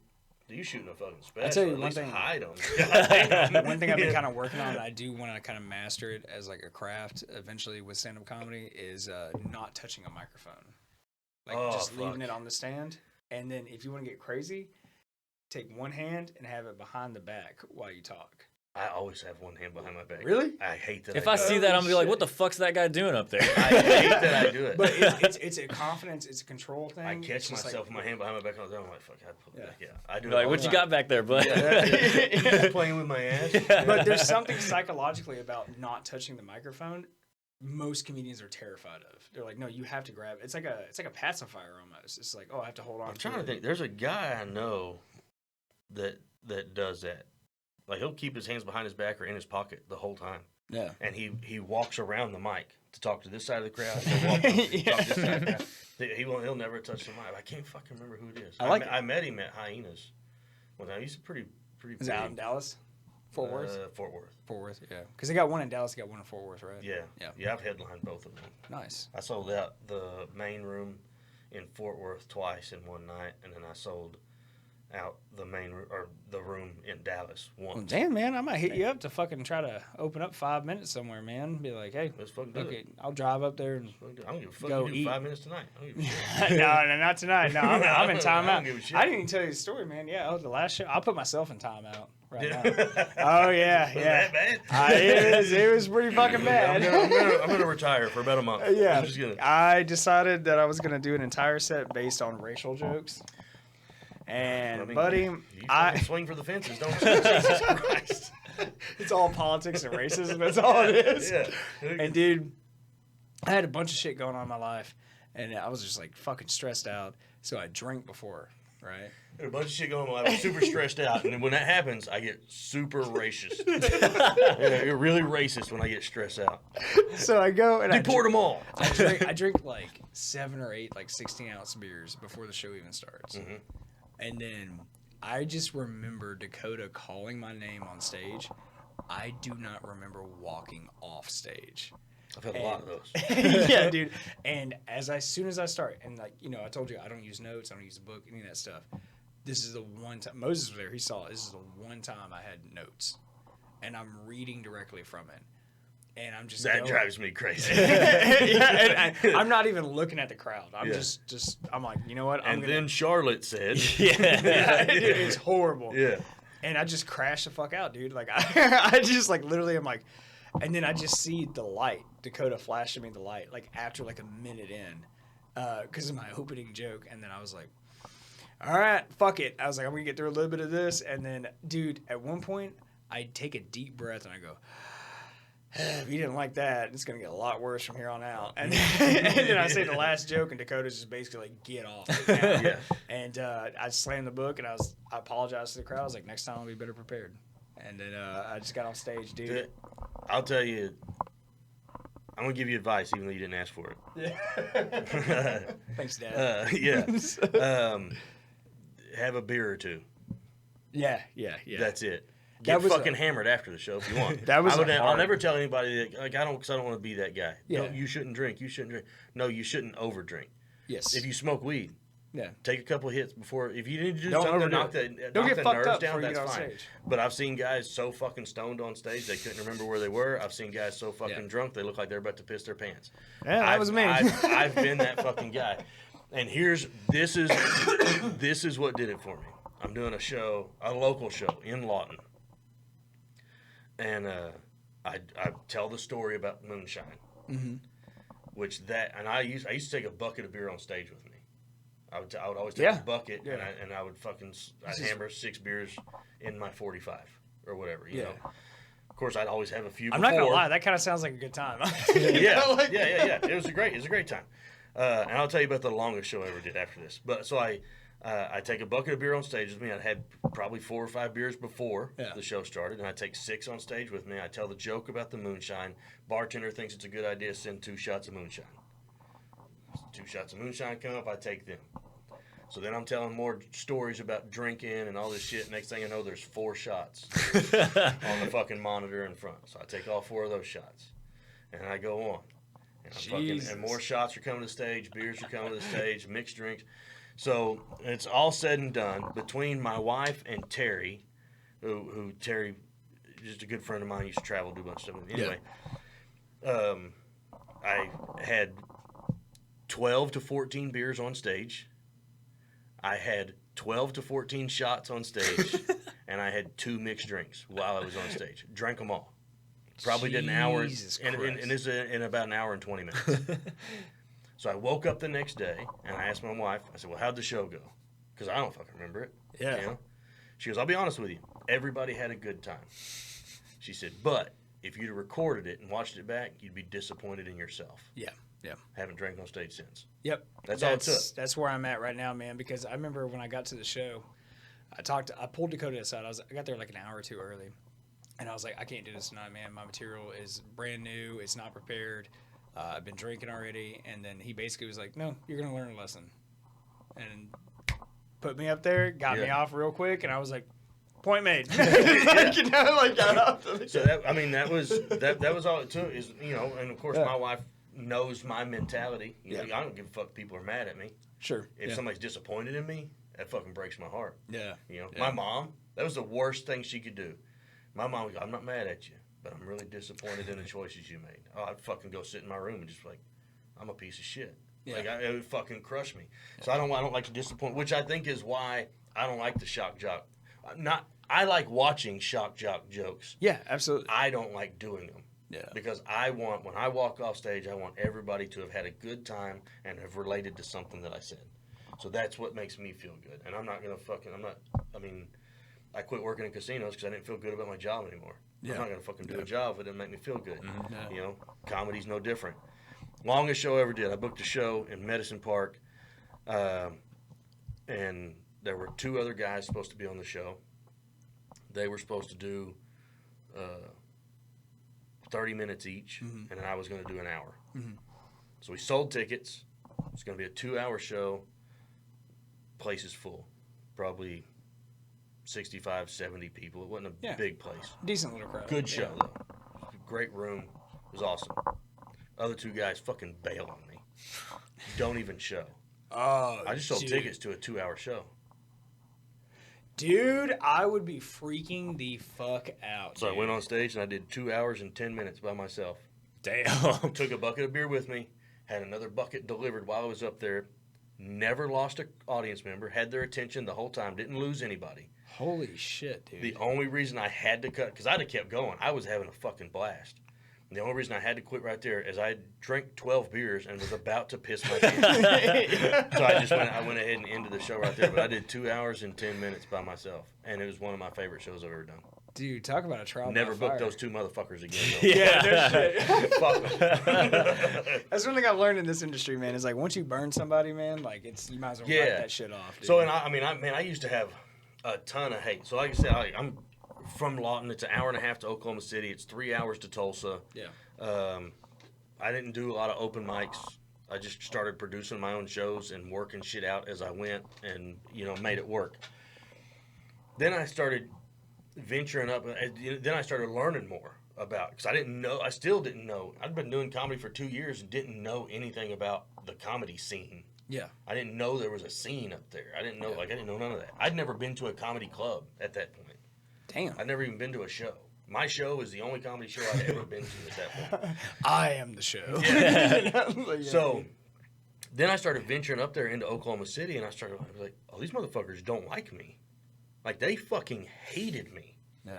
you shooting a fucking special. I'll tell you at one least thing. Hide them. One thing I've been kind of working on, and I do want to kind of master it as like a craft eventually with stand-up comedy, is not touching a microphone. Like just leaving it on the stand. And then if you want to get crazy, take one hand and have it behind the back while you talk. I always have one hand behind my back. Really? I hate that. If I see that, I'm gonna be like, "What the fuck's that guy doing up there?" I hate that I do it. But it's a confidence, it's a control thing. I catch myself with my hand behind my back all the time. I'm like, "Fuck, I put it back." Yeah, I do. Like, what you got back there, bud? Playing with my ass. But there's something psychologically about not touching the microphone. Most comedians are terrified of. They're like, "No, you have to grab it." It's like a pacifier almost. It's like, "Oh, I have to hold on." I'm trying to think. There's a guy I know that does that. Like, he'll keep his hands behind his back or in his pocket the whole time. Yeah. And he walks around the mic to talk to this side of the crowd. Talk to this side of the crowd. He'll never touch the mic. I can't fucking remember who it is. I met him at Hyenas. Well, now he's pretty Is it out in Dallas? Fort Worth? Fort Worth. Fort Worth, yeah. Because they got one in Dallas, they got one in Fort Worth, right? Yeah, I've headlined both of them. Nice. I sold out the main room in Fort Worth twice in one night, and then I sold out the the room in Dallas once. Well, damn, man, I might hit you up to fucking try to open up 5 minutes somewhere, man. Be like, hey, Let's fucking do it. I'll drive up there and I don't give a fuck. go You do eat. 5 minutes tonight. I don't give a shit. no, not tonight. No, I'm in I timeout. don't give a shit. I didn't even tell you the story, man. Yeah, the last show. I'll put myself in timeout right now. Yeah. Oh yeah, Was yeah. that bad? It was pretty fucking bad. I'm gonna retire for about a month. Yeah, I'm just gonna. I decided that I was gonna do an entire set based on racial jokes. And I mean, buddy, you fucking swing for the fences, don't you? Jesus Christ. it's all politics and racism. That's all it is. Yeah. And dude, I had a bunch of shit going on in my life, and I was just like fucking stressed out. So I drank before, right? A bunch of shit going on. I was super stressed out, and then when that happens, I get super racist. Yeah, you're really racist when I get stressed out. So I go and Deport them all. I drink like 7 or 8 like 16-ounce beers before the show even starts. Mm-hmm. And then I just remember Dakota calling my name on stage. I do not remember walking off stage. I've had a lot of those. Yeah, dude. And as soon as I start, and like, you know, I told you I don't use notes, I don't use a book, any of that stuff. This is the one time Moses was there. He saw it. This is the one time I had notes, and I'm reading directly from it. And I'm just That going. drives me crazy. Yeah, and I'm not even looking at the crowd. I'm Yeah. just I'm like, you know what? And then Charlotte said, yeah, dude, it's horrible. yeah. And I just crashed the fuck out, dude. Like I just like literally I'm like, and then I just see the light. Dakota flashing me the light like after like a minute in, because of my opening joke. And then I was like, all right, fuck it. I was like, I'm gonna get through a little bit of this. And then, dude, at one point I take a deep breath and I go, if you didn't like that, it's going to get a lot worse from here on out. And then I say the last joke, and Dakota's just basically like, get off. Yeah. And I slammed the book, and I apologized to the crowd. I was like, next time I'll be better prepared. And then I just got off stage, dude. I'll tell you, I'm going to give you advice even though you didn't ask for it. Yeah. Thanks, Dad. Yeah. Have a beer or two. Yeah. That's it. That Get was fucking hammered after the show if you want. That was I'll never tell anybody that, like, I don't want to be that guy. Yeah. No, you shouldn't drink. You shouldn't drink. No, you shouldn't overdrink. Yes. If you smoke weed, yeah. take a couple of hits before. If you need to do Don't something to overdo knock Don't get the fucked nerves up down, before you that's get on fine. stage. But I've seen guys so fucking stoned on stage they couldn't remember where they were. I've seen guys so fucking drunk they look like they're about to piss their pants. Yeah, that was me. I've been that fucking guy. And this is what did it for me. I'm doing a local show in Lawton. And I tell the story about moonshine, I used to take a bucket of beer on stage with me. I would always take a bucket and I would I'd hammer 6 beers in my 45 or whatever, you know. Of course, I'd always have a few. I'm before. not gonna lie, that kind of sounds like a good time. Yeah. It was a great time. And I'll tell you about the longest show I ever did after this. But so I take a bucket of beer on stage with me. I'd had probably 4 or 5 beers before the show started, and I take 6 on stage with me. I tell the joke about the moonshine. Bartender thinks it's a good idea to send 2 shots of moonshine. 2 shots of moonshine come up, I take them. So then I'm telling more stories about drinking and all this shit. Next thing I know, there's 4 shots on the fucking monitor in front. So I take all 4 of those shots, and I go on. And more shots are coming to the stage, beers are coming to the stage, mixed drinks. So it's all said and done between my wife and Terry, who Terry, just a good friend of mine, used to travel, do a bunch of stuff with me. Anyway, I had 12 to 14 beers on stage. I had 12 to 14 shots on stage, and I had 2 mixed drinks while I was on stage. Drank them all. Probably did an hour, and this is in about an hour and 20 minutes. So I woke up the next day, and I asked my wife, I said, well, how'd the show go? Because I don't fucking remember it. Yeah. You know? She goes, I'll be honest with you. Everybody had a good time. She said, but if you'd have recorded it and watched it back, you'd be disappointed in yourself. Yeah. Haven't drank on stage since. Yep. That's all it took. That's where I'm at right now, man, because I remember when I got to the show, I pulled Dakota aside. I got there like an hour or 2 early. And I was like, I can't do this tonight, man. My material is brand new. It's not prepared. I've been drinking already. And then he basically was like, no, you're going to learn a lesson. And put me up there, got me off real quick. And I was like, point made. Got off. So that was all it took is, you know, and of course my wife knows my mentality. You know, I don't give a fuck if people are mad at me. Sure. If somebody's disappointed in me, That fucking breaks my heart. Yeah. You know, my mom, that was the worst thing she could do. My mom would go, I'm not mad at you, but I'm really disappointed in the choices you made. Oh, I'd fucking go sit in my room and just like, I'm a piece of shit. Yeah. Like, it would fucking crush me. Yeah. So I don't like to disappoint, which I think is why I don't like the shock jock. I like watching shock jock jokes. Yeah, absolutely. I don't like doing them. Yeah. Because when I walk off stage, I want everybody to have had a good time and have related to something that I said. So that's what makes me feel good. And I'm not going to I quit working in casinos because I didn't feel good about my job anymore. Yeah. I'm not going to fucking do a job if it didn't make me feel good. Mm-hmm. Yeah. You know, comedy's no different. Longest show I ever did. I booked a show in Medicine Park, and there were 2 other guys supposed to be on the show. They were supposed to do 30 minutes each, and then I was going to do an hour. Mm-hmm. So we sold tickets. It's going to be a 2-hour show. Place is full. Probably 65, 70 people. It wasn't a big place. Decent little crowd. Good show, though. Great room. It was awesome. Other 2 guys fucking bail on me. Don't even show. Oh, I just sold tickets to a 2-hour show. Dude, I would be freaking the fuck out. So I went on stage and I did 2 hours and 10 minutes by myself. Damn. Took a bucket of beer with me. Had another bucket delivered while I was up there. Never lost an audience member. Had their attention the whole time. Didn't lose anybody. Holy shit, dude. The only reason I had to cut, because I'd have kept going. I was having a fucking blast. And the only reason I had to quit right there is I drank 12 beers and was about to piss my pants. So I went ahead and ended the show right there. But I did 2 hours and 10 minutes by myself. And it was one of my favorite shows I've ever done. Dude, talk about a trial. Never booked those 2 motherfuckers again. Yeah, no shit. Fuck them. That's one thing I've learned in this industry, man. Is like once you burn somebody, man, like you might as well write that shit off. Dude. So I used to have a ton of hate. So like I said, I'm from Lawton. It's an hour and a half to Oklahoma City. It's 3 hours to Tulsa. Yeah. I didn't do a lot of open mics. I just started producing my own shows and working shit out as I went, and made it work. Then I started venturing up. Then I started learning more about, because I still didn't know. I'd been doing comedy for 2 years and didn't know anything about the comedy scene. Yeah. I didn't know there was a scene up there. I didn't know none of that. I'd never been to a comedy club at that point. Damn. I'd never even been to a show. My show is the only comedy show I'd ever been to at that point. I am the show. Yeah. So then I started venturing up there into Oklahoma City, and I was like, oh, these motherfuckers don't like me. Like, they fucking hated me. Yeah.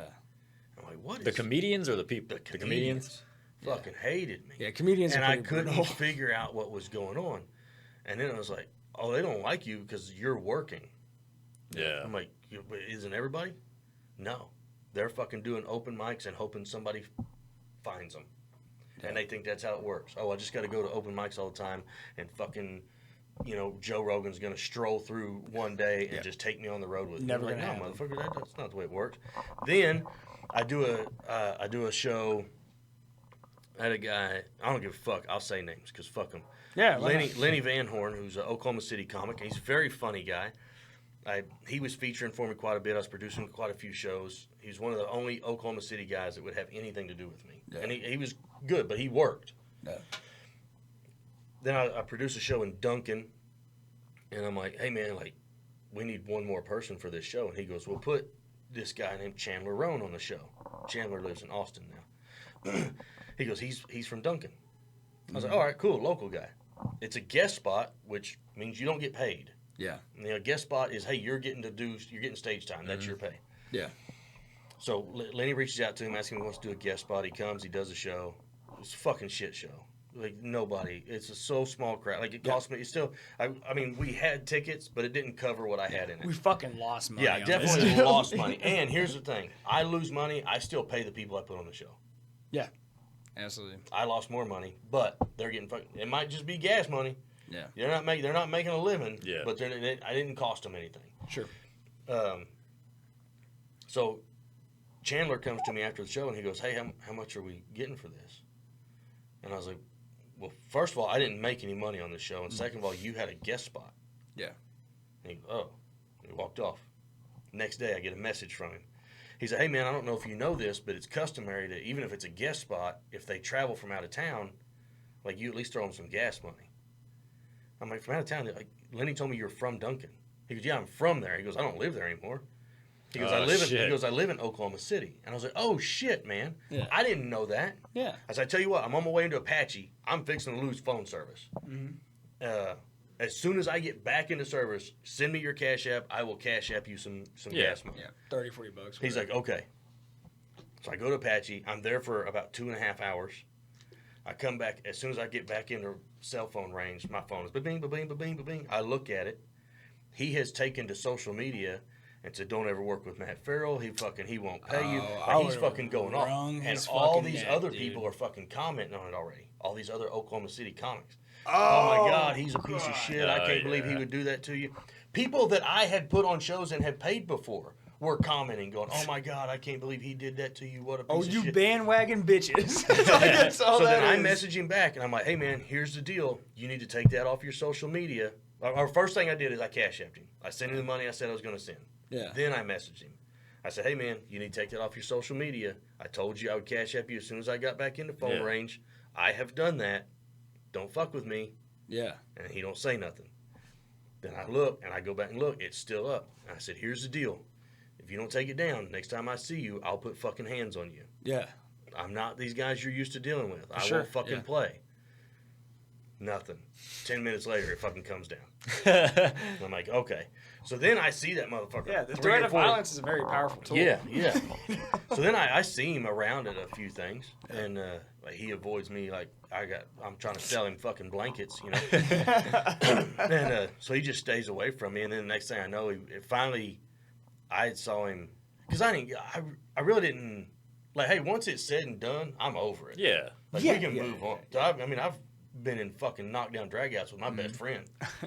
I'm like, what is the comedians or the people? The comedians fucking hated me. Yeah, comedians. And I couldn't figure out what was going on. And then I was like, oh, they don't like you because you're working. Yeah. I'm like, isn't everybody? No. They're fucking doing open mics and hoping somebody finds them. Yeah. And they think that's how it works. Oh, I just got to go to open mics all the time and fucking, Joe Rogan's going to stroll through one day and just take me on the road with me. Never going to to happen. Motherfucker, that's not the way it works. Then I do a show. I had a guy, I don't give a fuck. I'll say names because fuck him. Yeah. Lenny Van Horn, who's an Oklahoma City comic. He's a very funny guy. He was featuring for me quite a bit. I was producing quite a few shows. He's one of the only Oklahoma City guys that would have anything to do with me. Yeah. And he was good, but he worked. Yeah. Then I produced a show in Duncan, and I'm like, hey, man, we need one more person for this show. And he goes, we'll put this guy named Chandler Roan on the show. Chandler lives in Austin now. He goes, he's from Duncan. I was like, all right, cool, local guy. It's a guest spot, which means you don't get paid. Yeah. And guest spot is, hey, you're getting stage time. That's your pay. Yeah. So Lenny reaches out to him, asking him if he wants to do a guest spot. He comes, he does a show. It's a fucking shit show. Like, nobody. It's a so small crowd. Like, it cost me. It's still, I mean, we had tickets, but it didn't cover what I had in it. We fucking lost money. Yeah, definitely lost money. And here's the thing. I lose money. I still pay the people I put on the show. Yeah. Absolutely. I lost more money, but they're getting fucking, it might just be gas money. Yeah. They're not making a living. Yeah. But I didn't cost them anything. Sure. So Chandler comes to me after the show and he goes, hey, how much are we getting for this? And I was like, well, first of all, I didn't make any money on this show. And second of all, you had a guest spot. Yeah. And he goes, oh. And he walked off. Next day, I get a message from him. He said, hey, man, I don't know if you know this, but it's customary to, even if it's a guest spot, if they travel from out of town, like, you at least throw them some gas money. I'm like, from out of town? Like, Lenny told me you're from Duncan. He goes, yeah, I'm from there. He goes, I don't live there anymore. He goes, I live in Oklahoma City. And I was like, oh shit, man. Yeah. I didn't know that. Yeah. I said, I tell you what, I'm on my way into Apache. I'm fixing to lose phone service. As soon as I get back into service, send me your Cash App. I will Cash App you some gas money. Yeah, 30, 40 bucks. He's like, okay. So I go to Apache. I'm there for about 2.5 hours. I come back. As soon as I get back into cell phone range, my phone is ba-bing, ba-bing, ba-bing, ba-bing. I look at it. He has taken to social media and said, don't ever work with Matt Ferrell. He won't pay you. Like, he's fucking going off. And all these other people are fucking commenting on it already. All these other Oklahoma City comics. Oh my God, he's a piece of shit. I can't believe he would do that to you. People that I had put on shows and had paid before were commenting, going, oh my God, I can't believe he did that to you. What a piece of shit. Oh, you bandwagon bitches. That's all so then I message him back, and I'm like, hey man, here's the deal. You need to take that off your social media. Our first thing I did is I Cash Apped him. I sent him the money I said I was going to send. Yeah. Then I messaged him. I said, hey man, you need to take that off your social media. I told you I would Cash App you as soon as I got back into phone range. I have done that. Don't fuck with me. Yeah. And he don't say nothing. Then I look, and I go back and look. It's still up. And I said, here's the deal. If you don't take it down, next time I see you, I'll put fucking hands on you. Yeah. I'm not these guys you're used to dealing with. I Sure. won't fucking play. Nothing. 10 minutes later, it fucking comes down. I'm like, okay. So then I see that motherfucker. Yeah, the threat of violence is a very powerful tool. Yeah. So then I see him around at a few things, and like he avoids me. Like I'm trying to sell him fucking blankets, you know. And so he just stays away from me. And then the next thing I know, I saw him because I really didn't like. Hey, once it's said and done, I'm over it. Yeah. Like we can move on. I've been in fucking knockdown dragouts with my best friend.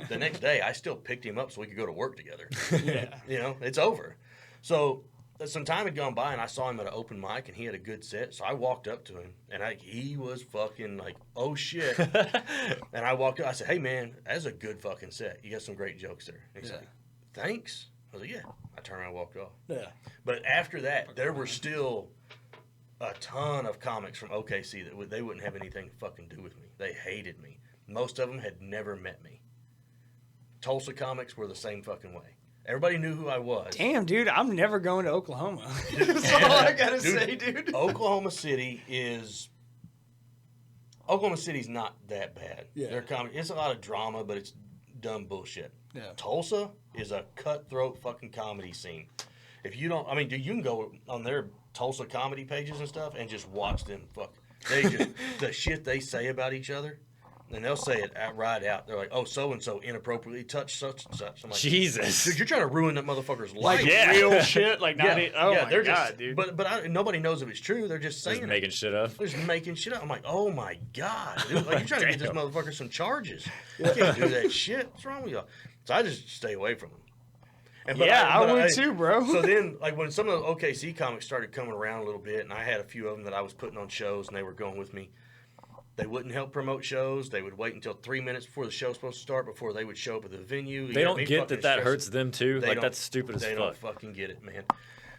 The next day, I still picked him up so we could go to work together. Yeah. You know, it's over. So some time had gone by, and I saw him at an open mic, and he had a good set. So I walked up to him, and he was fucking like, oh shit. And I walked up, I said, hey man, that's a good fucking set. You got some great jokes there. And he's like, thanks. I was like, yeah. I turned around and walked off. Yeah. But after that, there were still a ton of comics from OKC that they wouldn't have anything to fucking do with me. They hated me. Most of them had never met me. Tulsa comics were the same fucking way. Everybody knew who I was. Damn, dude, I'm never going to Oklahoma. That's all I gotta say, dude. Oklahoma City's not that bad. Yeah. Their comedy, it's a lot of drama, but it's dumb bullshit. Yeah. Tulsa is a cutthroat fucking comedy scene. If you don't, you can go on their Tulsa comedy pages and stuff and just watch them the shit they say about each other, and they'll say it right out. They're like, oh, so-and-so inappropriately touched such and such. I'm like, Jesus. Dude, you're trying to ruin that motherfucker's life. Real shit? Like, not they're God, just, dude. But nobody knows if it's true. They're just saying Just making shit up. They're just making shit up. I'm like, oh my God. Dude, like, you're trying to get this motherfucker some charges. You can't do that shit. What's wrong with y'all? So I just stay away from them. I would too, bro. So then, like, when some of the OKC comics started coming around a little bit, and I had a few of them that I was putting on shows, and they were going with me, they wouldn't help promote shows. They would wait until 3 minutes before the show's supposed to start before they would show up at the venue. They don't get that hurts them too. Like, that's stupid as fuck. They don't fucking get it, man.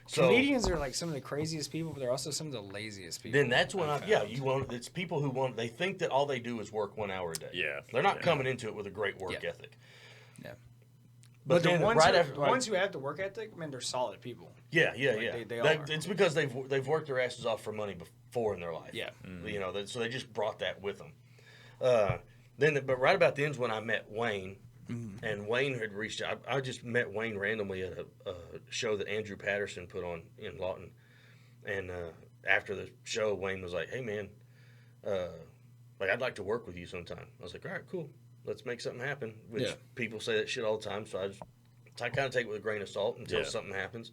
So, comedians are like some of the craziest people, but they're also some of the laziest people. Then that's when it's people who they think that all they do is work 1 hour a day. Yeah. They're not coming into it with a great work ethic. Yeah. But the then ones who have the work ethic, man, they're solid people. Yeah. They are. It's because they've worked their asses off for money before in their life. Yeah. You know, so they just brought that with them. But right about then is when I met Wayne, and Wayne had reached out. I just met Wayne randomly at a show that Andrew Patterson put on in Lawton, and after the show, Wayne was like, "Hey man, I'd like to work with you sometime." I was like, "All right, cool. Let's make something happen." Which people say that shit all the time, so I kind of take it with a grain of salt until something happens.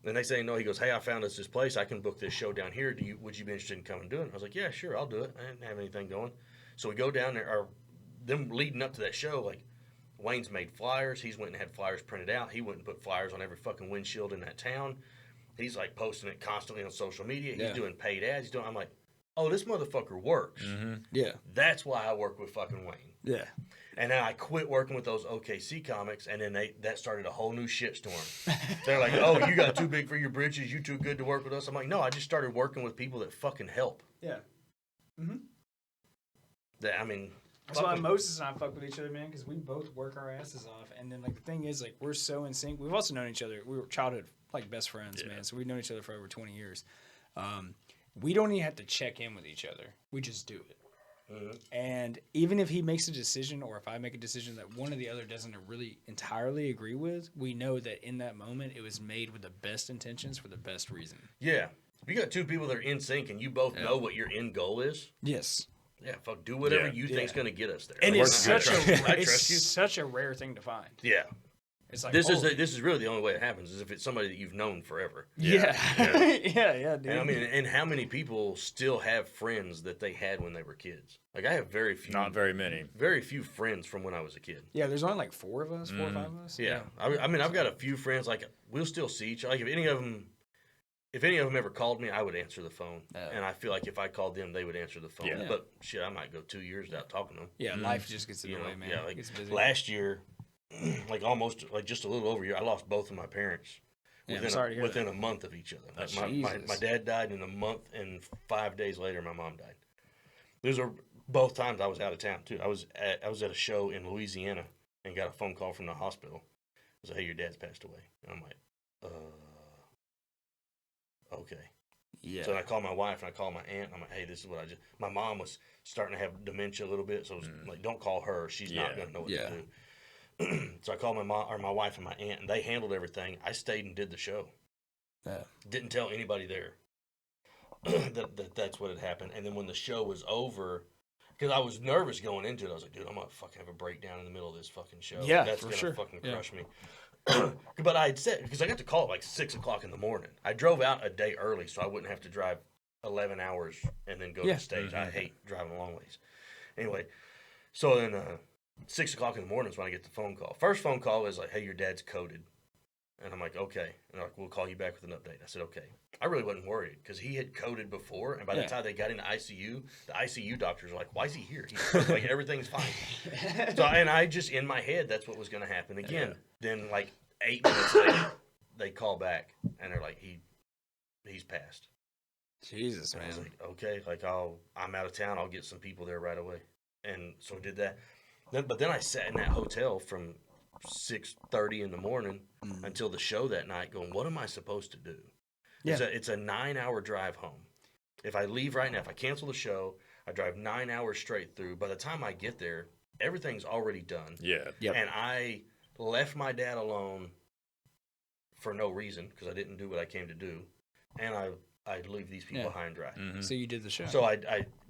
The next thing you know, he goes, "Hey, I found us this place. I can book this show down here. Would you be interested in coming and doing it?" I was like, "Yeah, sure, I'll do it. I didn't have anything going." So we go down there. Them leading up to that show, like, Wayne's made flyers. He's went and had flyers printed out. He went and put flyers on every fucking windshield in that town. He's like posting it constantly on social media. He's doing paid ads. I'm like, oh, this motherfucker works. Mm-hmm. Yeah. That's why I work with fucking Wayne. Yeah. And then I quit working with those OKC comics, and then that started a whole new shitstorm. They're like, oh, you got too big for your britches. You too good to work with us. I'm like, no, I just started working with people that fucking help. Yeah. Mm-hmm. That's why Moses and I fuck with each other, man, because we both work our asses off. And then, like, the thing is, like, we're so in sync. We've also known each other. We were childhood, like, best friends, man. So we've known each other for over 20 years. We don't even have to check in with each other. We just do it. Mm-hmm. And even if he makes a decision or if I make a decision that one or the other doesn't really entirely agree with, we know that in that moment it was made with the best intentions for the best reason. Yeah. If you got two people that are in sync and you both know what your end goal is. Yes. Yeah, fuck, do whatever you think's going to get us there. And it's such a rare thing to find. Yeah. It's like, this is really the only way it happens is if it's somebody that you've known forever. Yeah, yeah, dude. And I mean, and how many people still have friends that they had when they were kids? Like, I have very few. Not very many. Very few friends from when I was a kid. Yeah, there's only like 4 or 5 of us. Yeah. I mean, I've got a few friends, like, we'll still see each other. Like, if any of them ever called me, I would answer the phone. And I feel like if I called them, they would answer the phone. Yeah. But, shit, I might go 2 years without talking to them. Yeah, life just gets in the way, man. Yeah, like, last year, like, almost, like, just a little over a year, I lost both of my parents within a month of each other. Like, my dad died in a month, and 5 days later, my mom died. Those are both times I was out of town, too. I was at a show in Louisiana and got a phone call from the hospital. It was like, hey, your dad's passed away. And I'm like, okay. Yeah. So I called my wife and I called my aunt. And I'm like, hey, this is what I just. My mom was starting to have dementia a little bit, so I was like, don't call her. She's not going to know what to do. So I called my wife and my aunt, and they handled everything. I stayed and did the show. Yeah. Didn't tell anybody there that's what had happened. And then when the show was over, because I was nervous going into it, I was like, dude, I'm gonna fucking have a breakdown in the middle of this fucking show. Yeah, that's for gonna fucking crush me. But I had said, because I got to call at like 6 o'clock in the morning. I drove out a day early so I wouldn't have to drive 11 hours and then go to the stage. I hate driving long ways. Anyway, so then 6 o'clock in the morning is when I get the phone call. First phone call is like, hey, your dad's coded. And I'm like, okay. And they're like, we'll call you back with an update. I said, okay. I really wasn't worried because he had coded before. And by the time they got into ICU, the ICU doctors were like, why is he here? He's like, everything's fine. So, and I just, in my head, that's what was going to happen again. Yeah. Then like 8 minutes later, they call back and they're like, he's passed. Jesus, and man. I was like, okay, like I'm out of town. I'll get some people there right away. And so I did that. But then I sat in that hotel from 6:30 in the morning until the show that night going, what am I supposed to do? Yeah. It's a 9-hour drive home. If I leave right now, if I cancel the show, I drive 9 hours straight through. By the time I get there, everything's already done. Yeah. Yep. And I left my dad alone for no reason because I didn't do what I came to do. And I'd leave these people high and dry. Mm-hmm. So you did the show. So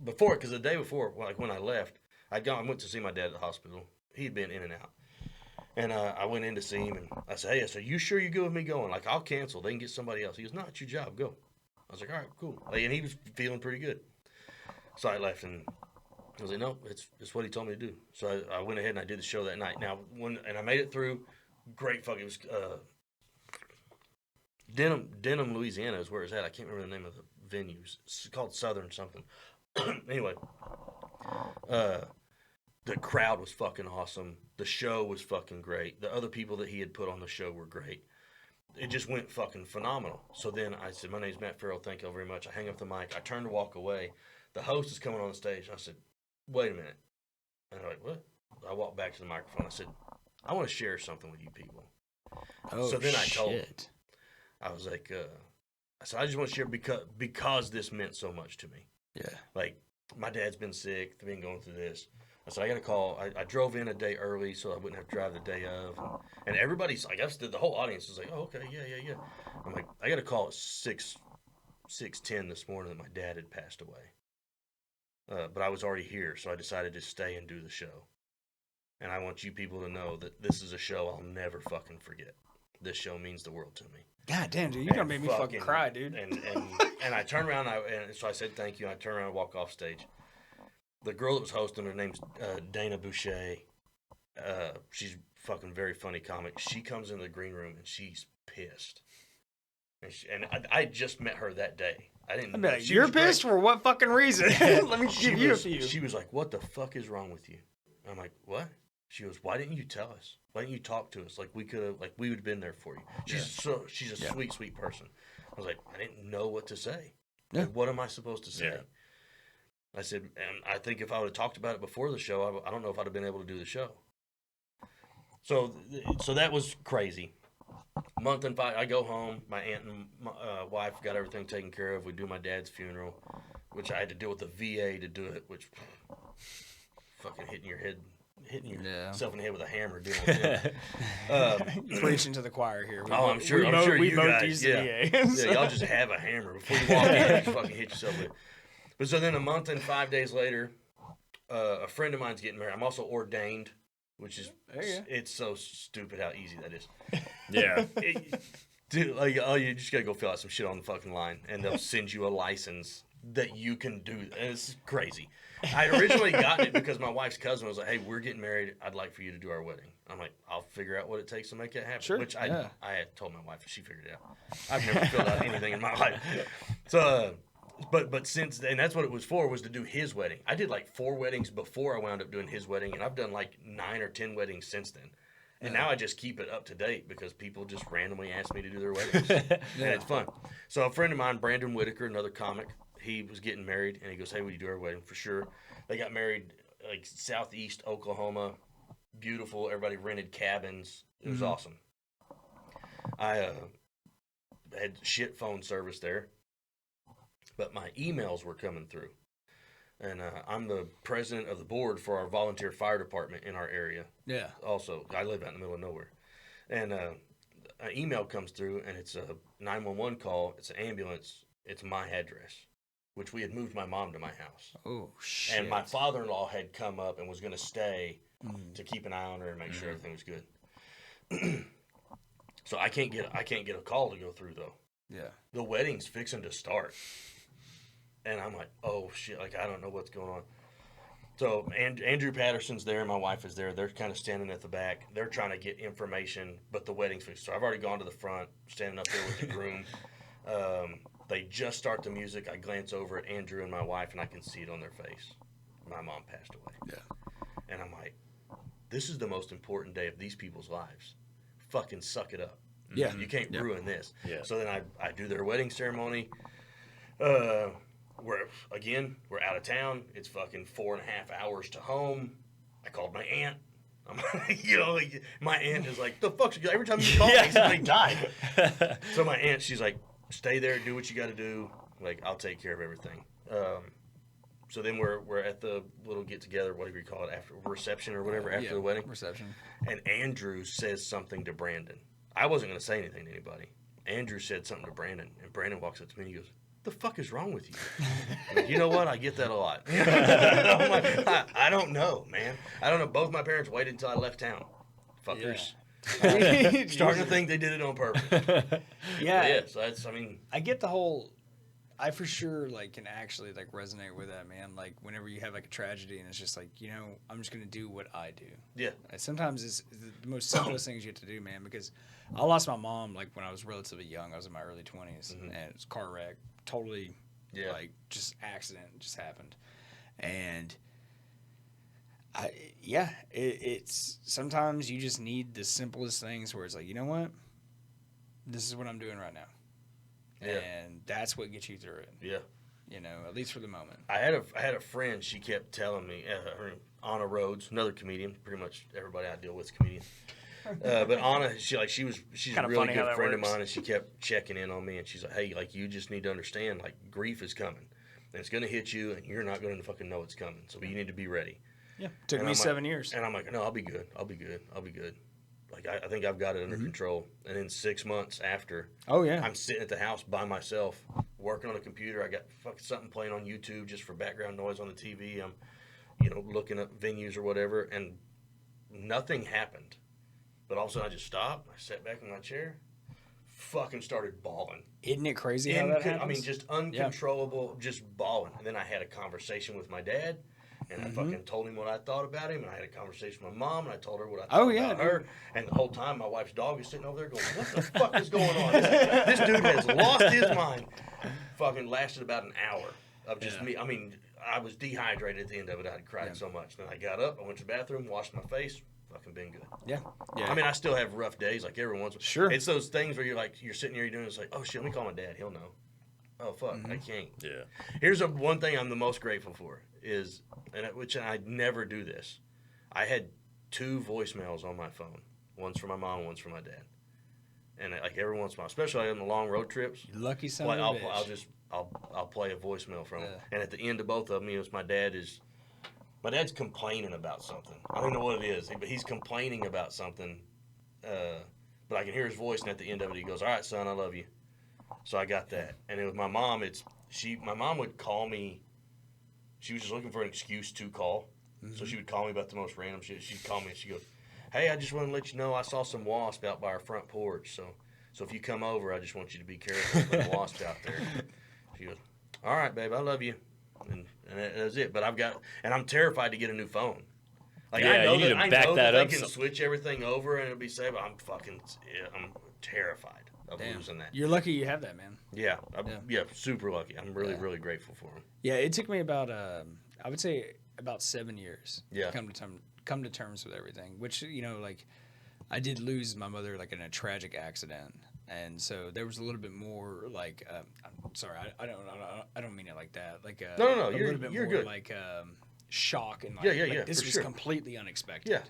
because the day before, like when I left, I went to see my dad at the hospital. He'd been in and out. And I went in to see him, and I said, hey, are you sure you're good with me going? Like, I'll cancel. They can get somebody else. He goes, no, it's your job. Go. I was like, all right, cool. Like, and he was feeling pretty good. So I left, and I was like, no, it's what he told me to do. So I went ahead and I did the show that night. Now, and I made it through. Great fuck. It was Denham, Louisiana is where it's at. I can't remember the name of the venue. It's called Southern something. Anyway, the crowd was fucking awesome. The show was fucking great. The other people that he had put on the show were great. It just went fucking phenomenal. So then I said, my name's Matt Ferrell. Thank you very much. I hang up the mic. I turn to walk away. The host is coming on the stage. I said, wait a minute. And they're like, what? I walked back to the microphone. I said, I want to share something with you people. So then I told him. I was like, I said, I just want to share because this meant so much to me. Yeah. Like, my dad's been sick. They've been going through this. I said, I got to call. I drove in a day early so I wouldn't have to drive the day of. And everybody's like, the whole audience was like, oh, okay, yeah. I'm like, I got a call at 6:10 this morning that my dad had passed away. But I was already here, so I decided to stay and do the show. And I want you people to know that this is a show I'll never fucking forget. This show means the world to me. God damn, dude, you're going to make me fucking cry, dude. And I turned around, and so I said thank you, and I turned around and walked off stage. The girl that was hosting, her name's Dana Boucher. She's fucking very funny comic. She comes into the green room, and she's pissed. And I just met her that day. I didn't. I'm like, you're pissed for what fucking reason? Let me give you a few. She was like, what the fuck is wrong with you? I'm like, what? She goes, why didn't you tell us? Why didn't you talk to us? Like we could have, like we would have been there for you. She's a sweet person. I was like, I didn't know what to say. Yeah. Like, what am I supposed to say? Yeah. I said, and I think if I would have talked about it before the show, I don't know if I'd have been able to do the show. So that was crazy. Month and 5, I go home. My aunt and my wife got everything taken care of. We do my dad's funeral, which I had to deal with the VA to do it, which fucking hitting yourself in the head with a hammer dealing with it. You're preaching to the choir here. I'm sure you guys, use the VA. Yeah, y'all just have a hammer before you walk in. You just fucking hit yourself with it. But so then a month and 5 days later, a friend of mine's getting married. I'm also ordained, which is it's so stupid how easy that is. Yeah. Dude, like, oh, you just gotta go fill out some shit on the fucking line, and they'll send you a license that you can do. And it's crazy. I originally gotten it because my wife's cousin was like, "Hey, we're getting married. I'd like for you to do our wedding." I'm like, "I'll figure out what it takes to make it happen." Sure. Which I had told my wife, she figured it out. I've never filled out anything in my life. So, but since then, that's what it was for, was to do his wedding. I did like 4 weddings before I wound up doing his wedding, and I've done like 9 or 10 weddings since then. And now I just keep it up to date because people just randomly ask me to do their weddings. And it's fun. So a friend of mine, Brandon Whitaker, another comic, he was getting married, and he goes, "Hey, will you do our wedding?" For sure. They got married like southeast Oklahoma. Beautiful. Everybody rented cabins. It was awesome. I had shit phone service there, but my emails were coming through. And I'm the president of the board for our volunteer fire department in our area. Yeah. Also, I live out in the middle of nowhere. And an email comes through, and it's a 911 call. It's an ambulance. It's my address, which we had moved my mom to my house. Oh, shit. And my father-in-law had come up and was going to stay to keep an eye on her and make sure everything was good. So I can't get a call to go through, though. Yeah. The wedding's fixing to start. And I'm like, oh, shit, like, I don't know what's going on. So Andrew Patterson's there, my wife is there. They're kind of standing at the back. They're trying to get information, but the wedding's fixed. So I've already gone to the front, standing up there with the groom. They just start the music. I glance over at Andrew and my wife, and I can see it on their face. My mom passed away. Yeah. And I'm like, this is the most important day of these people's lives. Fucking suck it up. Yeah. You can't ruin this. Yeah. So then I do their wedding ceremony. We're out of town. It's fucking 4.5 hours to home. I called my aunt. I'm like, my aunt is like, the fuck's every time you call me, somebody died. So my aunt, she's like, stay there, do what you got to do. Like, I'll take care of everything. So then we're at the little get together, whatever you call it, after reception or whatever, after the wedding. Reception. And Andrew says something to Brandon. I wasn't going to say anything to anybody. Andrew said something to Brandon, and Brandon walks up to me and he goes, "The fuck is wrong with you?" I'm like, you know what? I get that a lot. I'm like, I don't know, man. I don't know. Both my parents waited until I left town. Fuckers. Yeah. Starting to think they did it on purpose. Yeah. So that's, I get the whole, I for sure, like, can actually, like, resonate with that, man. Like, whenever you have, like, a tragedy and it's just like, I'm just going to do what I do. Yeah. And sometimes it's the most simplest things you have to do, man, because I lost my mom, like, when I was relatively young. I was in my early 20s, and it was a car wreck. Totally, like, just accident, just happened. And it's sometimes you just need the simplest things where it's like, you know what? This is what I'm doing right now. Yeah. And that's what gets you through it. Yeah. At least for the moment. I had a friend, she kept telling me, Anna Rhodes, another comedian, pretty much everybody I deal with is comedian. But Anna, she's a really good friend of mine, and she kept checking in on me, and she's like, "Hey, like, you just need to understand, like, grief is coming, and it's going to hit you, and you're not going to fucking know it's coming, so you need to be ready." Yeah, took me 7 years. And I'm like, "No, I'll be good. Like, I think I've got it under control." And then 6 months after, I'm sitting at the house by myself, working on a computer. I got fucking something playing on YouTube just for background noise on the TV. I'm, looking up venues or whatever, and nothing happened. But all of a sudden, I just stopped. I sat back in my chair, fucking started bawling. Isn't it crazy how that happens? Just uncontrollable, just bawling. And then I had a conversation with my dad, and I fucking told him what I thought about him. And I had a conversation with my mom, and I told her what I thought about her. And the whole time, my wife's dog is sitting over there going, "What the fuck is going on? This dude has lost his mind." Fucking lasted about an hour of just me. I was dehydrated at the end of it. I had cried so much. Then I got up, I went to the bathroom, washed my face. Fucking been good. Yeah. I still have rough days, like every once in a while. Sure. It's those things where you're sitting here, you're doing, it's like, oh shit, let me call my dad, he'll know. oh fuck, I can't. Yeah. Here's one thing I'm the most grateful for is, which I never do this. I had 2 voicemails on my phone. One's for my mom, one's for my dad. And like every once in a while, especially on the long road trips, You lucky son of a bitch. I'll play a voicemail from him. And at the end of both of them, my dad's complaining about something. I don't know what it is, but he's complaining about something. But I can hear his voice, and at the end of it, he goes, "All right, son, I love you." So I got that. And then with my mom, my mom would call me. She was just looking for an excuse to call. Mm-hmm. So she would call me about the most random shit. She'd call me and she goes, "Hey, I just want to let you know I saw some wasp out by our front porch. So if you come over, I just want you to be careful with the wasp out there." She goes, "All right, babe, I love you." And that's it. But I'm terrified to get a new phone. Like, yeah, I know you need that, to back that they up. can switch everything over and it'll be safe, but I'm terrified of losing that. You're lucky you have that, man. Yeah, super lucky. I'm really, really grateful for him. Yeah, it took me about, I would say about 7 years to come to terms with everything, which, like, I did lose my mother, like, in a tragic accident. And so there was a little bit more, like, I'm sorry, I don't mean it like that. Like, no, a little bit you're more, good. Like, shock and, like, this was completely unexpected.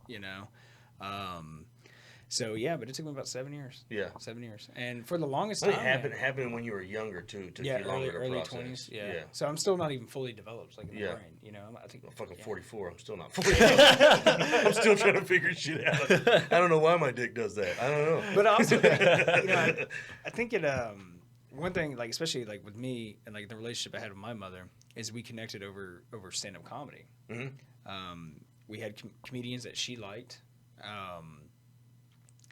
Yeah. So, yeah, but it took me about 7 years. Yeah. 7 years. And for the longest time. It happened when you were younger, too. It took you longer to early process. 20s. Yeah. So I'm still not even fully developed, like, in the brain, I think. I'm fucking 44. I'm still not fully developed. I'm still trying to figure shit out. I don't know why my dick does that. I don't know. But also, I think it, one thing, like, especially, like, with me and, like, the relationship I had with my mother is we connected over stand-up comedy. Mm-hmm. We had comedians that she liked.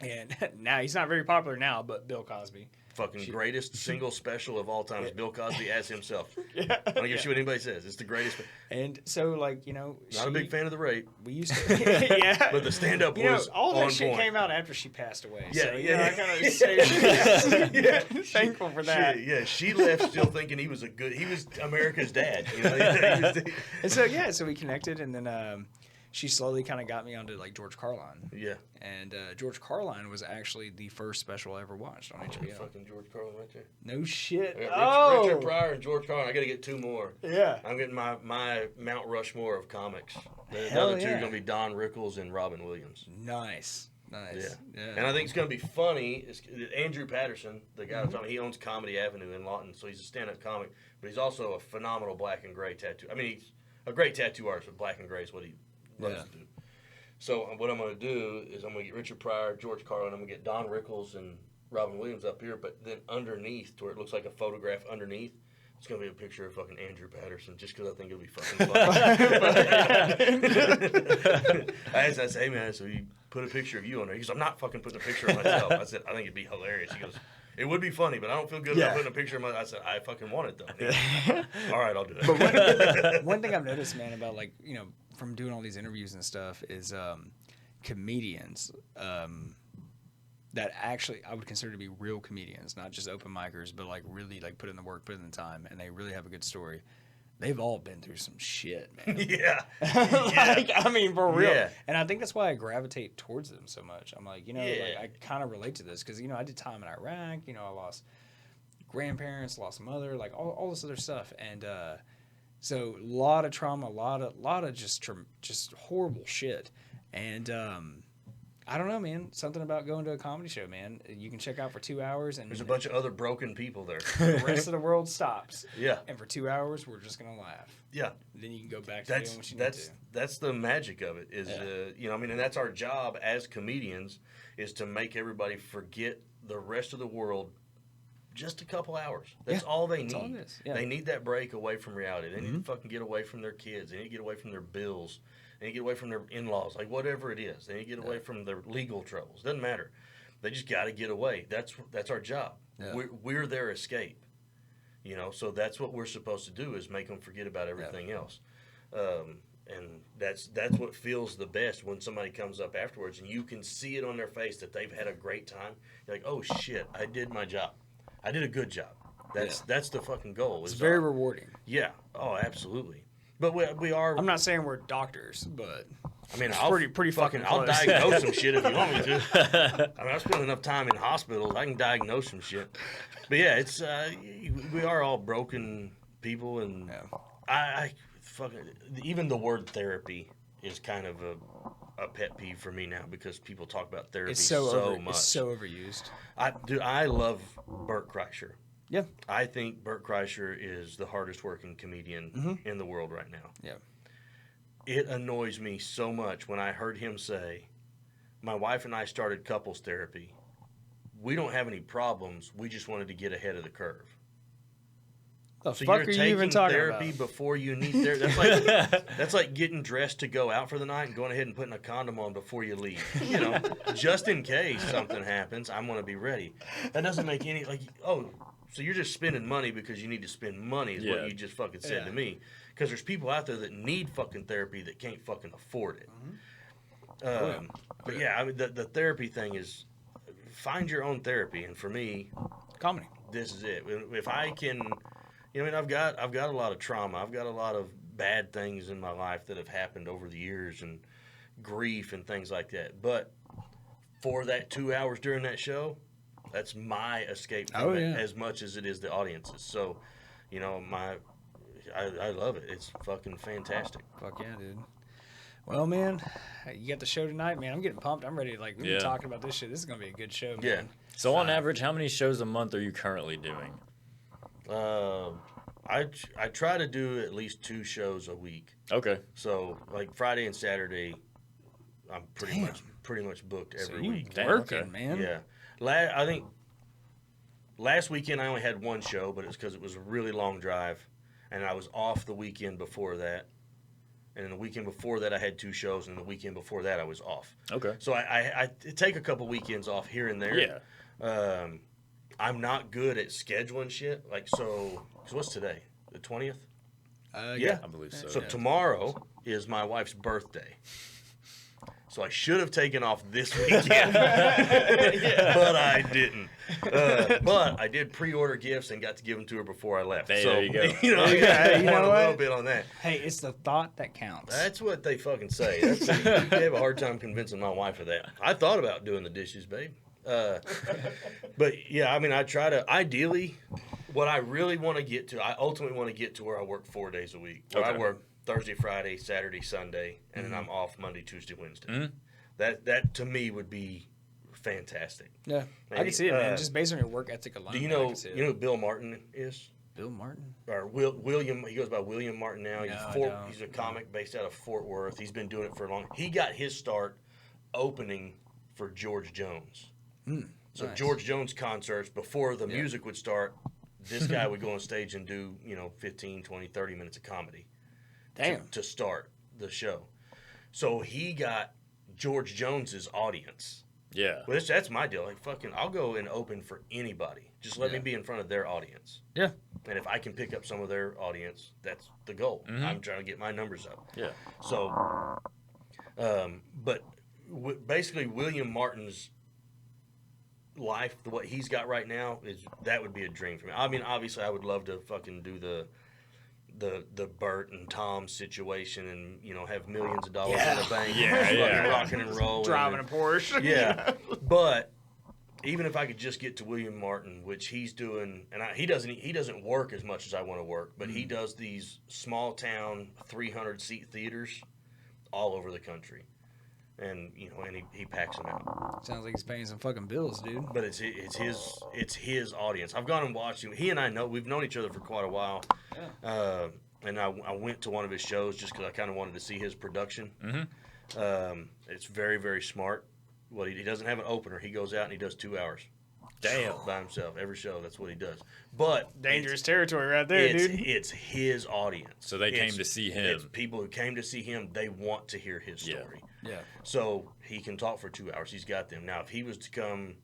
And now he's not very popular now, but Bill Cosby. Fucking greatest single special of all time is Bill Cosby as himself. I don't give a shit what anybody says. It's the greatest. And so, like, not a big fan of the rape. We used to, yeah. But the stand-up was all that on shit point. came out after she passed away. Yeah, so, yeah. I kind of say, thankful for that. She left still thinking he was America's dad. And so we connected, and then she slowly kind of got me onto, like, George Carlin. Yeah. And George Carlin was actually the first special I ever watched on HBO. Fucking George Carlin right there. No shit. Richard Pryor and George Carlin. I got to get 2 more. Yeah. I'm getting my Mount Rushmore of comics. The Hell other 2 are going to be Don Rickles and Robin Williams. Nice. Yeah. And I think it's going to be funny. Andrew Patterson, the guy that's on, he owns Comedy Avenue in Lawton, so he's a stand-up comic, but he's also a phenomenal black and gray tattoo. I mean, he's a great tattoo artist, but black and gray is what he loves to do. So what I'm going to do is I'm going to get Richard Pryor, George Carlin, I'm going to get Don Rickles and Robin Williams up here, but then underneath, to where it looks like a photograph underneath, it's going to be a picture of fucking Andrew Patterson, just because I think it'll be fucking funny. I said, "Hey, man, so you put a picture of you on there." He goes, "I'm not fucking putting a picture of myself." I said, "I think it'd be hilarious." He goes, "It would be funny, but I don't feel good about putting a picture of myself." I said, "I fucking want it, though." Goes, "All right, I'll do it." But one thing I've noticed, man, about, like, from doing all these interviews and stuff is comedians that actually I would consider to be real comedians, not just open micers, but, like, really, like, put in the work, put in the time, and they really have a good story. They've all been through some shit, man. Like, I mean, for real. Yeah. And I think that's why I gravitate towards them so much. I'm like, like, I kind of relate to this because, I did time in Iraq. I lost grandparents, lost mother, like, all this other stuff. And so a lot of trauma, a lot of just horrible shit. And I don't know, man. Something about going to a comedy show, man. You can check out for 2 hours, and there's a bunch of other broken people there. The rest of the world stops. Yeah. And for 2 hours, we're just gonna laugh. Yeah. Then you can go back to doing what you need to. That's the magic of it. Is and that's our job as comedians, is to make everybody forget the rest of the world. Just a couple hours. That's all they need. All it is. Yeah. They need that break away from reality. They need to fucking get away from their kids. They need to get away from their bills. They need to get away from their in-laws, like whatever it is. They need to get away from their legal troubles. Doesn't matter. They just got to get away. That's our job. Yeah. We're their escape. So that's what we're supposed to do, is make them forget about everything else. And that's what feels the best when somebody comes up afterwards and you can see it on their face that they've had a great time. You're like, oh shit, I did my job. I did a good job. That's the fucking goal. It's very rewarding. Yeah. Oh, absolutely. But we are. I'm not saying we're doctors, but I mean, pretty fucking I'll close. diagnose some shit if you want me to. I mean, I've spent enough time in hospitals. I can diagnose some shit. But yeah, it's we are all broken people, and I fucking even the word therapy is kind of a pet peeve for me now because people talk about therapy so much. It's so overused. I love Bert Kreischer. Yeah. I think Bert Kreischer is the hardest working comedian in the world right now. Yeah. It annoys me so much when I heard him say, my wife and I started couples therapy. We don't have any problems. We just wanted to get ahead of the curve. The So fuck you're are you taking even talking therapy about? before you need therapy. That's like getting dressed to go out for the night and going ahead and putting a condom on before you leave. You know, just in case something happens, I'm going to be ready. That doesn't make any so you're just spending money because you need to spend money is what you just fucking said to me. Because there's people out there that need fucking therapy that can't fucking afford it. But yeah, I mean, the therapy thing is find your own therapy. And for me, Comedy. this is it. If I can, I mean, I've got a lot of trauma. I've got a lot of bad things in my life that have happened over the years and grief and things like that. But for that 2 hours during that show, that's my escape from it as much as it is the audience's. So, I love it. It's fucking fantastic. Fuck yeah, dude. Well, man, you got the show tonight, man. I'm getting pumped. I'm ready. Like, we've been talking about this shit. This is going to be a good show, man. Yeah. So on average, how many shows a month are you currently doing? I try to do at least 2 shows a week. Okay. So like Friday and Saturday, I'm pretty much booked every week. Working, man. Yeah. I think last weekend I only had 1 show, but it's because it was a really long drive, and I was off the weekend before that. And then the weekend before that I had 2 shows, and the weekend before that I was off. Okay. So I take a couple weekends off here and there. Yeah. I'm not good at scheduling shit. Like, so what's today? The 20th? Yeah. I believe so. So tomorrow is my wife's birthday. So I should have taken off this weekend, but I didn't. But I did pre-order gifts and got to give them to her before I left. There so, you go. I won a little bit on that. Hey, it's the thought that counts. That's what they fucking say. You have a hard time convincing my wife of that. I thought about doing the dishes, babe. But yeah, I mean, I try to, ideally, what I really want to get to, I ultimately want to get to where I work 4 days a week. Where I work Thursday, Friday, Saturday, Sunday, and then I'm off Monday, Tuesday, Wednesday. That to me would be fantastic. Yeah, I can see it, man. Just based on your work ethic alone. Do you know who Bill Martin is? Bill Martin? Or William? He goes by William Martin now. No, he's a comic based out of Fort Worth. He's been doing it for a long. He got his start opening for George Jones. So nice. George Jones concerts, before the music would start, this guy would go on stage and do 15, 20, 30 minutes of comedy. Damn. To start the show. So he got George Jones's audience. Yeah. Well, that's my deal. Like, fucking, I'll go and open for anybody. Just let me be in front of their audience. Yeah. And if I can pick up some of their audience, that's the goal. I'm trying to get my numbers up. Yeah. So, but basically, William Martin's life, what he's got right now, that would be a dream for me. I mean, obviously, I would love to fucking do the Bert and Tom situation and, have millions of dollars in the bank. Fucking rocking and rolling. Driving a Porsche. Yeah. But even if I could just get to William Martin, which he's doing, and he doesn't work as much as I want to work, but he does these small town 300-seat theaters all over the country. And he packs them out. Sounds like he's paying some fucking bills, dude. But it's his audience. I've gone and watched him. He and I we've known each other for quite a while. Yeah. And I went to one of his shows just because I kind of wanted to see his production. It's very, very smart. Well, he doesn't have an opener. He goes out and he does 2 hours. Damn. By himself. Every show, that's what he does. But dangerous territory right there, dude. It's his audience. So they came to see him. It's people who came to see him. They want to hear his story. Yeah. So he can talk for 2 hours. He's got them. Now, if he was to come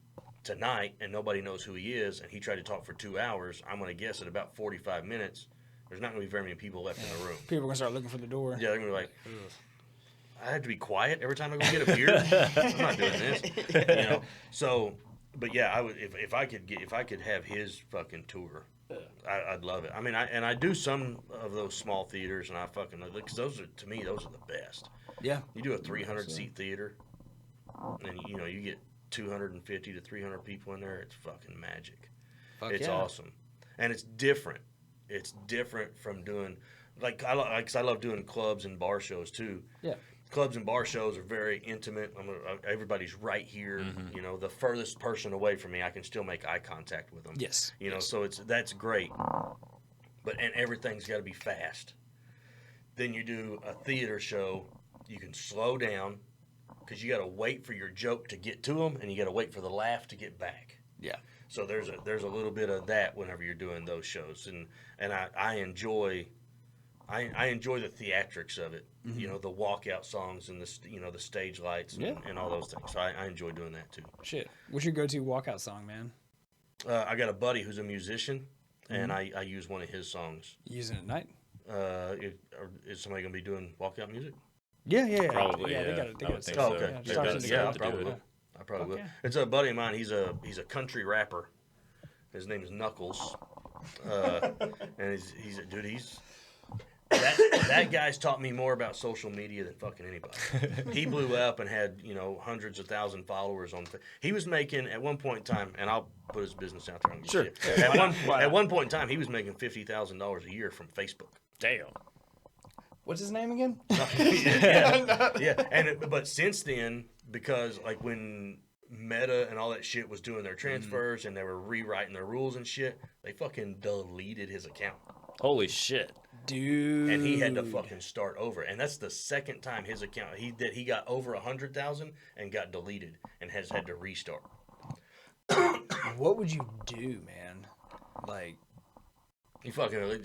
tonight and nobody knows who he is and he tried to talk for 2 hours, I'm going to guess at about 45 minutes, there's not going to be very many people left in the room. People are going to start looking for the door. Yeah, they're going to be like, I have to be quiet every time I go get a beer. I'm not doing this. So, but yeah, I would if I could have his fucking tour. I'd love it. I mean, I do some of those small theaters, and I fucking love it, because those are the best. Yeah. You do a 300-seat theater, and you get 250 to 300 people in there. It's fucking magic. It's awesome, and it's different. It's different from doing because I love doing clubs and bar shows too. Yeah. Clubs and bar shows are very intimate. Everybody's right here. The furthest person away from me, I can still make eye contact with them. Yes. So that's great. And everything's got to be fast. Then you do a theater show, you can slow down because you got to wait for your joke to get to them, and you got to wait for the laugh to get back. Yeah. So there's a little bit of that whenever you're doing those shows, and I enjoy. I enjoy the theatrics of it, the walkout songs and the stage lights and all those things. So I enjoy doing that too. Shit. What's your go-to walkout song, man? I got a buddy who's a musician, and I use one of his songs. You using it at night? Is somebody going to be doing walkout music? Yeah. Probably, yeah. yeah. They got it. Okay. I probably will. I probably will. Yeah. It's a buddy of mine. He's a country rapper. His name is Knuckles. And he's that guy's taught me more about social media than fucking anybody. He blew up and had hundreds of thousand followers on. He was making at one point in time, and I'll put his business out there. Sure. At one point in time, he was making $50,000 a year from Facebook. Damn. What's his name again? Yeah. But since then, because like when Meta and all that shit was doing their transfers and they were rewriting their rules and shit, they fucking deleted his account. Holy shit. Dude. And he had to fucking start over. And that's the second time his account, he got over 100,000 and got deleted and has had to restart. What would you do, man? Like, you fucking, like,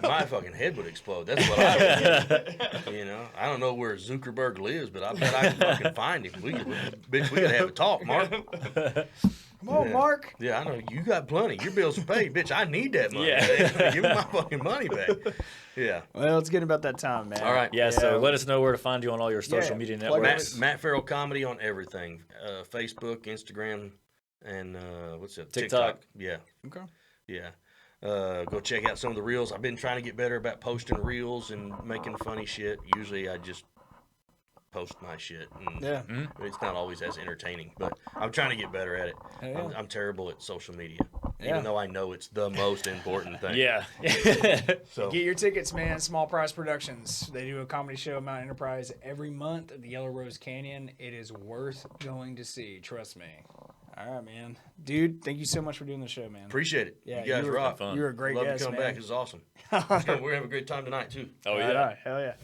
my fucking head would explode. That's what I would do. I don't know where Zuckerberg lives, but I bet I can fucking find him. We could have a talk, Mark. Come on, Mark. Yeah, I know. You got plenty. Your bills are paid. Bitch, I need that money. Yeah. Give me my fucking money back. Yeah. Well, it's getting about that time, man. All right. Yeah, so let us know where to find you on all your social media networks. Matt Ferrell Comedy on everything. Facebook, Instagram, and what's it? TikTok. Yeah. Okay. Yeah. Go check out some of the reels. I've been trying to get better about posting reels and making funny shit. Usually I just post my shit. And it's not always as entertaining, but I'm trying to get better at it. Yeah. I'm terrible at social media, even though I know it's the most important thing. Yeah. So get your tickets, man. Small Price Productions. They do a comedy show at Mount Enterprise every month at the Yellow Rose Canyon. It is worth going to see. Trust me. All right, man. Dude, thank you so much for doing the show, man. Appreciate it. Yeah, you guys rock. You were a great guest, Love to come back. This is awesome. We're going to have a great time tonight, too. Oh, yeah. Hell yeah.